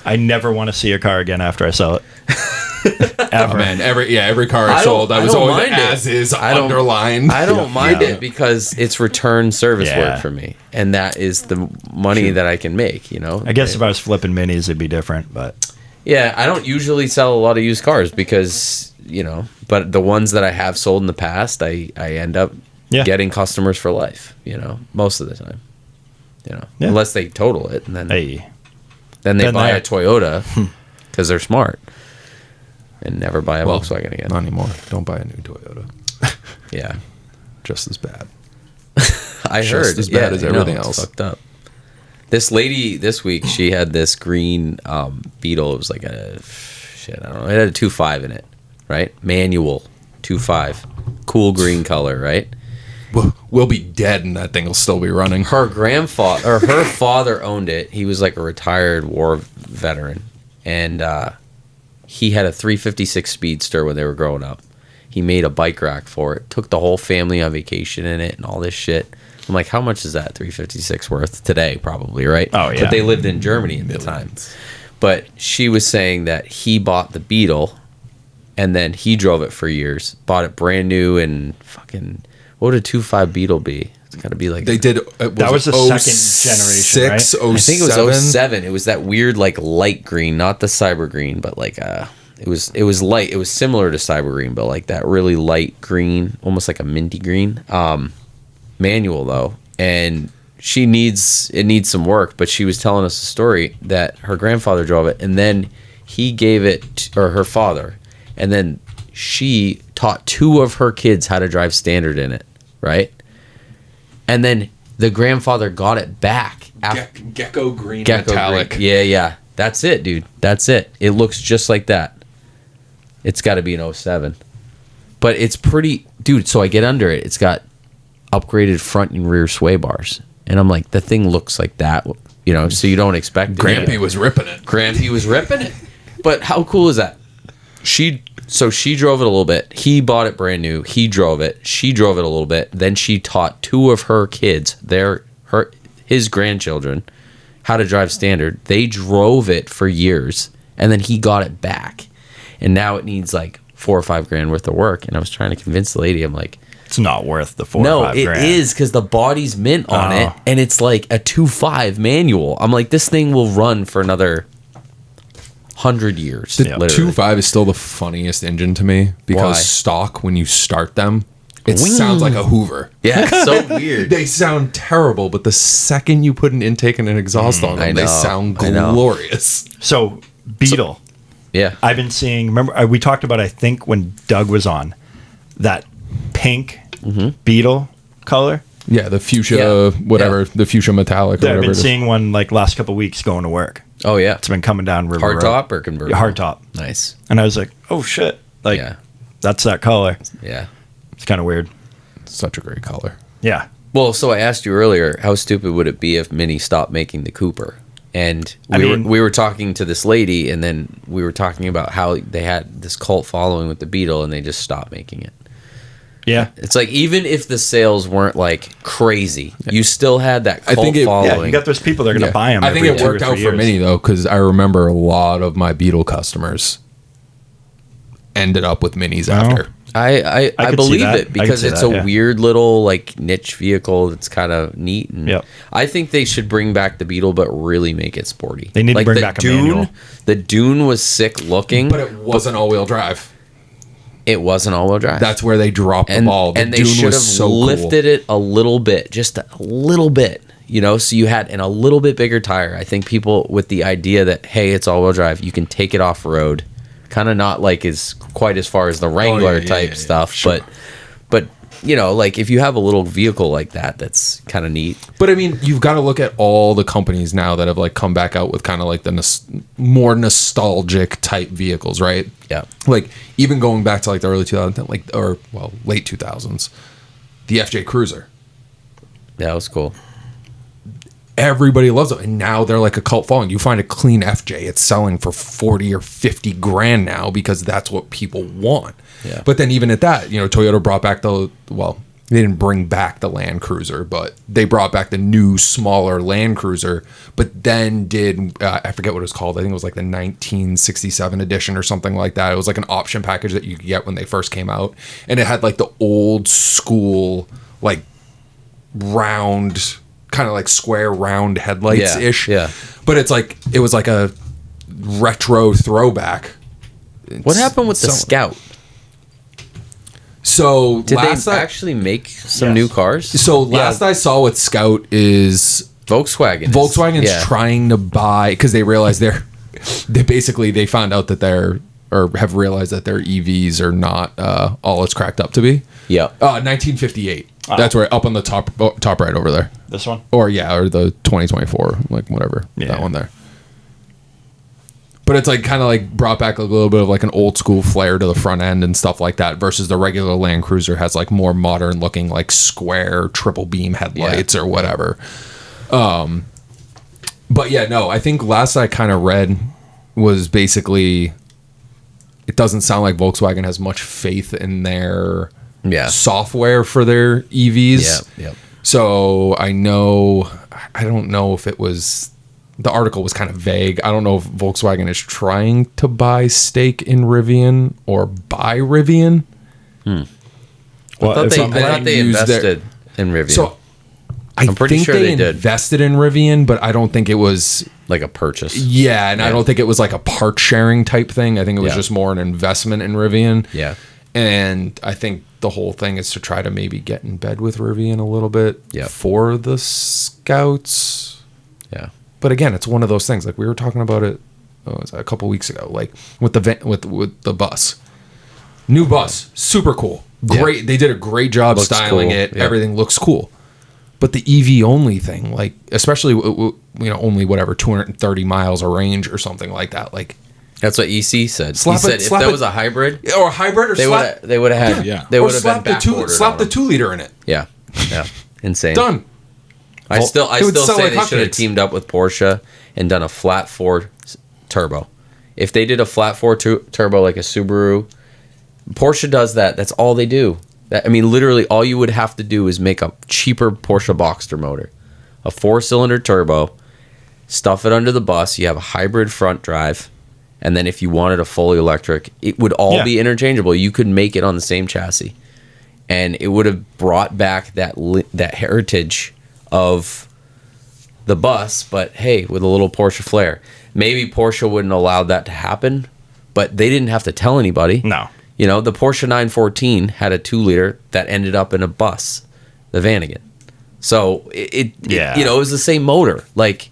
I never want to see a car again after I sell it. Ever. Oh, man, every car I sold, I was don't always mind it. as is I don't- underlined. I don't mind it because it's return service work for me. And that is the money that I can make, I guess if I was flipping minis, it'd be different, but Yeah, I don't usually sell a lot of used cars because, but the ones that I have sold in the past, I end up getting customers for life, most of the time. You know, Yeah. unless they total it, and then Hey. then they Then buy they- a Toyota because they're smart, and never buy a Volkswagen again. Not anymore. Don't buy a new Toyota. Yeah, Just as bad. I Just heard as bad as I know, everything it's else. fucked up. This lady this week, she had this green Beetle. It was like a shit. I don't know. It had a 2.5 in it, right? Manual 2.5, cool green color, right? We'll be dead and that thing will still be running. Her grandfather or her father owned it. He was like a retired war veteran, and he had a 356 Speedster when they were growing up. He made a bike rack for it. Took the whole family on vacation in it and all this shit. I'm like, how much is that 356 worth today? Probably, right? Oh, yeah. But they lived in Germany at the time. But she was saying that he bought the Beetle, and then he drove it for years. Bought it brand new and fucking. What would a 2.5 Beetle be? It's got to be like They did. That was the second generation, right? 06, I think it was 07. 07. It was that weird like light green, not the cyber green, but like it was light. It was similar to cyber green, but like that really light green, almost like a minty green. Manual though, and it needs some work. But she was telling us a story that her grandfather drove it, and then he gave it, or her father, and then she taught 2 of her kids how to drive standard in it, right? And then the grandfather got it back after Gecko green Gecko metallic. green. Yeah. That's it, dude. That's it. It looks just like that. It's got to be an 07. But it's pretty, dude. So I get under it. It's got upgraded front and rear sway bars, and I'm like, the thing looks like that, you know. So you don't expect it. Grampy was ripping it. Grampy was ripping it. But how cool is that? She drove it a little bit. He bought it brand new. He drove it. She drove it a little bit. Then she taught 2 of her kids, his grandchildren, how to drive standard. They drove it for years, and then he got it back, and now it needs like $4 or $5 grand worth of work. And I was trying to convince the lady. I'm like, It's not worth the 4 or no, 5 it grand. is, because the body's mint on Oh. it, and it's like a 2.5 manual. I'm like, this thing will run for another 100 years. The literally. 2.5 is still the funniest engine to me because Why? stock, when you start them, it Wing. sounds like a Hoover. Yeah, it's so weird. They sound terrible, but the second you put an intake and an exhaust on them, I they know, sound I know. glorious. So, Beetle. Yeah. I've been seeing, remember, we talked about, I think, when Doug was on, that pink Beetle color. Yeah, the fuchsia, Yeah. whatever, the fuchsia metallic or I've whatever been it is. seeing one like last couple of weeks going to work. Oh, yeah. It's been coming down River Road. Hardtop or convertible? Yeah, hardtop. Nice. And I was like, oh shit. Like, Yeah. that's that color. Yeah. It's kind of weird. Such a great color. Yeah. Well, so I asked you earlier, how stupid would it be if Mini stopped making the Cooper? And I we mean- we were talking to this lady, and then we were talking about how they had this cult following with the Beetle, and they just stopped making it. Yeah. It's like, even if the sales weren't like crazy, you still had that I cult think it- yeah, following. Yeah, you got those people that are going to buy them. I think it worked out for Mini though, because I remember a lot of my Beetle customers ended up with Minis after. I could see believe that. I it could because see it's that, a yeah. weird little like niche vehicle that's kind of neat, and Yep. I think they should bring back the Beetle, but really make it sporty. They need to like bring the back a Dune. manual. The Dune was sick looking, But it wasn't all-wheel drive. it wasn't all-wheel drive. That's where they dropped the ball. The and they Dune should have was so lifted cool. it a little bit, just a little bit. You know, so you had a little bit bigger tire. I think people with the idea that, hey, it's all-wheel drive, you can take it off road, kind of not like as quite as far as the Wrangler type stuff, sure. but you know, like if you have a little vehicle like that, that's kind of neat. But I mean, you've got to look at all the companies now that have like come back out with kind of like the more nostalgic type vehicles, right? Yeah. Like even going back to like the early 2000s, late 2000s, the FJ Cruiser. Yeah, that was cool. Everybody loves them, and now they're like a cult following. You find a clean FJ, it's selling for 40 or 50 grand now because that's what people want. Yeah. But then even at that, you know, Toyota brought back they didn't bring back the Land Cruiser, but they brought back the new, smaller Land Cruiser, but then did, I forget what it was called. I think it was like the 1967 edition or something like that. It was like an option package that you could get when they first came out. And it had like the old school, like round, kind of like square round headlights ish. Yeah. But it was like a retro throwback. What happened with the Scout? So Did last they I, actually make some Yes. new cars? so last I saw with Scout is Volkswagen's trying to buy, because they realize they found out that have realized that their EVs are not all it's cracked up to be. Yeah. 1958. That's where, up on the top right over there. This one? Or the 2024, like whatever. Yeah. That one there. But it's like kind of like brought back a little bit of like an old school flair to the front end and stuff like that, versus the regular Land Cruiser has like more modern looking like square triple beam headlights or whatever. But yeah, no, I think last I kind of read was basically, it doesn't sound like Volkswagen has much faith in their software for their EVs. Yeah. So I don't know if it was, the article was kind of vague. I don't know if Volkswagen is trying to buy stake in Rivian or buy Rivian. Well, I thought they invested in Rivian. So I'm pretty sure they invested in Rivian, but I don't think it was like a purchase. Yeah, and I don't think it was like a part sharing type thing. I think it was just more an investment in Rivian. Yeah. And I think the whole thing is to try to maybe get in bed with Rivian a little bit for the Scouts. Yeah. But again, it's one of those things. Like we were talking about it a couple weeks ago, like with the bus. New bus, super cool. Great. Yeah. They did a great job styling it. Yeah. Everything looks cool. But the EV only thing, like especially only whatever 230 miles of range or something like that, like that's what EC said. He said if that was a hybrid or they would have had they would have been backordered. Slap the 2-liter in it. Yeah. Insane. Done. I still say they should have teamed up with Porsche and done a flat 4 turbo. If they did a flat 4 turbo like a Subaru, Porsche does that. That's all they do. Literally all you would have to do is make a cheaper Porsche Boxster motor, a 4-cylinder turbo, stuff it under the bus. You have a hybrid front drive, and then if you wanted a fully electric, it would all be interchangeable. You could make it on the same chassis, and it would have brought back that heritage of the bus, but hey, with a little Porsche flair. Maybe Porsche wouldn't allow that to happen, but they didn't have to tell anybody. No. The Porsche 914 had a 2-liter that ended up in a bus, the Vanagon. So it was the same motor. Like,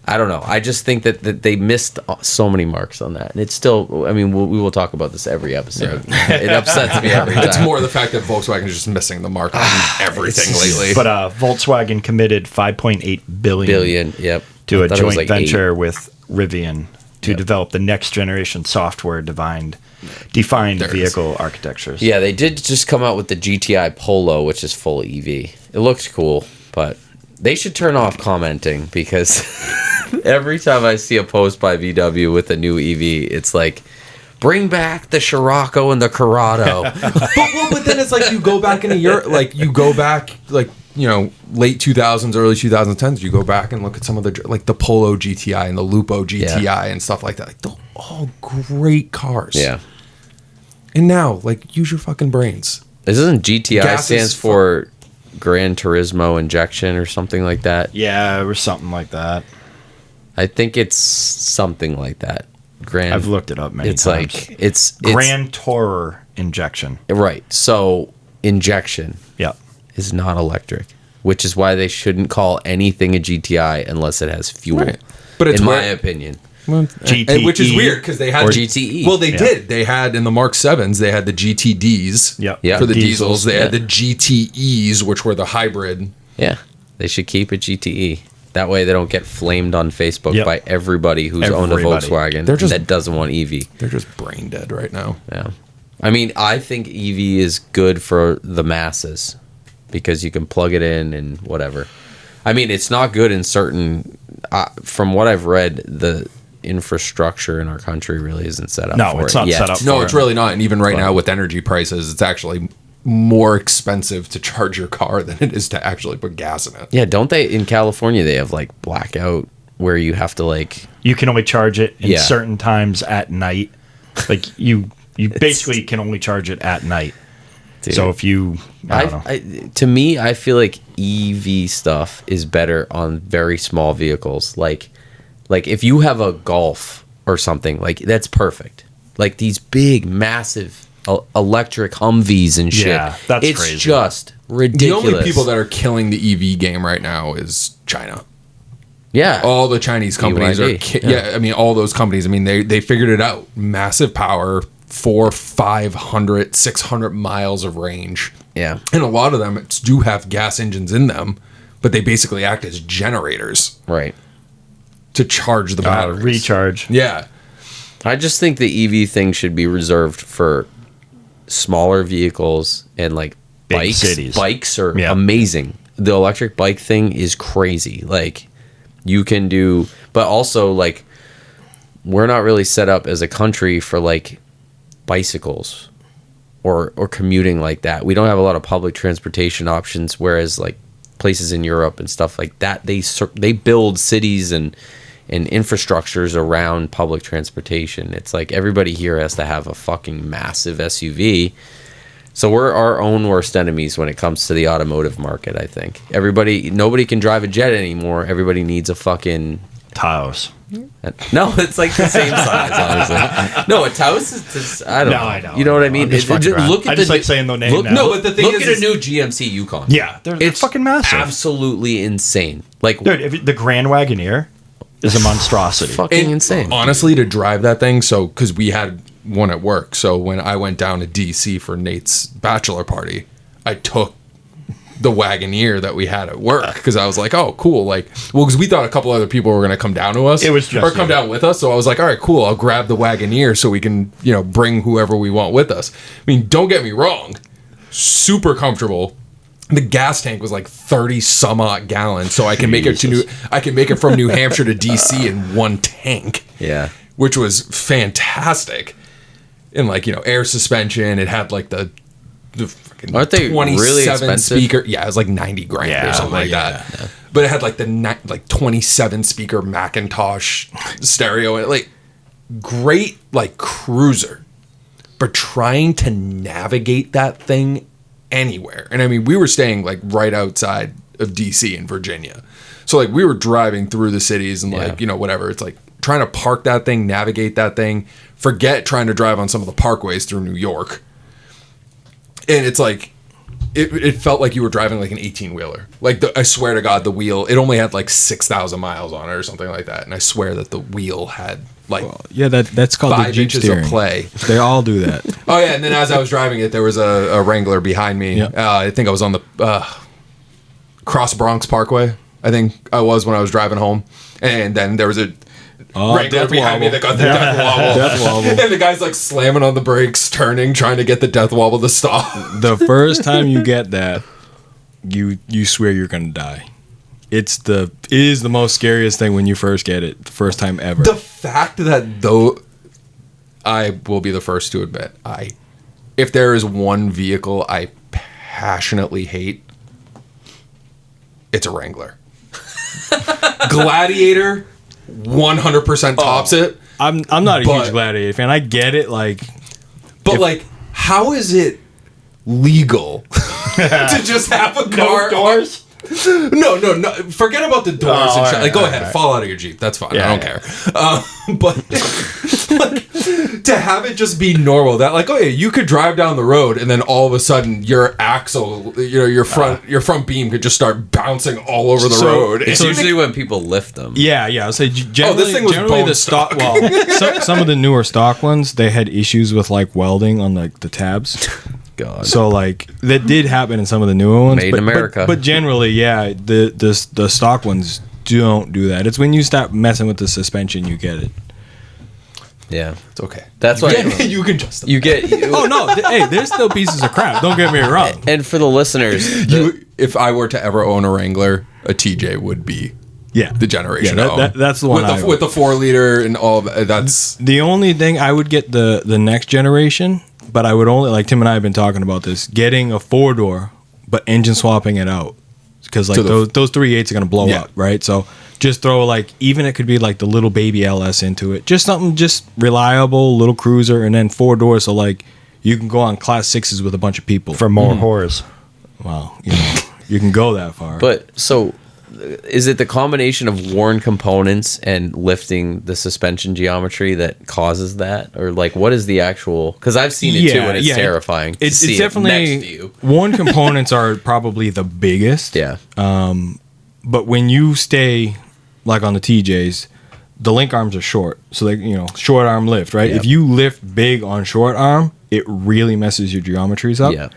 I don't know. I just think that they missed so many marks on that. And it's still, we will talk about this every episode. Yeah. It upsets me every time. It's more the fact that Volkswagen is just missing the mark on everything lately. But Volkswagen committed $5.8 billion to a joint venture with Rivian to develop the next generation software defined vehicle architectures. Yeah, they did just come out with the GTI Polo, which is full EV. It looks cool, but they should turn off commenting, because every time I see a post by VW with a new EV, it's like, bring back the Scirocco and the Corrado. but then it's like you go back in a year, late 2000s, early 2010s, you go back and look at some of the Polo GTI and the Lupo GTI and stuff like that. Like, they're all great cars. Yeah. And now, use your fucking brains. This isn't GTI stands for Gran Turismo Injection or something like that. Yeah, or something like that. I think it's something like that. I've looked it up many times. It's Grand Tourer Injection. Right. So injection is not electric, which is why they shouldn't call anything a GTI unless it has fuel. Right. But it's in my opinion. GTE, which is weird because they had GTE. Well, they did. They had in the Mark 7s. They had the GTDs for the diesels. They had the GTEs, which were the hybrid. Yeah, they should keep a GTE. That way, they don't get flamed on Facebook by everybody who's owned a Volkswagen that doesn't want EV. They're just brain dead right now. Yeah, I think EV is good for the masses because you can plug it in and whatever. It's not good in certain. From what I've read, the infrastructure in our country really isn't set up for it. No, it's not set up for it. No, it's really not. And even right now with energy prices, it's actually more expensive to charge your car than it is to actually put gas in it. Yeah, don't they? In California, they have blackout where you have to You can only charge it in certain times at night. You basically can only charge it at night. Dude. So if you, to me, I feel like EV stuff is better on very small vehicles. Like if you have a Golf or something, that's perfect. These big, massive electric Humvees and shit. Yeah, that's crazy. It's just ridiculous. The only people that are killing the EV game right now is China. Yeah. All the Chinese companies BYD. I mean, all those companies, I mean, they figured it out. Massive power, 400, 500, 600 miles of range. Yeah. And a lot of them do have gas engines in them, but they basically act as generators. Right. To charge the batteries. Recharge. Yeah. I just think the EV thing should be reserved for smaller vehicles and like Big bikes. cities. Bikes are amazing. The electric bike thing is crazy. Like you can do, but also like we're not really set up as a country for like bicycles or commuting like that. We don't have a lot of public transportation options, whereas like places in Europe and stuff like that, they build cities and infrastructures around public transportation. It's like everybody here has to have a fucking massive SUV. So we're our own worst enemies when it comes to the automotive market, I think. Nobody can drive a jet anymore. Everybody needs a fucking Taos. No, it's like the same size, honestly. No, a Taos is just, I don't know. I know. You know what I mean? Look at like saying the name. No, but the thing is, look at a new GMC Yukon. Yeah, it's fucking massive. Absolutely insane. Like, dude, the Grand Wagoneer is a monstrosity. Fucking insane. Honestly, to drive that thing, so because we had one at work, so when I went down to DC for Nate's bachelor party, I took the Wagoneer that we had at work because I was like, oh, cool. Like, well, because we thought a couple other people were going to come down to us. It was just come down with us. So I was like, all right, cool. I'll grab the Wagoneer so we can, bring whoever we want with us. I mean, don't get me wrong. Super comfortable. The gas tank was like 30 some odd gallons, so I can make it from New Hampshire to DC in one tank. Yeah. Which was fantastic. And like, air suspension, it had like the aren't they really expensive? Speaker. Yeah, it was like 90 grand or something like that. Yeah. But it had like 27 speaker Macintosh stereo and like great like cruiser. But trying to navigate that thing anywhere. And I mean, we were staying like right outside of DC in Virginia. So like we were driving through the cities and like, whatever. It's like trying to park that thing, navigate that thing, forget trying to drive on some of the parkways through New York. And it's like, it felt like you were driving like an 18-wheeler. Like, I swear to God, the wheel, it only had like 6,000 miles on it or something like that. And I swear that the wheel had like that's called 5 the Jeep inches steering. of play. They all do that. Oh, yeah. And then as I was driving it, there was a Wrangler behind me. Yep. I think I was on the Cross Bronx Parkway. I think I was when I was driving home. And then there was a Wrangler behind me that got the death wobble. Death wobble. And the guy's like slamming on the brakes, turning, trying to get the death wobble to stop. The first time you get that, you swear you're gonna die. It is the most scariest thing when you first get it, the first time ever. The fact that though, I will be the first to admit, if there is one vehicle I passionately hate, it's a Wrangler. Gladiator 100% tops it. I'm not a huge Gladiator fan. I get it, but how is it legal to just have a car? No doors? No. Forget about the doors and shit. Go ahead, fall out of your Jeep. That's fine. I don't care. But to have it just be normal, that you could drive down the road and then all of a sudden your axle, your front beam could just start bouncing all over the road. It's usually when people lift them. Yeah. I would say generally, this thing was bone the stock. Some of the newer stock ones, they had issues with welding on the tabs. God. So that did happen in some of the newer ones. Made in America. But generally, the stock ones don't do that. It's when you stop messing with the suspension, you get it. Yeah, it's okay. That's why you can just Oh no! Hey, there's still pieces of crap. Don't get me wrong. And for the listeners, if I were to ever own a Wrangler, a TJ would be the generation. That's the one with the 4-liter and all of that. That's the only thing I would get the next generation. But I would only, Tim and I have been talking about this, getting a 4-door, but engine swapping it out. Because those 3.8s are going to blow up, right? So just throw even it could be the little baby LS into it. Just something just reliable, little cruiser, and then 4 doors. So you can go on class 6s with a bunch of people. For more whores. Well, you can go that far. But so is it the combination of worn components and lifting the suspension geometry that causes that, or what is the actual? Because I've seen it too, and it's terrifying. It's definitely next to you. Worn components are probably the biggest. Yeah. But when you stay like on the TJs, the link arms are short, so they, short arm lift, right? Yep. If you lift big on short arm, it really messes your geometries up. Yeah.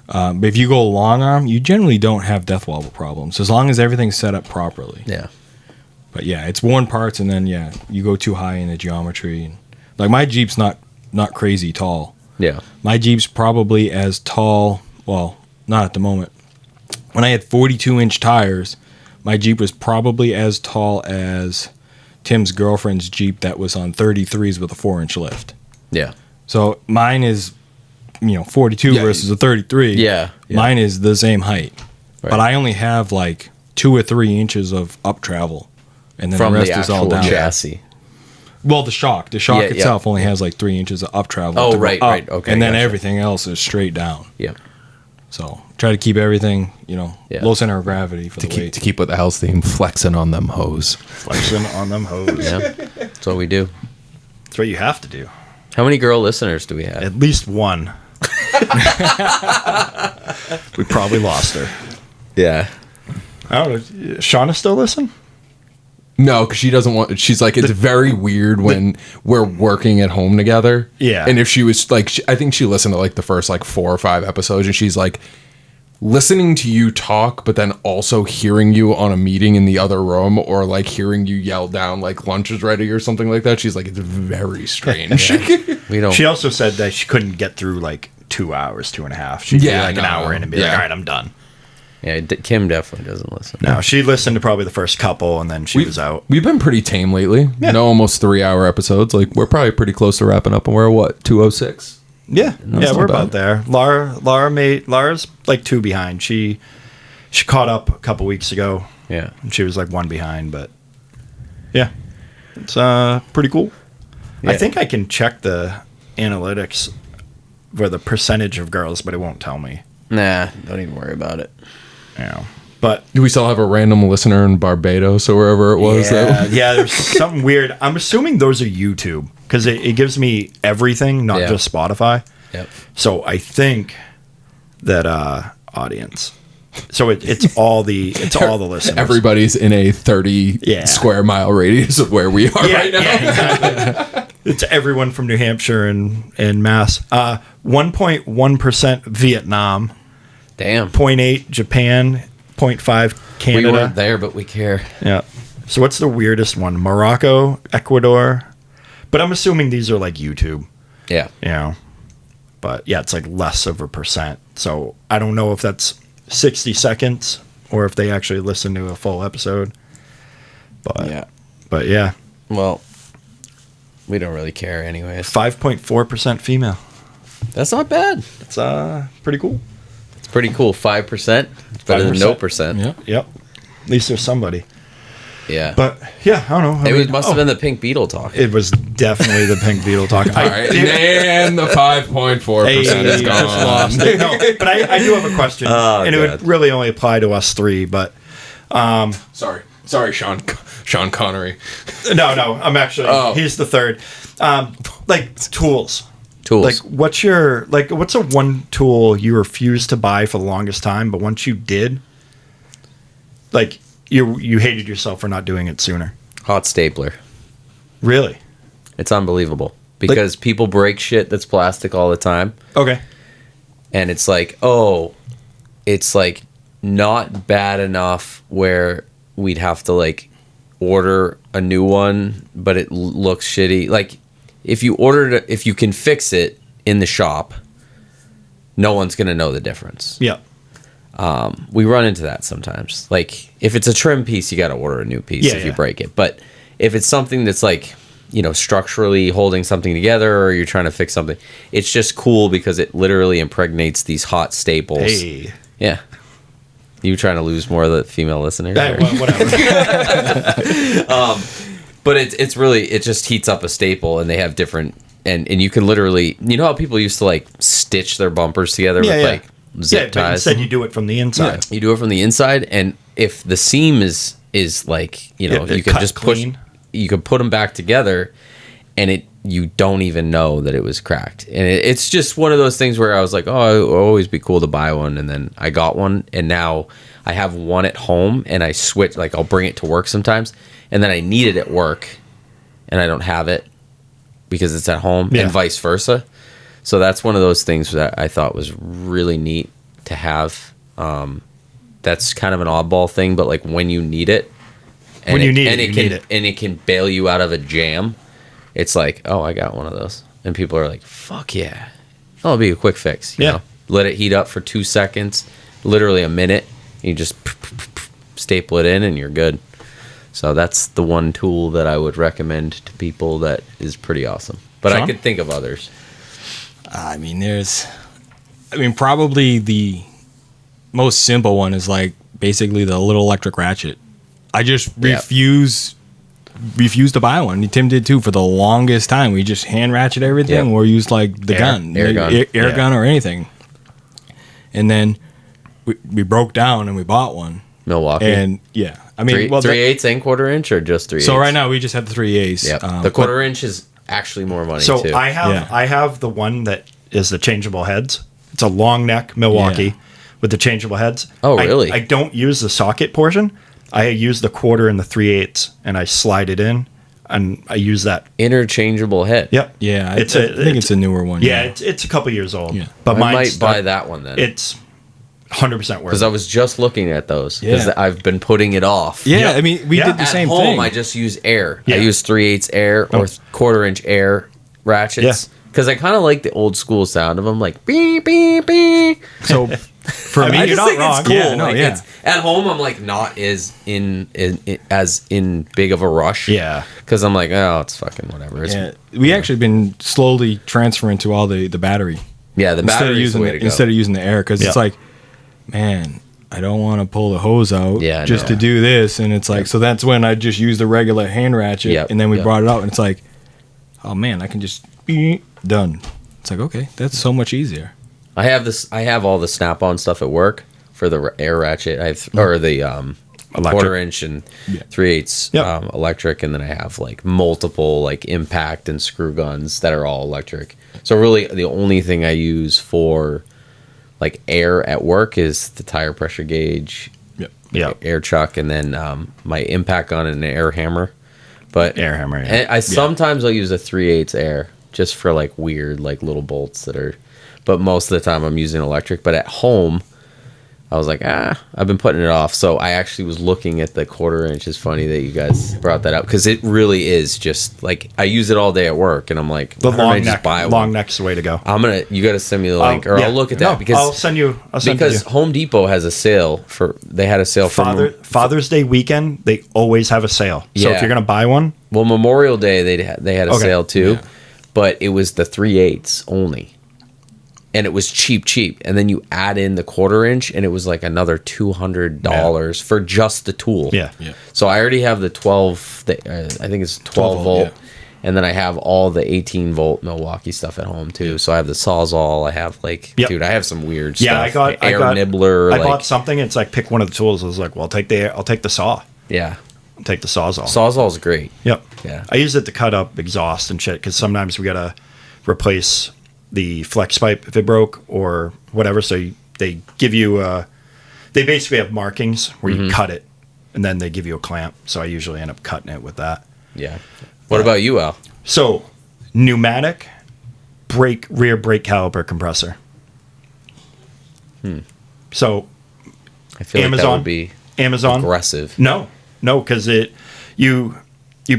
But if you go long arm, you generally don't have death wobble problems as long as everything's set up properly. Yeah. But yeah, it's worn parts, and then you go too high in the geometry. And, like my Jeep's not crazy tall. Yeah. My Jeep's probably as tall. Well, not at the moment. When I had 42-inch tires, my Jeep was probably as tall as Tim's girlfriend's Jeep that was on 33s with a 4-inch lift. Yeah. So mine is, 42 versus a 33. Yeah. Mine is the same height. Right. But I only have like 2 or 3 inches of up travel. And then From the rest the is all actual down. chassis. Well, the shock Yeah, itself only has like 3 inches of up travel. Oh, to go right, up, right. Okay, And then gotcha. everything else is straight down. Yeah. So try to keep everything, Yeah. low center of gravity for To the keep weight. to keep with the house theme, flexing on them hoes. Flexing on them hoes. Yeah. That's what we do. That's what you have to do. How many girl listeners do we have? At least one. We probably lost her. Yeah. I don't know. Shauna still listen? No, because she doesn't want. She's like, it's very weird when we're working at home together. Yeah. And if she was like, I think she listened to like the first like 4 or 5 episodes, and she's like, listening to you talk, but then also hearing you on a meeting in the other room, or like hearing you yell down like lunch is ready or something like that. She's like, it's very strange. We don't. She also said that she couldn't get through like 2 hours, 2.5. She'd be like an hour in and be like, all right, I'm done. Yeah, Kim definitely doesn't listen. No, she listened to probably the first couple and then she was out. We've been pretty tame lately. Yeah. No, almost 3-hour episodes. Like we're probably pretty close to wrapping up, and we're at what, 206? Yeah, That's we're not about there. Lara's like 2 behind. She caught up a couple weeks ago. Yeah. And she was like 1 behind, but yeah, it's pretty cool. Yeah. I think I can check the analytics for the percentage of girls, but it won't tell me. Nah, don't even worry about it. But Do we still have a random listener in Barbados or wherever it was? yeah, there's something weird. I'm assuming those are YouTube because it gives me everything, not Yeah. just Spotify. Yep. So I think that audience. So it's all the listeners. Everybody's in a 30 square mile radius of where we are right now. Yeah, exactly. It's everyone from New Hampshire and Mass. 1.1% Vietnam. Damn. 0.8 Japan. 0.5 Canada. We weren't there, but we care. Yeah. So what's the weirdest one? Morocco, Ecuador. But I'm assuming these are like YouTube. Yeah. But yeah, it's like less of a percent. So I don't know if that's 60 seconds or if they actually listen to a full episode. But yeah. Well, we don't really care anyways. 5.4% female. That's not bad. It's pretty cool. It's pretty cool. 5%. It's better than 5%. no percent. Yeah. Yep. At least there's somebody. Yeah. But yeah, I don't know. Must have been the pink beetle talk. It was definitely the pink beetle talk. All right, and the 5.4% is gone. Just lost it. No, but I do have a question, and it would really only apply to us 3. But Sorry, Sean Connery. no, I'm actually he's the 3rd. Like tools. Like what's a one tool you refused to buy for the longest time, but once you did, like you hated yourself for not doing it sooner? Hot stapler. Really? It's unbelievable because people break shit that's plastic all the time. Okay. And it's like, it's like not bad enough where we'd have to like order a new one, but it looks shitty. Like if you can fix it in the shop, no one's going to know the difference. Yeah. We run into that sometimes. Like if it's a trim piece, you got to order a new piece if you break it. But if it's something that's like, structurally holding something together or you're trying to fix something, it's just cool because it literally impregnates these hot staples. Hey. Yeah. You trying to lose more of the female listeners? Whatever. But it's really, it just heats up a staple and they have different, and you can literally, how people used to like stitch their bumpers together with like zip but ties? instead you do it from the inside. You do it from the inside, and if the seam is like, you can just clean. You can put them back together and you don't even know that it was cracked. And it's just one of those things where I was like, it would always be cool to buy one. And then I got one, and now I have one at home, and I switch, like I'll bring it to work sometimes, and then I need it at work, and I don't have it because it's at home, and vice versa. So that's one of those things that I thought was really neat to have. That's kind of an oddball thing, but like when you need it, and it can bail you out of a jam. It's like, oh, I got one of those, and people are like, fuck yeah, that'll be a quick fix. You know? Let it heat up for 2 seconds, literally a minute. You just staple it in, and you're good. So that's the one tool that I would recommend to people that is pretty awesome. But Shawn? I could think of others. I mean, probably the most simple one is like basically the little electric ratchet. I just refuse to buy one. Tim did too for the longest time. We just hand ratchet everything or use like the air gun or anything. And then we broke down and we bought one. Milwaukee. And I mean, 3/8 and 1/4 inch or just 3/8? So right now we just have the 3/8. Yep. The 1/4 inch is actually more money too. So I have the one that is the changeable heads. It's a long neck Milwaukee with the changeable heads. Oh, really? I don't use the socket portion. I use the 1/4 and the 3/8, and I slide it in, and I use that interchangeable head. Yep. Yeah, I think it's a newer one. Yeah, it's a couple years old. Yeah. But I might buy that one then. It's 100% worth it. Because I was just looking at those because I've been putting it off. Yeah, I mean, we did the same thing. At home, I just use air. Yeah. I use 3/8 air or 1/4 inch air ratchets. Because I kind of like the old school sound of them, like beep beep beep. So for me, I just think it's cool. Yeah, no, It's, at home, I'm like not as in big of a rush. Yeah, because I'm like, oh, it's fucking whatever. We actually been slowly transferring to all the battery. Yeah, the battery is the way to go. Instead of using the air, because it's like, man, I don't want to pull the hose out to do this, and it's like, so that's when I just use the regular hand ratchet, and then we brought it out, and it's like, oh man, I can just done. It's like, okay, that's so much easier. I have all the snap-on stuff at work for the air ratchet. I have or the 1/4 inch and 3/8 electric, and then I have like multiple like impact and screw guns that are all electric. So really, the only thing I use for like air at work is the tire pressure gauge, air chuck, and then my impact gun and an air hammer. But air hammer. I sometimes I'll use a 3/8 air just for like weird like little bolts that are. But most of the time I'm using electric. But at home, I was like, I've been putting it off. So I actually was looking at the 1/4 inch. It's funny that you guys brought that up because it really is just like I use it all day at work, and I'm like, the long neck's the way to go. You got to send me the link, or I'll look at that because I'll send you. Because Home Depot has a sale they had a sale for Father's Day weekend. They always have a sale. So if you're gonna buy one, well, Memorial Day they had a sale too, but it was the 3/8 only. And it was cheap. And then you add in the 1/4 inch, and it was like another $200 for just the tool. Yeah. So I already have the 12, I think it's 12 volt. Yeah. And then I have all the 18 volt Milwaukee stuff at home too. So I have the Sawzall. I have dude, I have some weird stuff. Yeah, I got nibbler. I bought something. It's like pick one of the tools. I was like, well, I'll take the saw. Yeah. I'll take the Sawzall. Sawzall's great. Yep. Yeah. I use it to cut up exhaust and shit because sometimes we gotta replace the flex pipe if it broke or whatever. So they give you they basically have markings where you cut it, and then they give you a clamp. So I usually end up cutting it with that. Yeah. What about you, Al? So pneumatic rear brake caliper compressor. So I feel like that would be Amazon aggressive. No, because you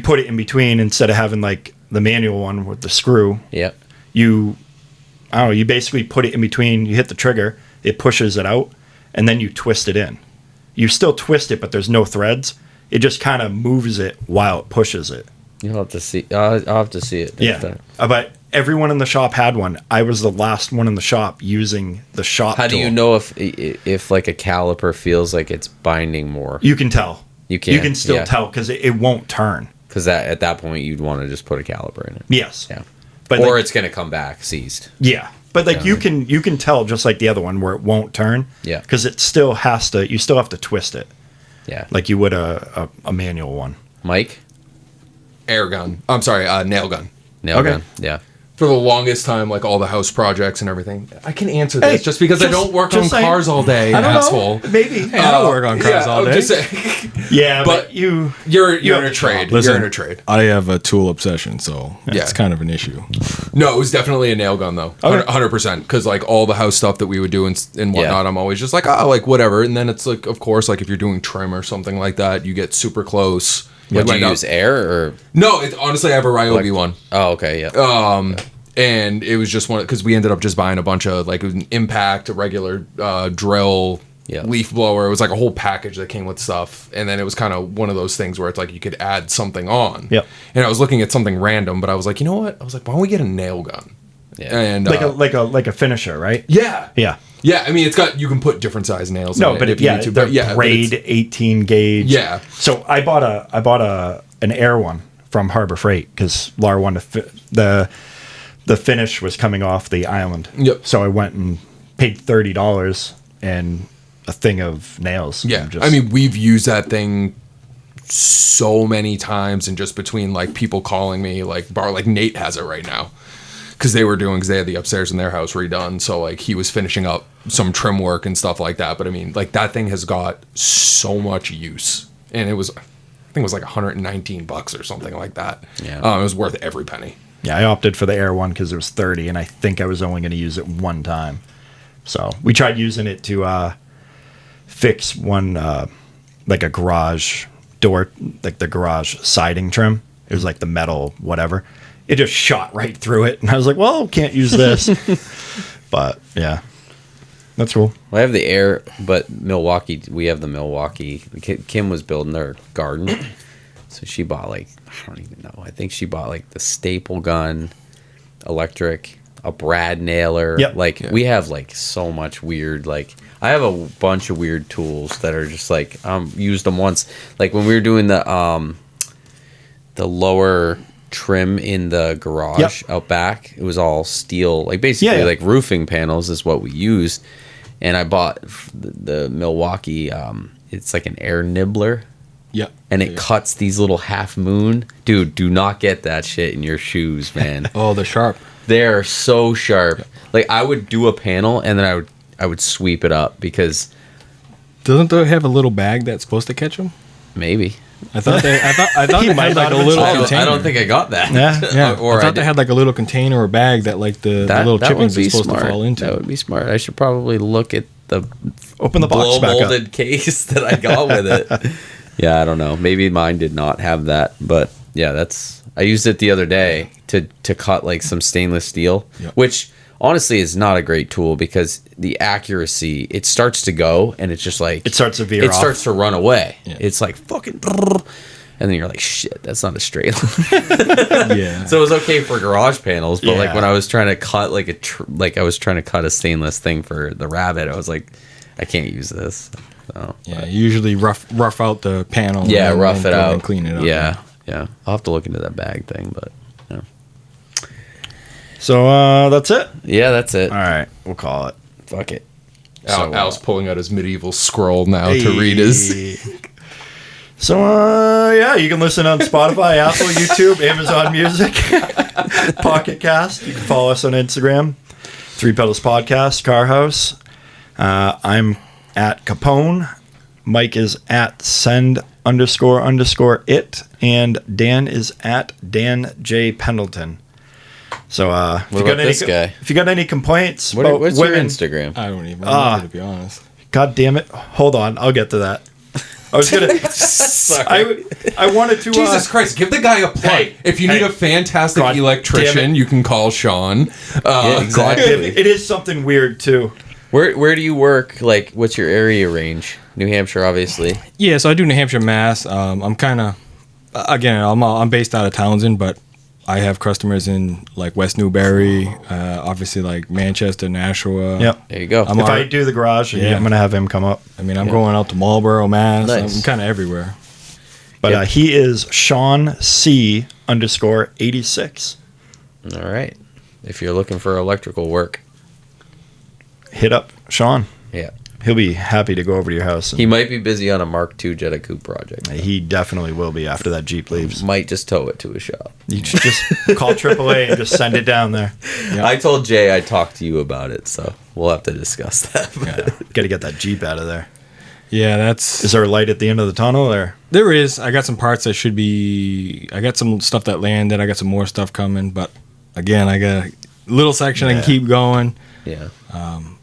put it in between instead of having like the manual one with the screw. Yep. You basically put it in between, you hit the trigger, it pushes it out, and then you twist it in. You still twist it, but there's no threads. It just kind of moves it while it pushes it. You'll have to see. I'll have to see it. Yeah. But everyone in the shop had one. I was the last one in the shop using the shop How tool. do you know if like a caliper feels like it's binding more? You can tell. You can still tell because it won't turn. Because at that point, you'd want to just put a caliper in it. Yes. Yeah. But or it's going to come back seized. Yeah. But like you can tell just like the other one where it won't turn. Yeah. Because it still has to. You still have to twist it. Yeah. Like you would a manual one. Mike? Air gun. I'm sorry, nail gun. Nail gun. Yeah. for the longest time, like all the house projects and everything. I can answer this just because I don't work on cars all day, I don't asshole. know. Maybe. I don't work on cars all day. Just saying. Yeah, but you're in a trade. Listen, you're in a trade. I have a tool obsession, so Yeah. it's kind of an issue. No, it was definitely a nail gun though, 100%. Because like all the house stuff that we would do and whatnot, I'm always just like, like whatever. And then it's like, of course, like if you're doing trim or something like that, you get super close. Would you use air or? No, honestly, I have a Ryobi one. Oh, okay, yeah. And it was just one because we ended up just buying a bunch of like it was an impact, a regular drill, leaf blower. It was like a whole package that came with stuff. And then it was kind of one of those things where it's like you could add something on. Yep. And I was looking at something random, but I was like, you know what? I was like, why don't we get a nail gun? Yeah. And like a finisher, right? Yeah. Yeah. Yeah, I mean, you can put different size nails. No, in but it if you need to. But yeah, braid 18 gauge. Yeah. So I bought an air one from Harbor Freight because Laura wanted the finish was coming off the island. Yep. So I went and paid $30 and a thing of nails. Yeah. I mean, we've used that thing so many times, and just between like people calling me, like Nate has it right now. Because they had the upstairs in their house redone. So, like, he was finishing up some trim work and stuff like that. But, I mean, like, that thing has got so much use. And I think it was like $119 or something like that. Yeah. It was worth every penny. Yeah, I opted for the air one because it was $30, and I think I was only going to use it one time. So we tried using it to fix one, like a garage door, like the garage siding trim. It was like the metal whatever. It just shot right through it. And I was like, well, can't use this. But, yeah. That's cool. Well, I have the air, but Milwaukee, we have the Milwaukee. Kim was building their garden. So she bought like, I don't even know. I think she bought like the staple gun, electric, a brad nailer. Yep. Like we have like so much weird, like I have a bunch of weird tools that are just like, used them once. Like when we were doing the lower trim in the garage out back, it was all steel, like basically like roofing panels is what we used. And I bought the Milwaukee, it's like an air nibbler. Yep. And it cuts these little half moon. Dude, do not get that shit in your shoes, man. Oh, they're sharp. They're so sharp. Like I would do a panel and then I would sweep it up because doesn't they have a little bag that's supposed to catch them? Maybe. I thought they had like a little container. I don't think I got that. Yeah. I thought they had like a little container or bag that like the little chippings are supposed to fall into. That would be smart. I should probably look at the open the box back up. molded case that I got with it. Yeah, I don't know. Maybe mine did not have that, but yeah, I used it the other day to cut like some stainless steel, which honestly is not a great tool because the accuracy, it starts to go and it's just like it starts to veer off. It starts to run away. Yeah. It's like fucking, and then you're like, shit, that's not a straight line. Yeah. So it was okay for garage panels, but like when I was trying to cut I was trying to cut a stainless thing for the Rabbit, I was like, I can't use this. So, yeah, you usually rough out the panel. Yeah, rough it out and clean it up. Yeah. I'll have to look into that bag thing, but yeah. So that's it? Yeah, that's it. All right, we'll call it. Fuck it. Al's pulling out his medieval scroll now to read his. So, you can listen on Spotify, Apple, YouTube, Amazon Music, Pocket Cast. You can follow us on Instagram, 3 Pedals Podcast, Car House. I'm at Capone. Mike is at send__it. And Dan is at Dan J. Pendleton. So, if you got any complaints about what's women, your Instagram? I don't even know, to be honest. God damn it. Hold on. I'll get to that. I was going to... I wanted to... Jesus Christ, give the guy a plug. If you need a fantastic electrician, you can call Shawn. Yeah, exactly. It is something weird, too. Where do you work? Like, what's your area range? New Hampshire, obviously. Yeah, so I do New Hampshire, Mass. I'm kind of... Again, I'm based out of Townsend, but I have customers in, like, West Newbury, obviously, like, Manchester, Nashua. Yep. There you go. If I do the garage, I'm going to have him come up. I mean, I'm going out to Marlboro, Mass. Nice. I'm kind of everywhere. But he is Shawn C_86. All right. If you're looking for electrical work, hit up Shawn. yeah. He'll be happy to go over to your house. He might be busy on a Mark II Jetta Coupe project. He definitely will be after that Jeep leaves. Might just tow it to a shop. You just call AAA and just send it down there. Yep. I told Jay I'd talk to you about it, so we'll have to discuss that. Got to get that Jeep out of there. Yeah, Is there a light at the end of the tunnel, or? There is. I got some parts that should be. I got some stuff that landed. I got some more stuff coming, but again, I got a little section I can keep going. Yeah.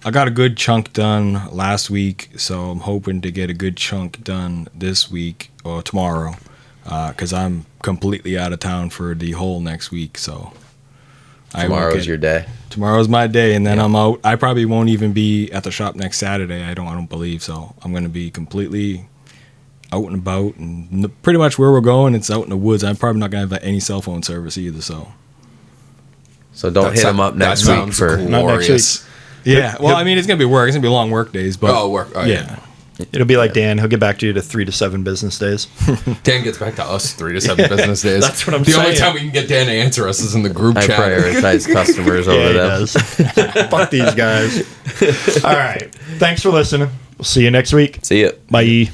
I got a good chunk done last week, so I'm hoping to get a good chunk done this week or tomorrow, because I'm completely out of town for the whole next week. So Tomorrow's your day. Tomorrow's my day, and then I'm out. I probably won't even be at the shop next Saturday. I don't believe so. I'm going to be completely out and about, and pretty much where we're going, it's out in the woods. I'm probably not going to have any cell phone service either. So don't hit him up next week for glorious. Yeah, well, I mean, it's going to be work. It's going to be long work days, but work. Oh, yeah. It'll be like Dan. He'll get back to you to 3 to 7 business days. Dan gets back to us 3 to 7 business days. That's what I'm the saying. The only time we can get Dan to answer us is in the group I chat. prioritize customers over He them. does. Fuck these guys. All right. Thanks for listening. We'll see you next week. See ya. Bye.